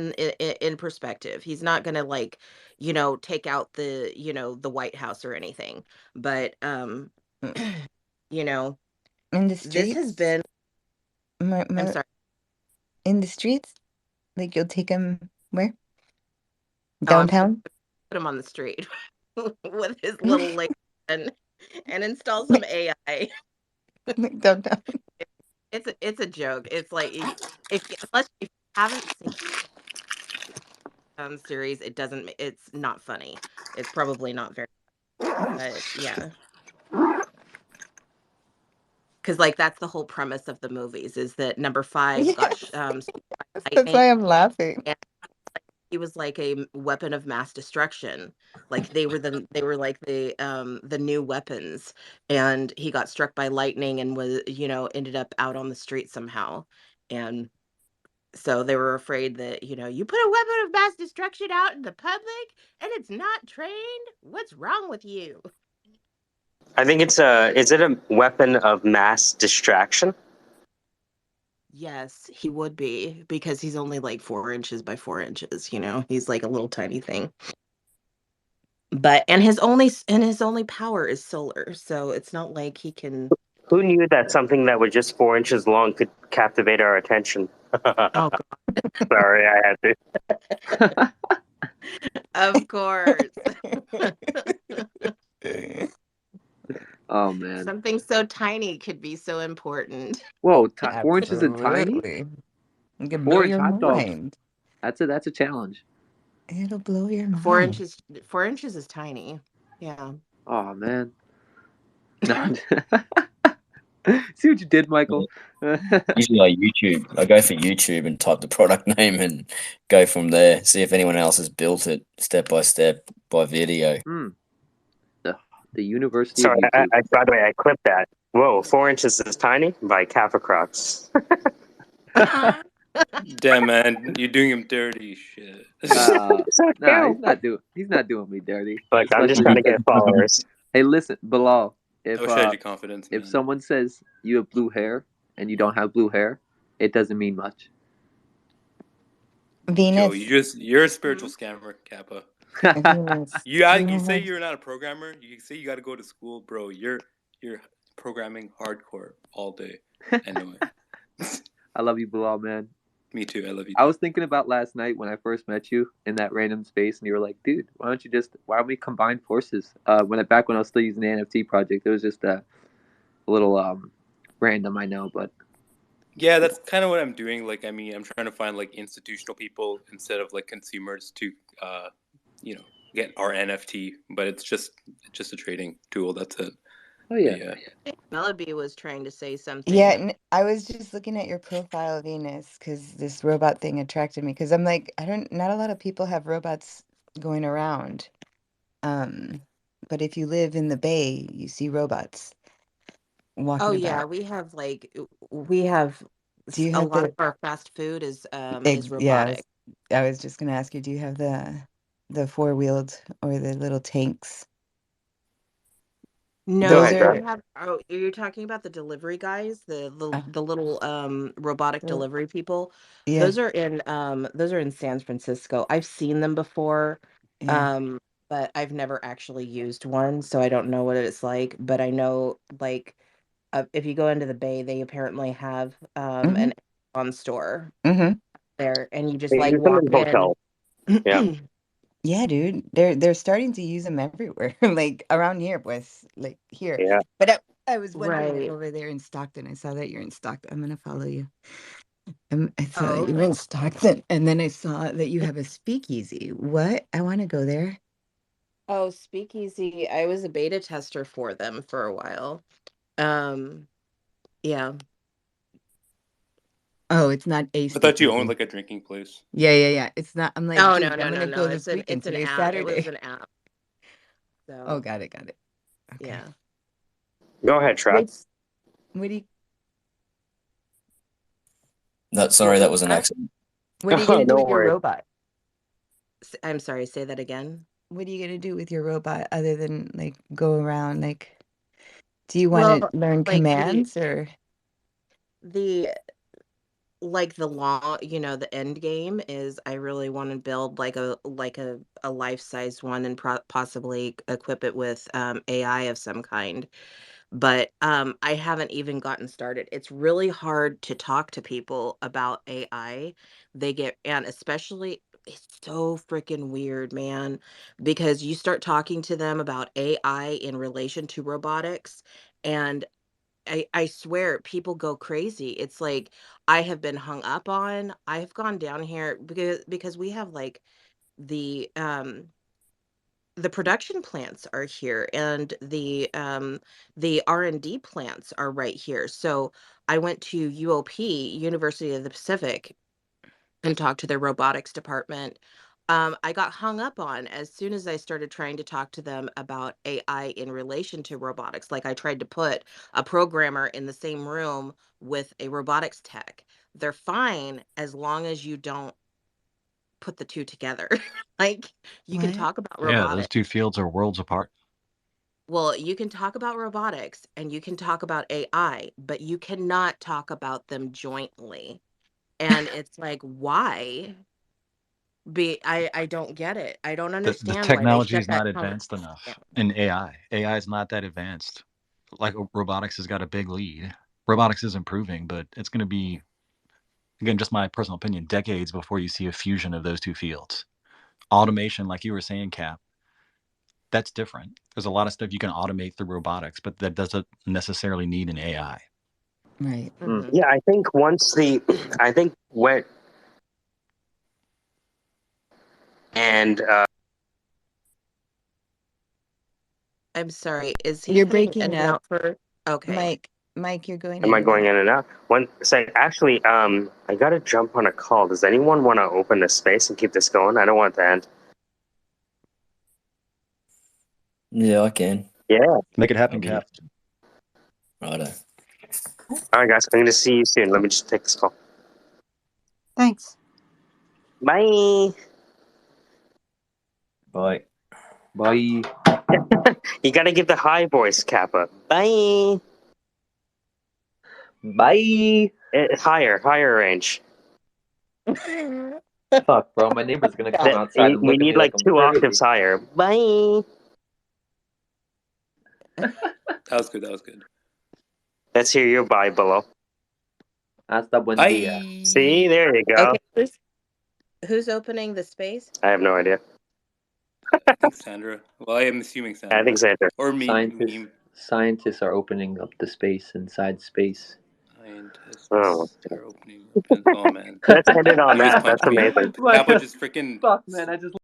in perspective. He's not going to take out the White House or anything. But you know, In the this has streets? been. I'm sorry. In the streets? Like you'll take him where? No, I'm just Downtown? put him on the street with his little laser gun and install some AI. Like downtown. It's a joke. It's like if unless if you haven't seen series, it's not funny. It's probably not very, but yeah, because like that's the whole premise of the movies is that number 5 got Yes. struck by That's lightning, why I'm laughing. and he was like a weapon of mass destruction. Like they were like the new weapons, and he got struck by lightning and was ended up out on the street somehow. And so they were afraid that, you put a weapon of mass destruction out in the public and it's not trained. What's wrong with you? I think is it a weapon of mass distraction? Yes, he would be because he's only like 4 inches by 4 inches. He's like a little tiny thing. But and his only power is solar, so it's not like he can. Who knew that something that was just 4 inches long could captivate our attention? Oh Sorry, I had to. God, of course. Oh man. Something so tiny could be so important. Whoa, 4 inches is tiny. Absolutely. It can blow 4 inch your hot dogs. mind. That's a challenge. It'll blow your Four mind. inches. 4 inches is tiny. Yeah. Oh man. No. See what you did, Michael. Usually I YouTube. I go for YouTube and type the product name and go from there. See if anyone else has built it step by step by video. The University Sorry, of YouTube. by the way, I clipped that. Whoa, 4 inches is tiny by Kappa Crocs. Damn, man, you're doing him dirty. Shit. Nah, So he's not doing me dirty. Look, I'm just Especially trying to because, get followers. hey, listen, Bilal, I if wish I had your confidence, man. if someone says you have blue hair and you don't have blue hair, it doesn't mean much. Joe, Venus. you're a spiritual scammer, Kappa. Venus. You say you're not a programmer. You say you got to go to school, bro. You're programming hardcore all day. I know it. I love you, Bilal, man. Me too. I love you. I was thinking about last night when I first met you in that random space, and you were like, "Dude, why don't we combine forces?" Back when I was still using the NFT project, it was just a little random, I know, but Yeah, that's kind of what I'm doing. Like, I mean, I'm trying to find like institutional people instead of like consumers to, get our NFT. But it's just a trading tool. That's it. oh yeah, Yeah. Melody was trying to say something. Yeah, I was just looking at your profile, Venus, because this robot thing attracted me. Because I'm like, not a lot of people have robots going around. But if you live in the Bay, you see robots Oh walking yeah, about. we have Do you a have lot of the our fast food is yeah, robotic. I was just gonna ask you, do you have the four-wheeled or the little tanks? Go Those No, ahead, are Greg. we have. Oh, you're talking about the delivery guys, uh, the little robotic well, delivery people. yeah, Those are in San Francisco. I've seen them before, yeah. um, but I've never actually used one, so I don't know what it's like. But I know, like, if you go into the Bay, they apparently have Mm-hmm. an Amazon store Mm-hmm. there, and you just They like use them walk in in. hotels. Yeah. Yeah, dude. They're starting to use them everywhere. Like around here, was like here. Yeah. But I was wondering if Right. over there in Stockton, I saw that you're in Stockton. I'm gonna follow you. I saw Oh, that you were okay. in Stockton, and then I saw that you have a speakeasy. What? I want to go there. Oh, Speakeasy. I was a beta tester for them for a while. Um, yeah. Oh, it's not a I thought you owned speakeasy. like a drinking place. Yeah, yeah, yeah. It's not. I'm like, Oh no, dude, I'm no, gonna no, go no. this weekend. It's an Today's app. It was Saturday. an app. Oh, So got it, got it. Okay. yeah. Go ahead, Trap. Wait, what do you Sorry, What that was was an that? accident. what are you Oh, gonna do no with your worries. robot? I'm sorry, say that again. What are you gonna do with your robot other than like go around? Like, do you want to Well, learn like commands or? the the law, the end game is I really want to build like a life-size one and possibly equip it with AI of some kind. But I haven't even gotten started. It's really hard to talk to people about AI. And especially it's so freaking weird, man, because you start talking to them about AI in relation to robotics, and I swear people go crazy. It's like I have been hung up on. I've gone down here because we have like the the production plants are here, and the R&D plants are right here. So I went to UOP, University of the Pacific, and talked to their robotics department. I got hung up on as soon as I started trying to talk to them about AI in relation to robotics. Like I tried to put a programmer in the same room with a robotics tech. They're fine as long as you don't put the two together. Like you can What? talk about Yeah, those robotics. two fields are worlds apart. Well, you can talk about robotics and you can talk about AI, but you cannot talk about them jointly. And it's like, why? I don't get it. I don't The understand why they technology shut is that not down. advanced enough in AI. AI is not that advanced. Like robotics has got a big lead. Robotics is improving, but it's going to be, again, just my personal opinion, decades before you see a fusion of those two fields. Automation, like you were saying, Cap, that's different. There's a lot of stuff you can automate through robotics, but that doesn't necessarily need an AI. Right. Mm. Yeah, I think I think when and I'm sorry. Is he You're cutting in breaking and up, out for? Okay. Mike, you're going am in I and going out. in and out? One sec. Actually, I gotta jump on a call. Does anyone want to open this space and keep this going? I don't want it to end. Yeah, I can. Yeah. Make it happen, I'll be Cap. righto. All right, guys. I'm gonna see you soon. Let me just take this call. Thanks. Bye. Bye. Bye. You gotta give the high voice, Kappa. Bye. Bye. Higher range. Fuck, bro. My neighbor's gonna come outside and We look at need me like like I'm 2 octaves crazy. higher. Bye. That was good. That was good. Let's hear your bye below. Hasta buen Bye. dia. See, there you go. Okay. Who's opening the space? I have no idea. I think Sandra. Well, I am assuming Sandra. I think Sandra. Or me. Scientists are opening up the space inside space. Scientists Oh, are opening. Oh man. let's end it on You just that. That's punched me. amazing. Kappa just freaking. Fuck, man. I just